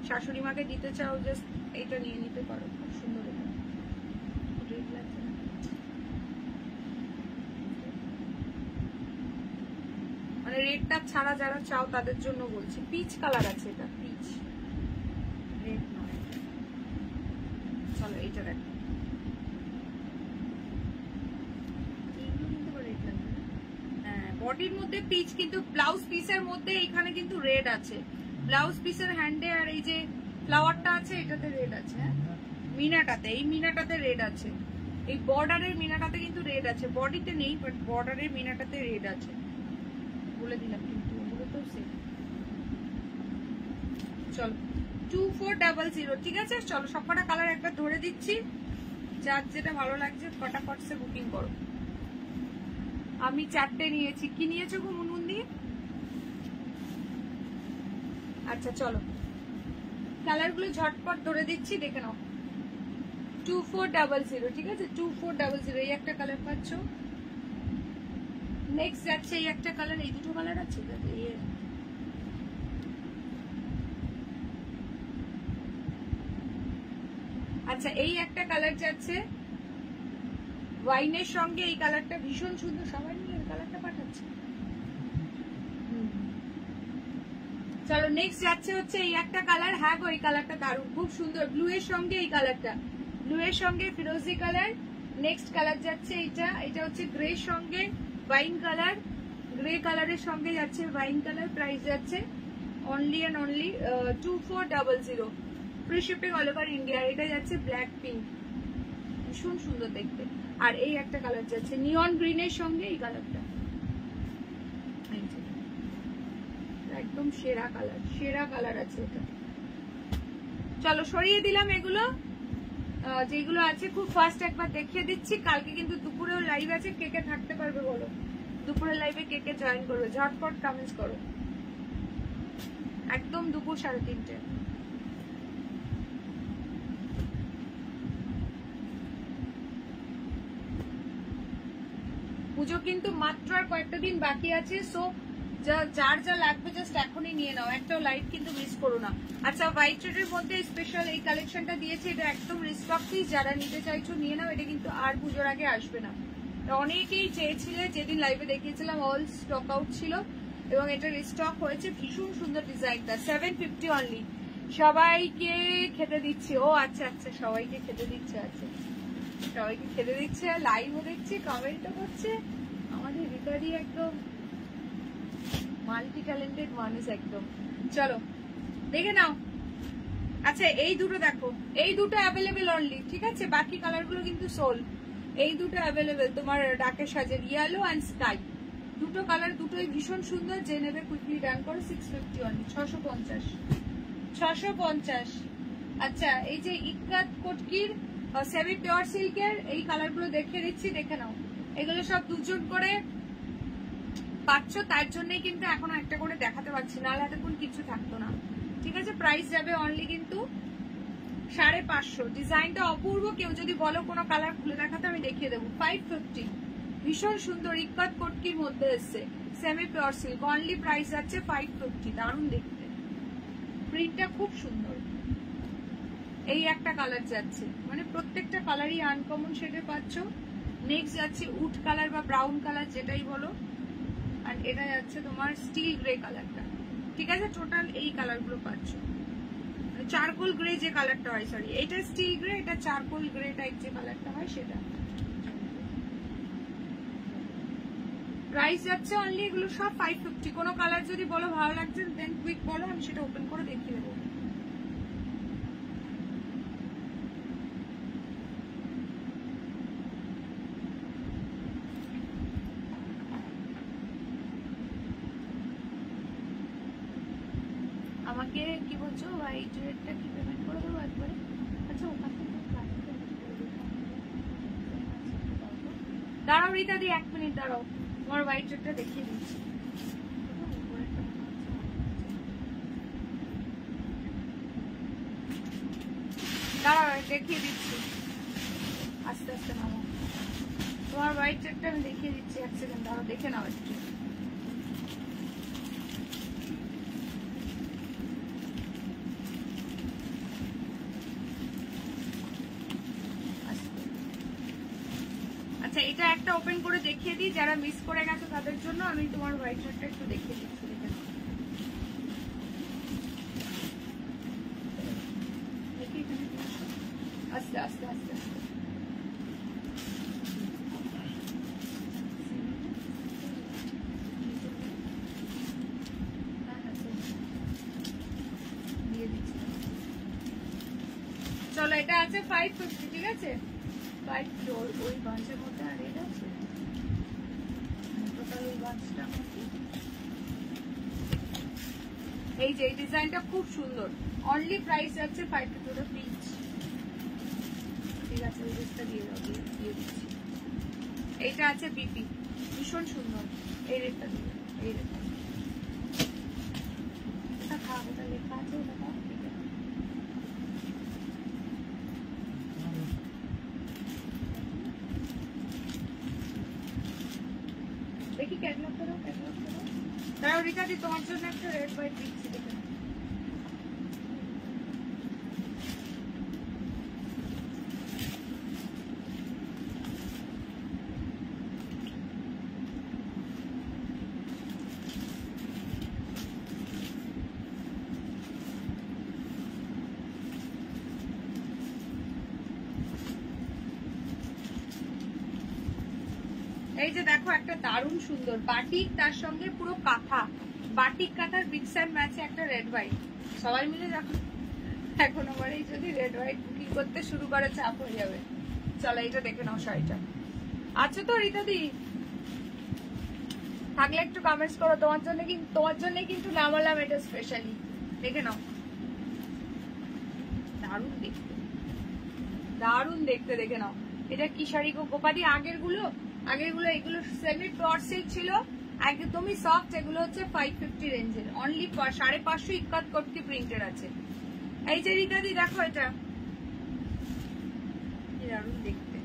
শাশুড়ি মাকে দিতে চাও, জাস্ট এটা নিয়ে নিতে পারো, খুব সুন্দর। এটা রেড লাগছে না, মানে রেডটা ছাড়া যারা চাও তাদের জন্য বলছি, পিচ কালার আছে, এটা পিচ, রেড নয়। চলো এইটা দেখো, বডির মধ্যে পিচ, কিন্তু ব্লাউজ পিসের মধ্যে এইখানে কিন্তু রেড আছে, ব্লাউজ পিসের হ্যান্ডে আর এই যে ফ্লাওয়ারটা আছে এটাতে রেড আছে, হ্যাঁ মিনাটাতে, এই মিনাটাতে রেড আছে, এই বর্ডারের মিনাটাতে কিন্তু রেড আছে, বডিতে নেই বাট বর্ডারের মিনাটাতে রেড আছে, বলে দিলাম কিন্তু ওগুলো তো সেম। চলো 2400, ঠিক আছে। চলো সবকটা কালার একবার ধরে দিচ্ছি, যার যেটা ভালো লাগছে ফটাফট সে বুকিং করো। আমি 4টে নিয়েছি, কি নিয়েছো গো মুনমুন্দি? আচ্ছা চলো কালারগুলো ঝটপট ধরে দিচ্ছি, দেখে নাও। 2400, ঠিক আছে, 2400। এই একটা কালার পাচ্ছ, নেক্সট যাচ্ছে এই একটা কালার, এই দুটো কালার আছে, আচ্ছা এই একটা কালার যাচ্ছে ওয়াইনের সঙ্গে, এই কালারটা ভীষণ সুন্দর, সবাই মিলে এই কালারটা পাঠাচ্ছে। চলো নেক্সট যাচ্ছে হচ্ছে এই একটা কালার, হ্যাঁ গো এই কালারটা দারুণ, খুব সুন্দর, ব্লু এর সঙ্গে এই কালারটা, ব্লু এর সঙ্গে ফিরোজি কালার। নেক্সট কালার যাচ্ছে এটা, এটা হচ্ছে গ্রে সঙ্গে ওয়াইন কালার, গ্রে কালারের সঙ্গে যাচ্ছে ওয়াইন কালার। প্রাইস যাচ্ছে অনলি অ্যান্ড অনলি 2400, ফ্রি শিপিং অল ওভার ইন্ডিয়া। এটা যাচ্ছে ব্ল্যাক পিঙ্ক, ভীষণ সুন্দর দেখতে। আর এই একটা কালার যাচ্ছে নিয়ন গ্রিনের সঙ্গে এই কালারটা, একদম সেরা কালার, সেরা কালার আছে এটা। চলো সরিয়ে দিলাম এগুলো, যেগুলো আছে খুব ফাস্ট একবার দেখিয়ে দিচ্ছি। কালকে কিন্তু দুপুরেও লাইভ আছে, কে কে থাকতে পারবে বলো? দুপুরের লাইভে কে কে জয়েন করবে? ঝটপট কমেন্টস করো, একদম দুপুর 3:30। পুজো কিন্তু মাত্র আর কয়েকটা দিন বাকি আছে, সো যার যা লাগবে জাস্ট এখনই নিয়ে নাও, একটাও লাইভ কিন্তু মিস করো না। আচ্ছা হোয়াইট রেডের মধ্যে স্পেশাল এই কালেকশনটা দিয়েছে, এটা একদম রিস্টক পিস, যারা নিতে চাইছো নিয়ে নাও, এটা কিন্তু আর পুজোর আগে আসবে না। অনেকেই চেয়েছিলে, যেদিন লাইভে দেখিয়েছিলাম অল স্টক আউট ছিল এবং এটা রিস্টক হয়েছে। ভীষণ সুন্দর ডিজাইনটা, 750 অনলি। সবাইকে খেতে দিচ্ছি, ও আচ্ছা আচ্ছা সবাইকে খেতে দিচ্ছে, আচ্ছা সবাইকে খেতে দিচ্ছে, লাইভও দেখছি, কমেন্টও করছে। আমাদের রিতাদি একদম মাল্টি ট্যালেন্টেড মানুষ একদম। চলো দেখে নাও। আচ্ছা এই দুটো দেখো, এই দুটো অ্যাভেলেবেল অনলি, ঠিক আছে? বাকি কালার গুলো কিন্তু সোল্ড। এই দুটো অ্যাভেলেবেল তোমার ডাকের সাজের, ইয়েলো অ্যান্ড স্কাই, দুটো কালার, দুটোই ভীষণ সুন্দর। যে নেবে কুইকলি ডান করো, 650 অনলি, 650। আচ্ছা এই যে ইক্কাত কটকির সেমি পিওর সিল্কের এই কালার গুলো দেখিয়ে দিচ্ছি, দেখে নাও। এগুলো সব দুজন করে পাচ্ছ, তার জন্যই কিন্তু এখন একটা করে দেখাতে পারছি, নাহলে এতক্ষণ কিছু থাকতো না, ঠিক আছে? প্রাইস যাবে অনলি কিন্তু 550। ডিজাইনটা অপূর্ব, কেউ যদি বলো কোনো কালার খুলে দেখাতে আমি দেখিয়ে দেবো। 550, ভীষণ সুন্দর ইক্কাত কটকির মধ্যে এসছে, semi pure silk, only price যাচ্ছে 550। দারুণ দেখতে, প্রিন্টটা খুব সুন্দর। এই একটা কালার যাচ্ছে, মানে প্রত্যেকটা কালারই আনকমন শেডে পাচ্ছ। নেক্সট যাচ্ছে উড কালার বা ব্রাউন কালার যেটাই বলো, আর এটা যাচ্ছে তোমার স্টিল গ্রে কালারটা, ঠিক আছে? টোটাল এই কালারগুলো পাচ্ছ। চারকোল গ্রে যে কালারটা হয়, সরি এটা স্টিল গ্রে, এটা চারকোল গ্রে টাইপ যে কালারটা হয় সেটা। প্রাইস যাচ্ছে অনলি, এগুলো সব 550। কোনো কালার যদি বলো ভালো লাগছে দেন কুইক বলো, আমি সেটা ওপেন করে দেখিয়ে দেবো। আমাকে কি বলছো, হোয়াইট রেডটা কি পেমেন্ট করে দেবো একবারে? আচ্ছা ওখান থেকে দাঁড়াও রীতাদি, 1 মিনিট দাঁড়াও, তোমার হোয়াইট রেডটা দেখিয়ে দিচ্ছি। দাঁড়াও দেখিয়ে দিচ্ছি, আস্তে আস্তে নামো। তোমার হোয়াইট রেডটা আমি দেখিয়ে দিচ্ছি, 1 সেকেন্ড দাঁড়াও, দেখে নাও একটু। আচ্ছা এটা একটা ওপেন করে দেখিয়ে দিই, যারা মিস করে গেছো তাদের জন্য আমি তোমার হোয়াইট শার্টটা একটু দেখিয়ে দিচ্ছি। আস্তে আস্তে আস্তে আস্তে দিয়ে দিচ্ছি। চলো এটা আছে 550, ঠিক আছে? ওই বাঁচের মধ্যে আর এটা আছে টোটাল, ওই বাঁচটার মধ্যে এই যে ডিজাইনটা খুব সুন্দর, অনলি প্রাইস আছে 550 পিচ, ঠিক আছে? ওই ড্রেসটা দিয়ে দাও, দিয়ে দিচ্ছি। এইটা আছে বিপি, ভীষণ সুন্দর, এই রেটটা দিয়ে, এই রেটটা এটা খাওয়া, ওটা লেখা আছে, ওটা খাওয়া, ঠিক আছে? দেখি ক্যাটলগ করো, ক্যাটলগ করো। দাঁড়াও রিতাদি, তোমার জন্য একটা রেড হোয়াইট দিচ্ছি, দেখে এই যে দেখো একটা দারুণ সুন্দর বাটিক, তার সঙ্গে পুরো কাঁথা, বাটিক কাঁথার মিক্স অ্যান্ড ম্যাচে একটা রেড হোয়াইট। সবাই মিলে যখন এখন আমার এই যদি রেড হোয়াইট বুকিং করতে শুরু করে চাপ হয়ে যাবে। চলো এইটা দেখে নাও শাড়িটা। আচ্ছা তো রিতাদি থাকলে একটু কমেন্টস করো, তোমার জন্য কিন্তু নামালাম এটা স্পেশালি। দেখে নাও, দারুণ দেখতে, দারুণ দেখতে। দেখে নাও এটা কি শাড়ি গো গোপাদি? আগের গুলো এগুলো সেমি পিওর সিল্ক ছিল, একদমই সফট। এগুলো হচ্ছে 550 রেঞ্জের, অনলি 550 ইক্কাত কটকি প্রিন্টের আছে। এই যে রিতাদি দেখো এটা কি দারুণ দেখতে।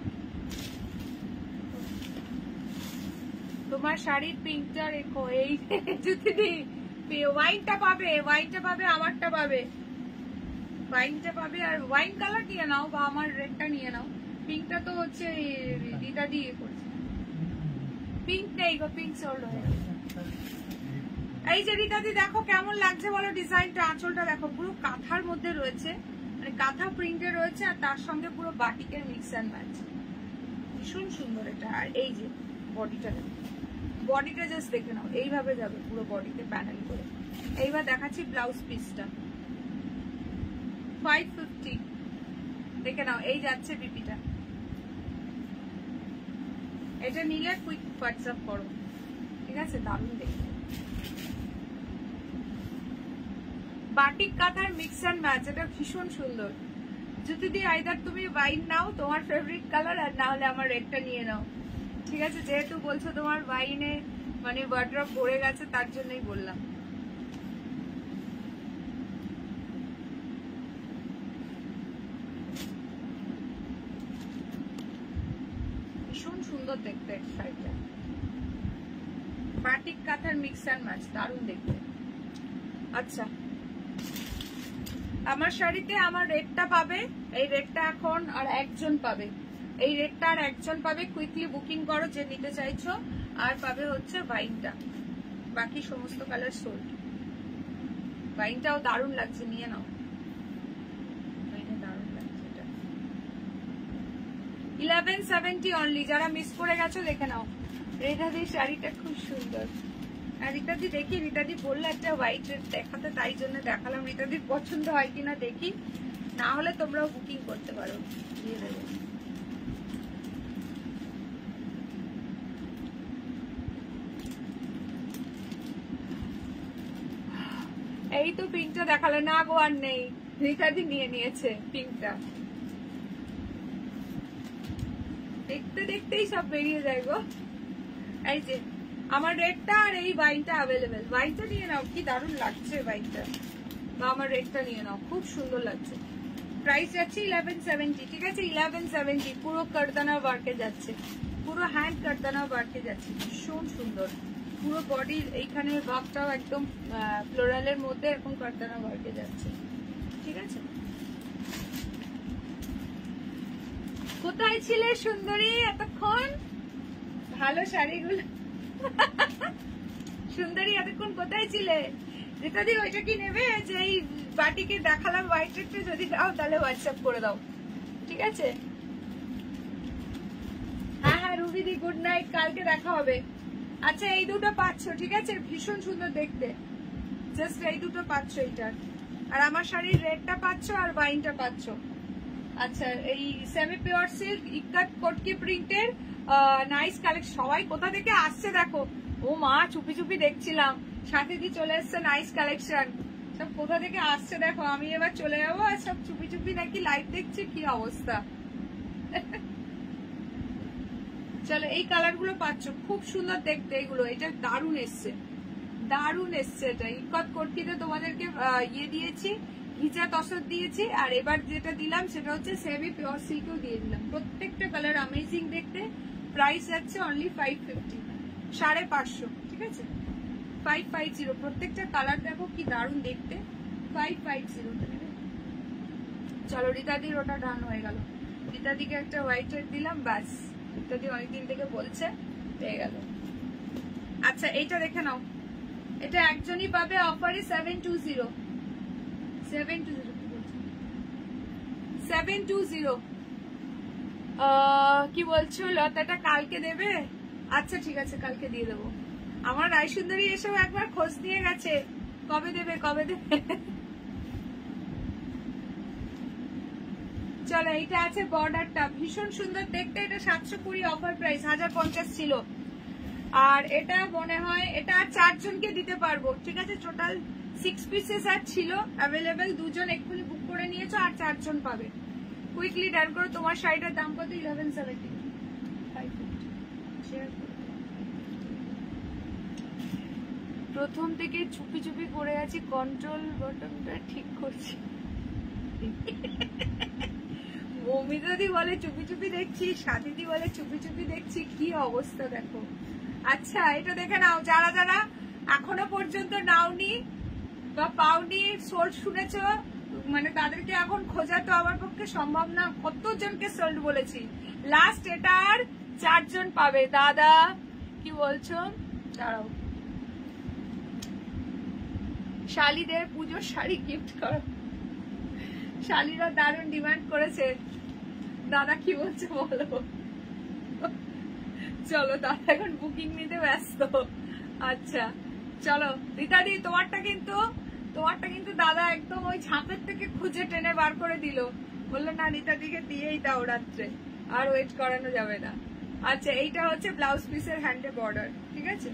তোমার শাড়ির পিঙ্কটা রেখো। এই যদি ওয়াইনটা পাবে, আমারটা পাবে, ওয়াইনটা পাবে। আর ওয়াইন কালার নিয়ে নাও বা আমার রেডটা নিয়ে নাও। পিঙ্কটা তো হচ্ছে রিতা দিয়ে করছে, পিঙ্ক নেই গো, পিঙ্ক সোল্ড হয়ে গেছে। এই যে রিতাদি দেখো কেমন লাগছে বলো ডিজাইনটা। আঁচলটা দেখো পুরো কাঁথার মধ্যে রয়েছে, মানে কাঁথা প্রিন্টে রয়েছে, আর তার সঙ্গে পুরো বাটিকের মিক্স অ্যান্ড ম্যাচ, ভীষণ সুন্দর এটা। আর এই যে বডিটা দেখো, বডিটা জাস্ট দেখে নাও, এইভাবে যাবে পুরো বডিতে প্যানেল করে। এইবার দেখাচ্ছি ব্লাউজ পিসটা, 550 দেখে নাও। এই যাচ্ছে বিপিটা, এটা নিলে কুইক হোয়াটসঅ্যাপ করো, ঠিক আছে? দারুণ দেখতে, বাটিক কাঁথার মিক্স অ্যান্ড ম্যাচ, এটা ভীষণ সুন্দর। যদি আইদার তুমি ওয়াইন নাও তোমার ফেভারিট কালার, আর না হলে আমার রেডটা নিয়ে নাও, ঠিক আছে? যেহেতু বলছো তোমার ওয়াইনে মানে ওয়ার্ড্রপ ভরে গেছে, তার জন্যই বললাম। ভীষণ সুন্দর দেখতে শাড়িটা, বাটিক কাঁথার মিক্স অ্যান্ড ম্যাচ, দারুণ দেখতে। আচ্ছা আমার শাড়িতে আমার রেডটা পাবে, এই রেডটা এখন আর একজন পাবে, এই রেডটা আর একজন পাবে। কুইকলি বুকিং করো যে নিতে চাইছো। আর পাবে হচ্ছে ওয়াইনটা, বাকি সমস্ত কালার সোল্ড। ওয়াইনটাও দারুণ লাগছে, নিয়ে নাও, দারুণ লাগছে এটা। 1170 অনলি, যারা মিস করে গেছো দেখে নাও। রিতাদির শাড়িটা খুব সুন্দর। আর রিতাদি দেখি, রিতাদি বললে একটা হোয়াইট রেড দেখাতে, তাই জন্য দেখালাম। রিতাদির পছন্দ হয় কিনা দেখি, না হলে তোমরাও বুকিং করতে পারো, দিয়ে দেবো। এই তো পিঙ্কটা দেখালে না গো, আর নেই, রিতাদি নিয়ে নিয়েছে পিঙ্কটা। দেখতে দেখতেই সব বেরিয়ে যায় গো। এই যে আমার রেডটা আর এই ওয়াইনটা অ্যাভেলেবেল, ওয়াইনটা নিয়ে নাও, কি দারুণ লাগছে ওয়াইনটা। বা আমার রেডটা নিয়ে নাও, খুব সুন্দর লাগছে। প্রাইস যাচ্ছে 1170, ঠিক আছে? 1170 পুরো কারদানা ওয়ার্কে যাচ্ছে, পুরো হ্যান্ড কারদানা ওয়ার্কে যাচ্ছে, ভীষণ সুন্দর। পুরো বডির এইখানে ওয়ার্কটাও একদম ফ্লোরালের মধ্যে এরকম কারদানা ওয়ার্কে যাচ্ছে, ঠিক আছে? কোথায় ছিলে সুন্দরী এতক্ষণ? ভালো শাড়িগুলো সুন্দরী এতক্ষণ কোথায় ছিলে? রিতাদি ওইটা কি নেবে যে এই বাটিকে দেখালাম হোয়াইট রেডটা? যদি দাও তাহলে হোয়াটসঅ্যাপ করে দাও, ঠিক আছে? হ্যাঁ হ্যাঁ রুবিদি গুড নাইট, কালকে দেখা হবে। আচ্ছা এই দুটো পাচ্ছ, ঠিক আছে? ভীষণ সুন্দর দেখতে, জাস্ট এই দুটো পাচ্ছ এইটার। আর আমার শাড়ির রেডটা পাচ্ছ আর ওয়াইনটা পাচ্ছ। আচ্ছা এই সেমি পিওর সিল্ক ইক্কাত কটকি প্রিন্টের নাইস কালেকশন। সবাই কোথা থেকে আসছে দেখো, ও মা চুপি চুপি দেখছিলাম, সাথে কি চলে এসছে নাইস কালেকশন। সব কোথা থেকে আসছে দেখো, আমি এবার চলে যাবো, আর সব চুপি চুপি নাকি লাইভ দেখছে, কি অবস্থা। চলো এই কালার গুলো পাচ্ছ, খুব সুন্দর দেখতে এগুলো। এটা দারুণ এসছে, দারুণ এসছে। এটা ইক্কাত কটকিতে তোমাদেরকে ইয়ে দিয়েছি, ঘিচা তসর দিয়েছি, আর এবার যেটা দিলাম সেটা হচ্ছে সেমি পিওর সিল্কও দিয়ে দিলাম। প্রত্যেকটা কালার অ্যামেজিং দেখতে। প্রাইস যাচ্ছে অনলি 550, 550, ঠিক আছে? 550, প্রত্যেকটা কালার দেখো কি দারুণ দেখতে। 550। চলো রিতাদির ওটা ডান হয়ে গেল। রিতাদিকে একটা হোয়াইট রেড দিলাম, ব্যাস। রিতাদি অনেকদিন থেকে বলছে, পেয়ে গেল। আচ্ছা এইটা দেখে নাও, এটা একজনই পাবে অফারে 720। 720 কি বলছো? লতাটা কালকে দেবে? আচ্ছা ঠিক আছে, কালকে দিয়ে দেবো। আমার রায় সুন্দরী এসেও একবার খোঁজ নিয়ে গেছে, কবে দেবে কবে দেবে। চলো, এটা আছে বর্ডারটা, ভীষণ সুন্দর দেখতে। এটা 720 অফার প্রাইস, 1050 ছিল। আর এটা মনে হয় এটা 4 জনকে দিতে পারবো, ঠিক আছে। টোটাল 6 পিসেস আর ছিল অ্যাভেলেবেল, 2 জন এক্ষুনি বুক করে নিয়েছো আর 4 জন পাবে। কুইকলি ডান করো। তোমার শাড়িটার দাম কত? 1170। প্রথম থেকে চুপি চুপি করে আছি, কন্ট্রোল বাটনটা ঠিক করছি। মৌমিতাদি বলে চুপি চুপি দেখছি, স্বাতীদি বলে চুপি চুপি দেখছি, কি অবস্থা দেখো। আচ্ছা, এটা দেখে নাও, যারা যারা এখনো পর্যন্ত নাওনি বা পাওনি, সোল্ড শুনেছ, মানে তাদেরকে এখন খোঁজা তো আমার পক্ষে সম্ভব না। কতজনকে সোল্ড বলেছি, লাস্ট এটা আর 4 জন পাবে। দাদা কি বলছো? দাঁড়াও, শালিদের পুজোর শাড়ি গিফট করো। শালিরা দারুণ ডিমান্ড করেছে। দাদা কি বলছে বলো। চলো, দাদা এখন বুকিং নিতে ব্যস্ত। আচ্ছা চলো রীতাদি, তোমারটা কিন্তু দাদা একদম ওই ছাপের থেকে খুঁজে টেনে বার করে দিল, বললো না রীতাদিকে দিয়েই দাও রাত্রে, আর ওয়েট করানো যাবে না। আচ্ছা, এইটা হচ্ছে ব্লাউজ পিসের হ্যান্ডে বর্ডার, ঠিক আছে।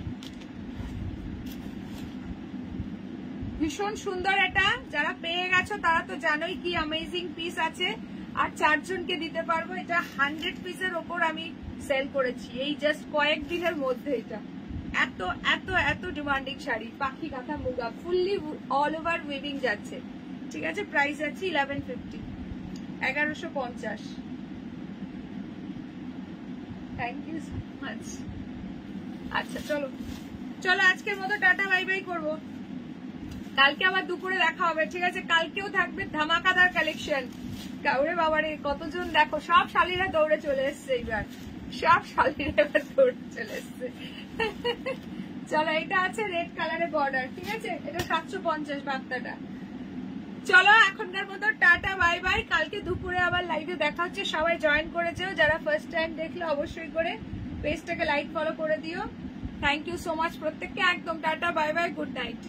ভীষণ সুন্দর। এটা যারা পেয়ে গেছো তারা তো জানোই কি অ্যামেজিং পিস আছে, আর 4 জনকে দিতে পারবো। এটা 100 পিসের ওপর আমি সেল করেছি এই জাস্ট কয়েকদিনের মধ্যে। এটা এত এত এত ডিমান্ডিং শাড়ি, পাখি kantha muga, fully all over weaving যাচ্ছে, ঠিক আছে। প্রাইস আছে 1150, 1150। Thank you so much. আচ্ছা চলো চলো, আজকের মতো টাটা বাই বাই করবো। কালকে আবার দুপুরে দেখা হবে, ঠিক আছে। কালকেও থাকবে ধামাকাদার কালেকশন। কাউরে বাবারে কতজন দেখো, সব শালীরা দৌড়ে চলে এসছে এইবার, সব শালীরা এবার দৌড়ে চলে এসছে। চলো, এটা আছে রেড কালারের বর্ডার, ঠিক আছে। এটা 750 বার্তাটা। চলো এখনকার মতো টাটা বাই বাই। কালকে দুপুরে আবার লাইভে দেখা হচ্ছে। সবাই জয়েন করেছো, যারা ফার্স্ট টাইম দেখলো অবশ্যই করে পেজটাকে লাইক ফলো করে দিও। থ্যাংক ইউ সো মাচ প্রত্যেককে। একদম tata bye bye, good night.